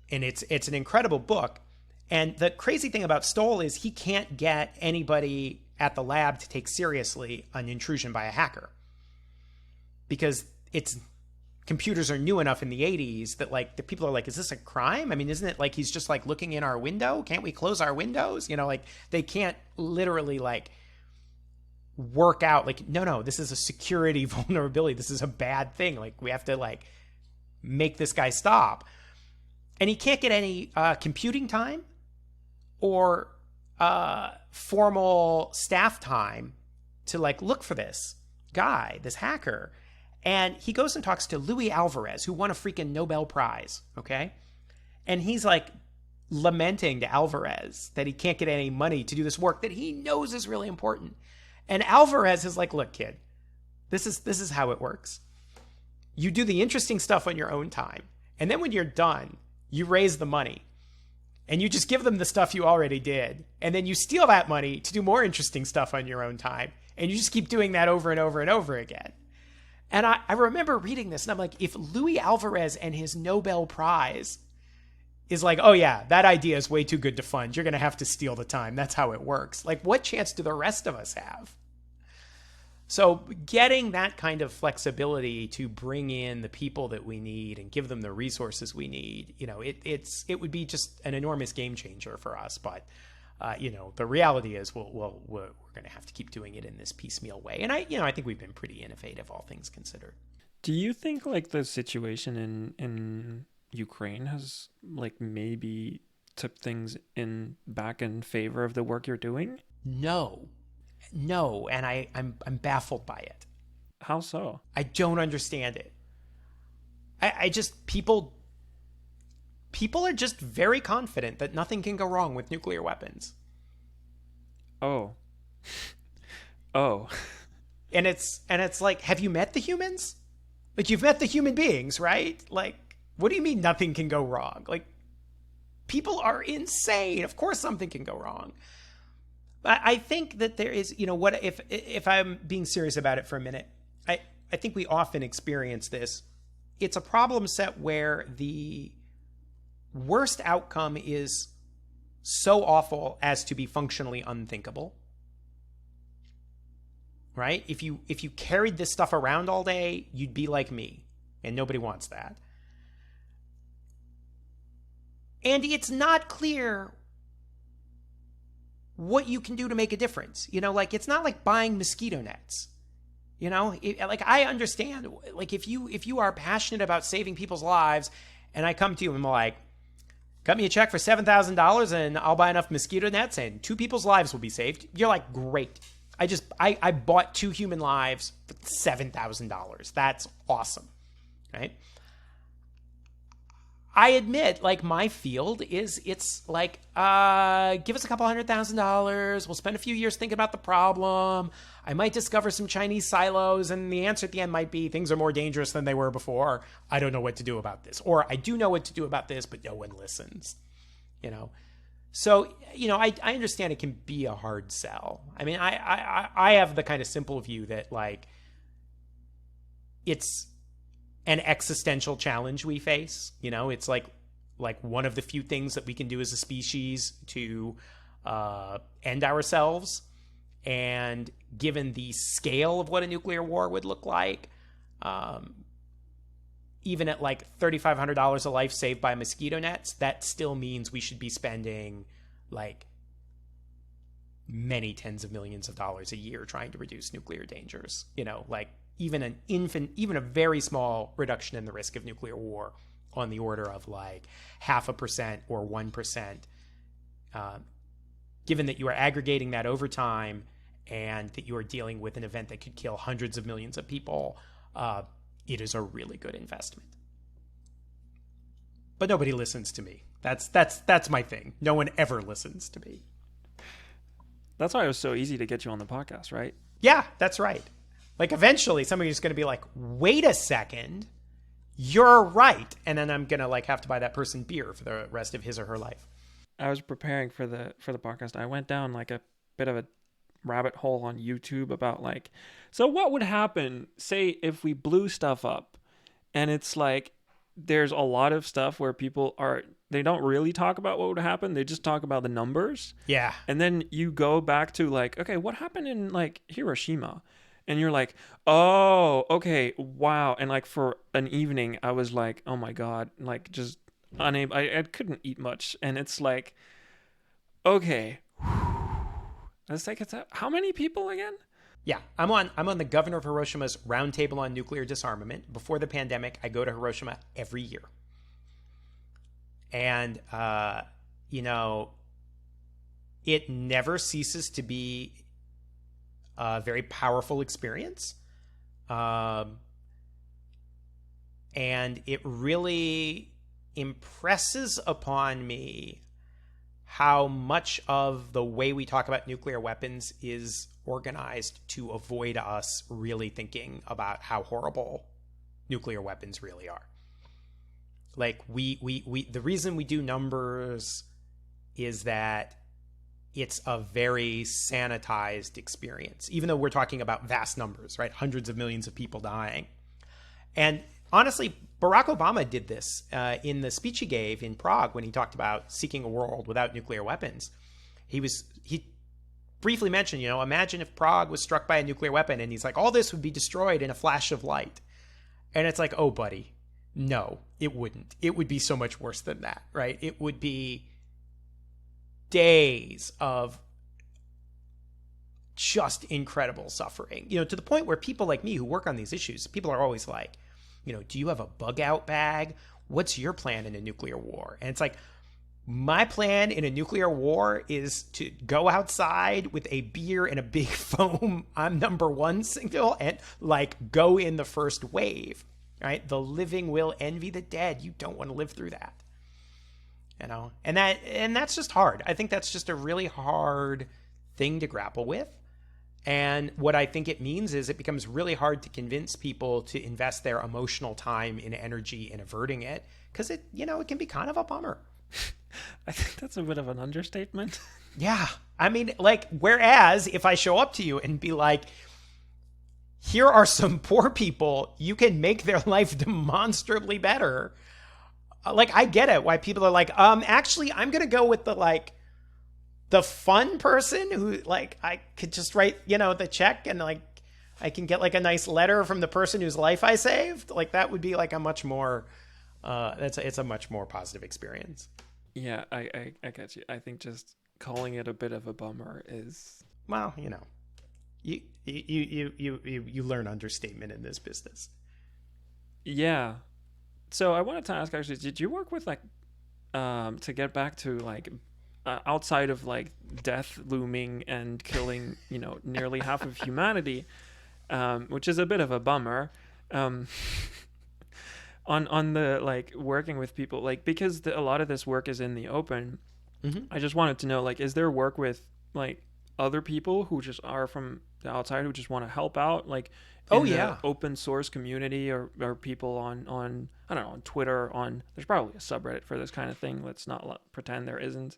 it's an incredible book. And the crazy thing about Stoll is he can't get anybody at the lab to take seriously an intrusion by a hacker. Because computers are new enough in the 80s that, like, the people are like, is this a crime? I mean, isn't it like he's just, like, looking in our window? Can't we close our windows? You know, like, they can't literally, like, work out, like, no, this is a security vulnerability. This is a bad thing. Like, we have to, like, make this guy stop. And he can't get any computing time or formal staff time to, like, look for this guy, this hacker. And he goes and talks to Luis Alvarez, who won a freaking Nobel Prize, okay? And he's, like, lamenting to Alvarez that he can't get any money to do this work that he knows is really important. And Alvarez is like, look, kid, this is how it works. You do the interesting stuff on your own time. And then when you're done, you raise the money. And you just give them the stuff you already did. And then you steal that money to do more interesting stuff on your own time. And you just keep doing that over and over and over again. And I remember reading this, and I'm like, if Luis Alvarez and his Nobel Prize is like, oh yeah, that idea is way too good to fund, you're going to have to steal the time, that's how it works. Like, what chance do the rest of us have? So getting that kind of flexibility to bring in the people that we need and give them the resources we need, you know, it would be just an enormous game changer for us. But you know, the reality is we're going to have to keep doing it in this piecemeal way. And I think we've been pretty innovative, all things considered. Do you think, like, the situation in Ukraine has, like, maybe tipped things back in favor of the work you're doing? No, and I'm baffled by it. How so? I don't understand it. I just people are just very confident that nothing can go wrong with nuclear weapons. Oh. And it's like, have you met the humans? Like, you've met the human beings, right? Like, what do you mean nothing can go wrong? Like, people are insane. Of course something can go wrong. I think that there is, you know, what if I'm being serious about it for a minute, I think we often experience this. It's a problem set where the worst outcome is so awful as to be functionally unthinkable. Right? If you carried this stuff around all day, you'd be like me, and nobody wants that. And it's not clear what you can do to make a difference. Like, it's not like buying mosquito nets. Like, I understand, like, if you are passionate about saving people's lives, and I come to you and I'm like, cut me a check for $7,000 and I'll buy enough mosquito nets and 2 people's lives will be saved. You're like, great. I bought 2 human lives for $7,000. That's awesome. Right? I admit, like, my field it's like, give us a couple $100,000. We'll spend a few years thinking about the problem. I might discover some Chinese silos, and the answer at the end might be things are more dangerous than they were before. I don't know what to do about this. Or I do know what to do about this, but no one listens. So, I understand it can be a hard sell. I mean, I have the kind of simple view that, like, it's an existential challenge we face. It's like one of the few things that we can do as a species to end ourselves. And given the scale of what a nuclear war would look like, even at like $3,500 a life saved by mosquito nets, that still means we should be spending like many tens of millions of dollars a year trying to reduce nuclear dangers. Like even a very small reduction in the risk of nuclear war on the order of like 0.5% or 1%, given that you are aggregating that over time and that you are dealing with an event that could kill hundreds of millions of people, it is a really good investment. But nobody listens to me. That's my thing. No one ever listens to me. That's why it was so easy to get you on the podcast, right? Yeah, that's right. Like, eventually somebody's going to be like, wait a second, you're right. And then I'm going to like have to buy that person beer for the rest of his or her life. I was preparing for the podcast. I went down like a bit of a rabbit hole on YouTube about like, so what would happen, say, if we blew stuff up? And it's like, there's a lot of stuff where they don't really talk about what would happen. They just talk about the numbers. Yeah. And then you go back to like, okay, what happened in like Hiroshima? And you're like, oh, okay, wow. And like for an evening, I was like, oh my God, like just unable, I couldn't eat much. And it's like, okay, how many people again? Yeah, I'm on the governor of Hiroshima's roundtable on nuclear disarmament. Before the pandemic, I go to Hiroshima every year. And, it never ceases to be a very powerful experience. And it really impresses upon me how much of the way we talk about nuclear weapons is organized to avoid us really thinking about how horrible nuclear weapons really are. Like, the reason we do numbers is that it's a very sanitized experience, even though we're talking about vast numbers, right? Hundreds of millions of people dying. And honestly, Barack Obama did this in the speech he gave in Prague when he talked about seeking a world without nuclear weapons. He briefly mentioned, imagine if Prague was struck by a nuclear weapon, and he's like, all this would be destroyed in a flash of light. And it's like, oh, buddy, no, it wouldn't. It would be so much worse than that, right? It would be days of just incredible suffering, to the point where people like me who work on these issues, people are always like, do you have a bug out bag? What's your plan in a nuclear war? And it's like, my plan in a nuclear war is to go outside with a beer and a big foam I'm number one signal and like go in the first wave, right? The living will envy the dead. You don't want to live through that, and that's just hard. I think that's just a really hard thing to grapple with. And what I think it means is it becomes really hard to convince people to invest their emotional time and energy in averting it, because it can be kind of a bummer. I think that's a bit of an understatement. Yeah. I mean, like, whereas if I show up to you and be like, here are some poor people, you can make their life demonstrably better. Like, I get it. Why people are like, actually, I'm going to go with the fun person who, like, I could just write, the check and, like, I can get, like, a nice letter from the person whose life I saved. Like, that would be, like, a much more, it's a much more positive experience. Yeah, I get you. I think just calling it a bit of a bummer is... Well, you learn understatement in this business. Yeah. So I wanted to ask, actually, did you work with to get back to outside of death looming and killing, nearly half of humanity, which is a bit of a bummer, on the working with people, because a lot of this work is in the open. Mm-hmm. I just wanted to know, is there work with other people who just are from the outside who just want to help out, the open source community, or people on I don't know, on Twitter, there's probably a subreddit for this kind of thing. Let's not pretend there isn't.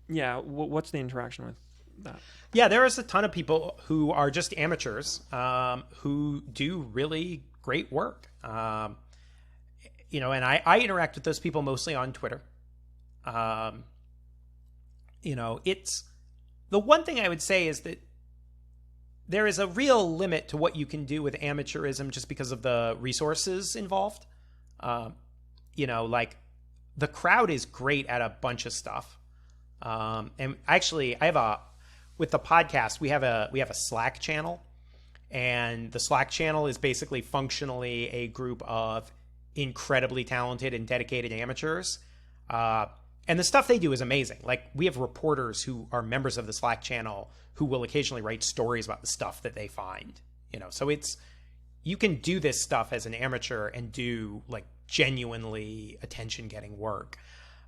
What's the interaction with that? Yeah, there is a ton of people who are just amateurs, who do really great work. And I interact with those people mostly on Twitter. It's the one thing I would say is that there is a real limit to what you can do with amateurism just because of the resources involved. The crowd is great at a bunch of stuff. And actually with the podcast, we have a Slack channel, and the Slack channel is basically functionally a group of incredibly talented and dedicated amateurs. And the stuff they do is amazing. We have reporters who are members of the Slack channel who will occasionally write stories about the stuff that they find. So you can do this stuff as an amateur and do genuinely attention-getting work.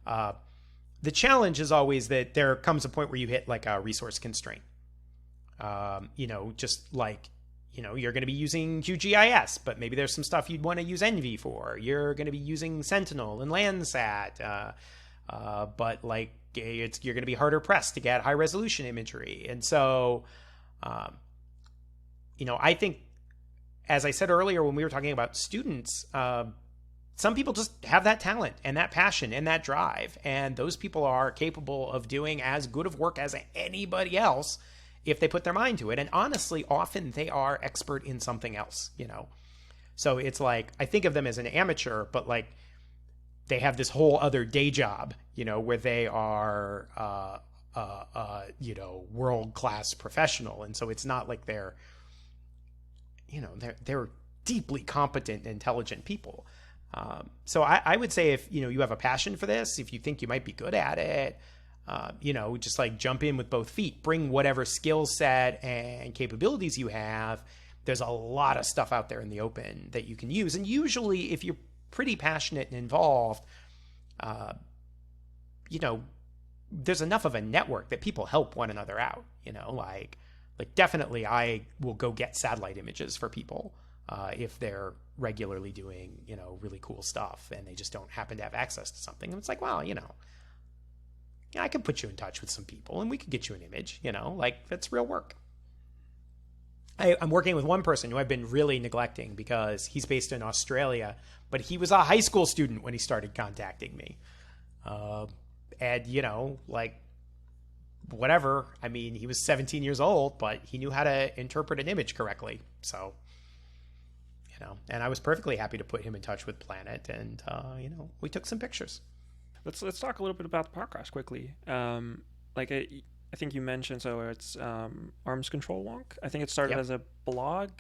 The challenge is always that there comes a point where you hit a resource constraint. You're going to be using QGIS, but maybe there's some stuff you'd want to use Envy for. You're going to be using Sentinel and Landsat, but you're going to be harder pressed to get high resolution imagery. And so, I think, as I said earlier when we were talking about students, some people just have that talent and that passion and that drive, and those people are capable of doing as good of work as anybody else if they put their mind to it. And honestly, often they are expert in something else, So it's I think of them as an amateur, but they have this whole other day job, where they are, world-class professional. And so it's not they're deeply competent, intelligent people. So I would say if, you have a passion for this, if you think you might be good at it, just jump in with both feet, bring whatever skill set and capabilities you have. There's a lot of stuff out there in the open that you can use. And usually if you're pretty passionate and involved, there's enough of a network that people help one another out, definitely I will go get satellite images for people, if they're regularly doing, really cool stuff and they just don't happen to have access to something. And it's I could put you in touch with some people and we could get you an image, that's real work. I'm working with one person who I've been really neglecting because he's based in Australia, but he was a high school student when he started contacting me. And, whatever. I mean, he was 17 years old, but he knew how to interpret an image correctly. So, and I was perfectly happy to put him in touch with Planet, and, we took some pictures. Let's talk a little bit about the podcast quickly. I think you mentioned, so it's Arms Control Wonk. I think it started as a blog.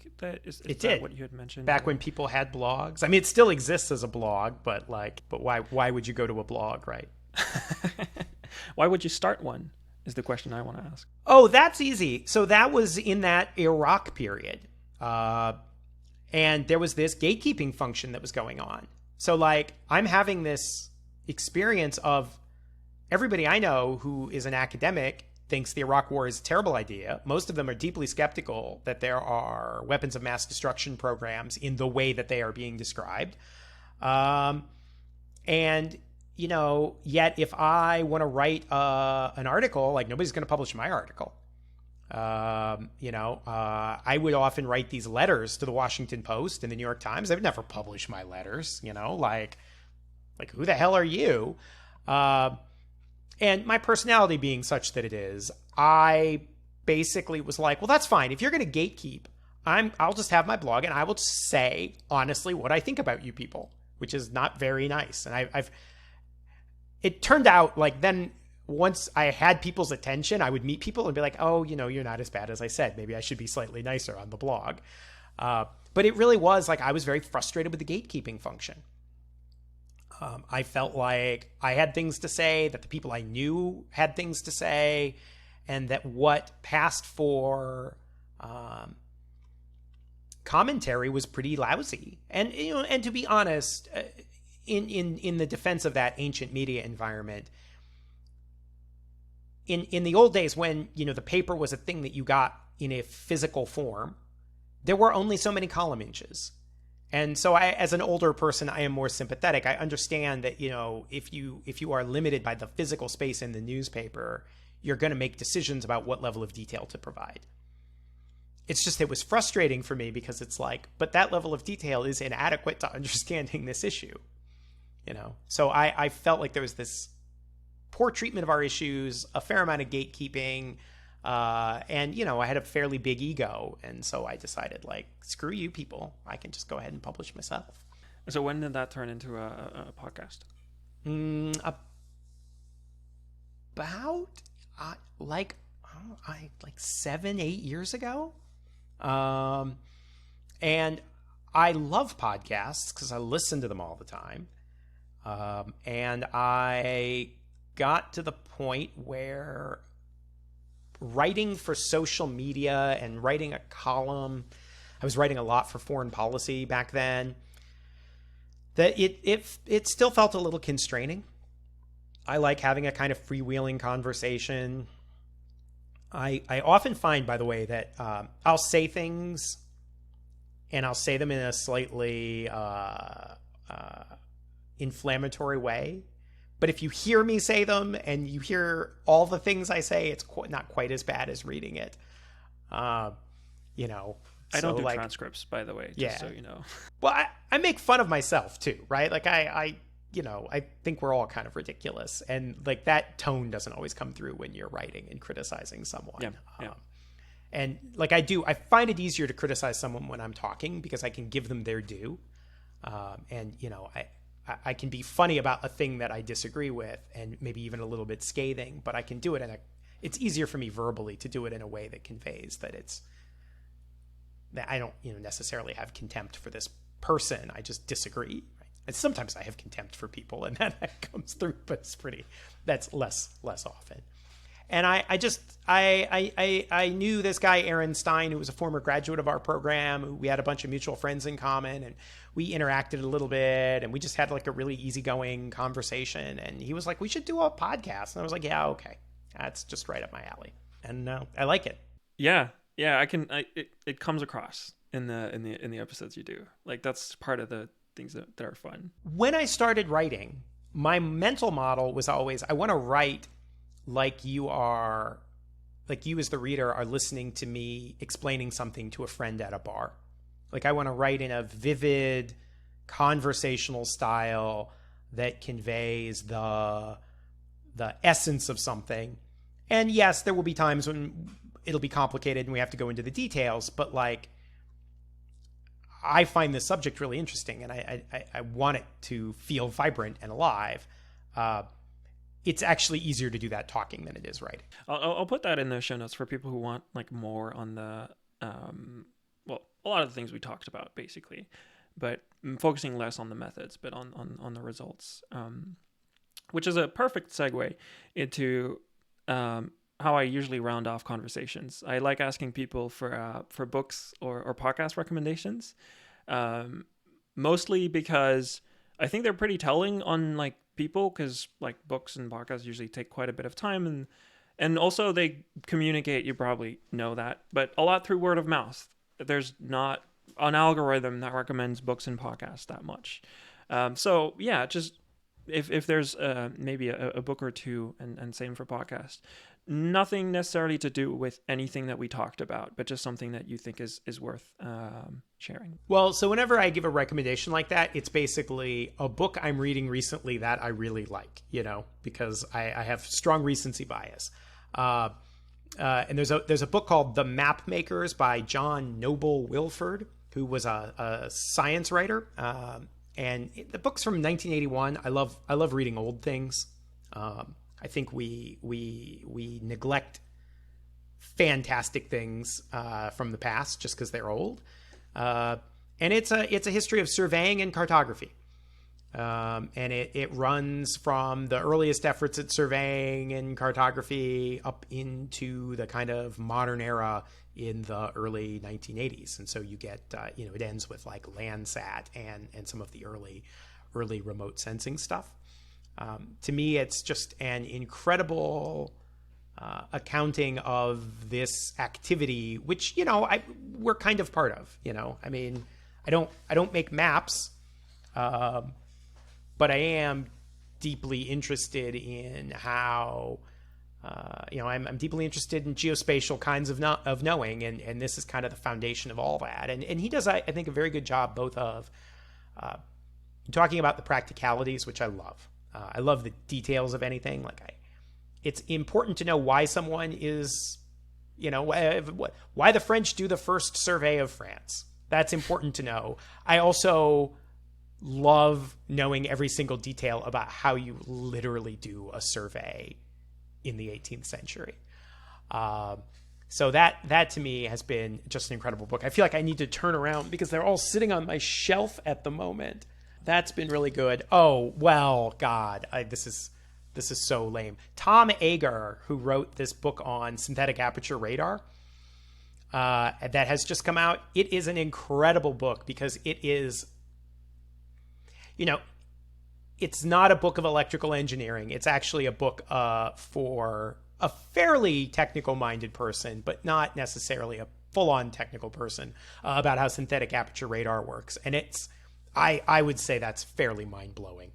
Is that what you had mentioned? Back when people had blogs. I mean, it still exists as a blog, but why would you go to a blog, right? Why would you start one is the question I want to ask. Oh, that's easy. So that was in that Irak period. And there was this gatekeeping function that was going on. So I'm having this experience of everybody I know who is an academic thinks the Iraq war is a terrible idea. Most of them are deeply skeptical that there are weapons of mass destruction programs in the way that they are being described. And, yet if I want to write an article, nobody's going to publish my article. I would often write these letters to the Washington Post and the New York Times. They would never publish my letters, who the hell are you? And my personality being such that it is, I basically was well, that's fine. If you're going to gatekeep, I'll just have my blog and I will just say honestly what I think about you people, which is not very nice. And it turned out then once I had people's attention, I would meet people and be like, oh, you're not as bad as I said. Maybe I should be slightly nicer on the blog. But it really was like I was very frustrated with the gatekeeping function. I felt like I had things to say, that the people I knew had things to say, and that what passed for commentary was pretty lousy. And and to be honest, in the defense of that ancient media environment, in the old days when the paper was a thing that you got in a physical form, there were only so many column inches. And so as an older person, I am more sympathetic. I understand that, if you are limited by the physical space in the newspaper, you're going to make decisions about what level of detail to provide. It's just, it was frustrating for me because it's like, but that level of detail is inadequate to understanding this issue, So I felt like there was this poor treatment of our issues, a fair amount of gatekeeping, and I had a fairly big ego, and so I decided, like, screw you people, I can just go ahead and publish myself. So when did that turn into a podcast? About like 7-8 years ago. And I love podcasts because I listen to them all the time. And I got to the point where writing for social media and writing a column, I was writing a lot for Foreign Policy back then, that it still felt a little constraining. I like having a kind of freewheeling conversation. I often find, by the way, that I'll say things and I'll say them in a slightly inflammatory way. But if you hear me say them and you hear all the things I say, it's not quite as bad as reading it. I don't do transcripts, by the way, just so you know. Well, I make fun of myself too, right? Like I think we're all kind of ridiculous, and like that tone doesn't always come through when you're writing and criticizing someone. Yeah. And like I find it easier to criticize someone when I'm talking because I can give them their due. And I can be funny about a thing that I disagree with and maybe even a little bit scathing, but I can do it it's easier for me verbally to do it in a way that conveys that that I don't, necessarily have contempt for this person. I just disagree. Right? And sometimes I have contempt for people and that comes through, but that's less often. And I knew this guy, Aaron Stein, who was a former graduate of our program. We had a bunch of mutual friends in common, and we interacted a little bit, and we just had like a really easygoing conversation. And he was like, we should do a podcast. And I was like, yeah, okay. That's just right up my alley. And I like it. Yeah. It comes across in the episodes you do. Like that's part of the things that are fun. When I started writing, my mental model was always, I want to write like you as the reader are listening to me explaining something to a friend at a bar. Like I want to write in a vivid conversational style that conveys the essence of something. And yes, there will be times when it'll be complicated and we have to go into the details, but like I find this subject really interesting and I want it to feel vibrant and alive. It's actually easier to do that talking than it is writing. I'll put that in the show notes for people who want like more on the, a lot of the things we talked about basically, but focusing less on the methods, but on the results, which is a perfect segue into how I usually round off conversations. I like asking people for books or podcast recommendations, mostly because I think they're pretty telling on like people, because like books and podcasts usually take quite a bit of time, and also they communicate, you probably know that, but a lot through word of mouth. There's not an algorithm that recommends books and podcasts that much. So yeah, just if there's maybe a book or two, and same for podcast, nothing necessarily to do with anything that we talked about, but just something that you think is worth sharing. Well, so whenever I give a recommendation like that, it's basically a book I'm reading recently that I really like, because I have strong recency bias. And there's a book called The Map Makers by John Noble Wilford, who was a science writer. And the book's from 1981. I love reading old things. I think we neglect fantastic things from the past just because they're old. And it's a history of surveying and cartography. And it runs from the earliest efforts at surveying and cartography up into the kind of modern era in the early 1980s. And so you get, it ends with like Landsat and some of the early remote sensing stuff. To me, it's just an incredible accounting of this activity, which, we're kind of part of, I mean, I don't make maps, but I am deeply interested in how, I'm deeply interested in geospatial kinds of knowing, and this is kind of the foundation of all that. And he does, I think, a very good job both of talking about the practicalities, which I love. I love the details of anything. It's important to know why someone is, why the French do the first survey of France. That's important to know. I also love knowing every single detail about how you literally do a survey in the 18th century. So that to me has been just an incredible book. I feel like I need to turn around because they're all sitting on my shelf at the moment. That's been really good. Oh, well, God, this is so lame. Tom Ager, who wrote this book on synthetic aperture radar, that has just come out. It is an incredible book because it is, it's not a book of electrical engineering. It's actually a book for a fairly technical-minded person, but not necessarily a full-on technical person, about how synthetic aperture radar works. And I would say that's fairly mind-blowing.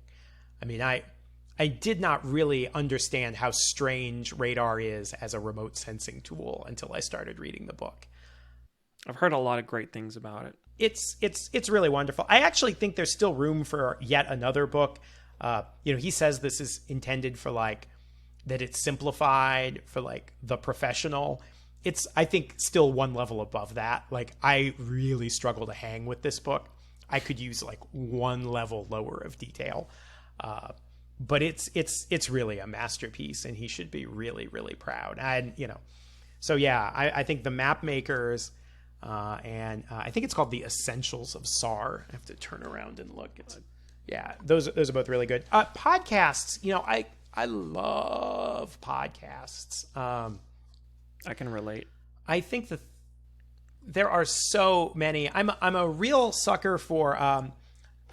I mean, I did not really understand how strange radar is as a remote sensing tool until I started reading the book. I've heard a lot of great things about it. It's really wonderful. I actually think there's still room for yet another book. He says this is intended for that it's simplified for the professional. It's, I think, still one level above that. I really struggle to hang with this book. I could use one level lower of detail. But it's really a masterpiece, and he should be really, really proud. And, so yeah, I think the map makers, and I think it's called The Essentials of SAR. I have to turn around and look. Those are both really good. Podcasts, I love podcasts. I can relate. I think that there are so many. I'm a real sucker for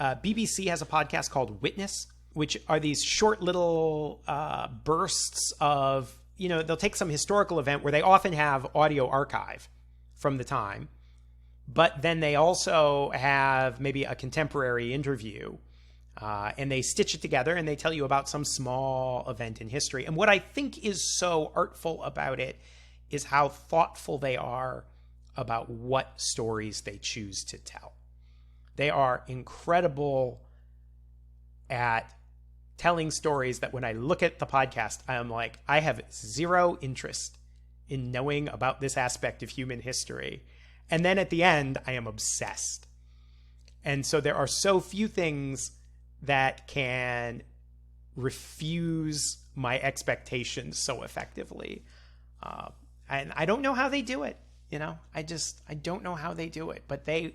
BBC has a podcast called Witness, which are these short little bursts of, they'll take some historical event where they often have audio archive from the time, but then they also have maybe a contemporary interview, and they stitch it together and they tell you about some small event in history. And what I think is so artful about it is how thoughtful they are about what stories they choose to tell. They are incredible at telling stories that when I look at the podcast, I'm like, I have zero interest in knowing about this aspect of human history. And then at the end, I am obsessed. And so there are so few things that can refuse my expectations so effectively. And I don't know how they do it. I don't know how they do it, but I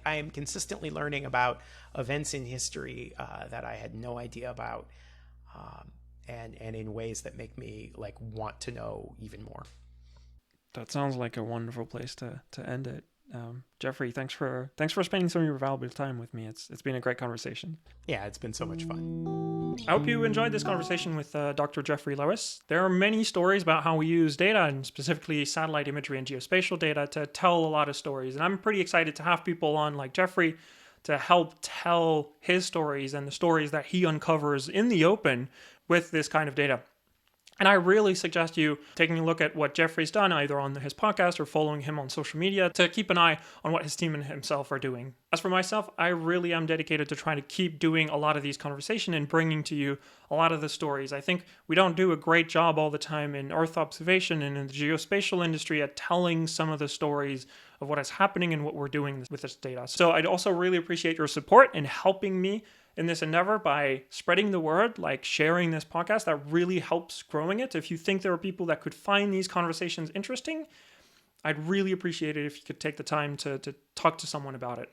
am consistently learning about events in history that I had no idea about, and in ways that make me want to know even more. That sounds like a wonderful place to end it. Jeffrey, thanks for spending some of your valuable time with me. It's been a great conversation. Yeah, it's been so much fun. I hope you enjoyed this conversation with Dr. Jeffrey Lewis. There are many stories about how we use data, and specifically satellite imagery and geospatial data, to tell a lot of stories. And I'm pretty excited to have people on like Jeffrey to help tell his stories and the stories that he uncovers in the open with this kind of data. And I really suggest you taking a look at what Jeffrey's done, either on his podcast or following him on social media, to keep an eye on what his team and himself are doing. As for myself, I really am dedicated to trying to keep doing a lot of these conversations and bringing to you a lot of the stories. I think we don't do a great job all the time in Earth observation and in the geospatial industry at telling some of the stories of what is happening and what we're doing with this data. So I'd also really appreciate your support in helping me in this endeavor by spreading the word, like sharing this podcast. That really helps growing it. If you think there are people that could find these conversations interesting, I'd really appreciate it if you could take the time to talk to someone about it.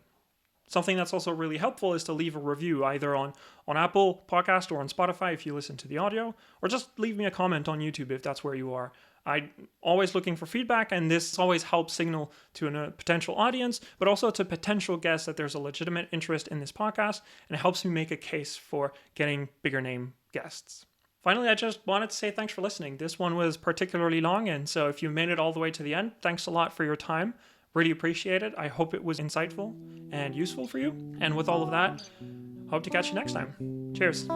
Something that's also really helpful is to leave a review either on Apple Podcast or on Spotify if you listen to the audio, or just leave me a comment on YouTube if that's where you are. I'm always looking for feedback, and this always helps signal to a potential audience, but also to potential guests that there's a legitimate interest in this podcast, and it helps me make a case for getting bigger name guests. Finally, I just wanted to say thanks for listening. This one was particularly long, and so if you made it all the way to the end, thanks a lot for your time. Really appreciate it. I hope it was insightful and useful for you. And with all of that, hope to catch you next time. Cheers.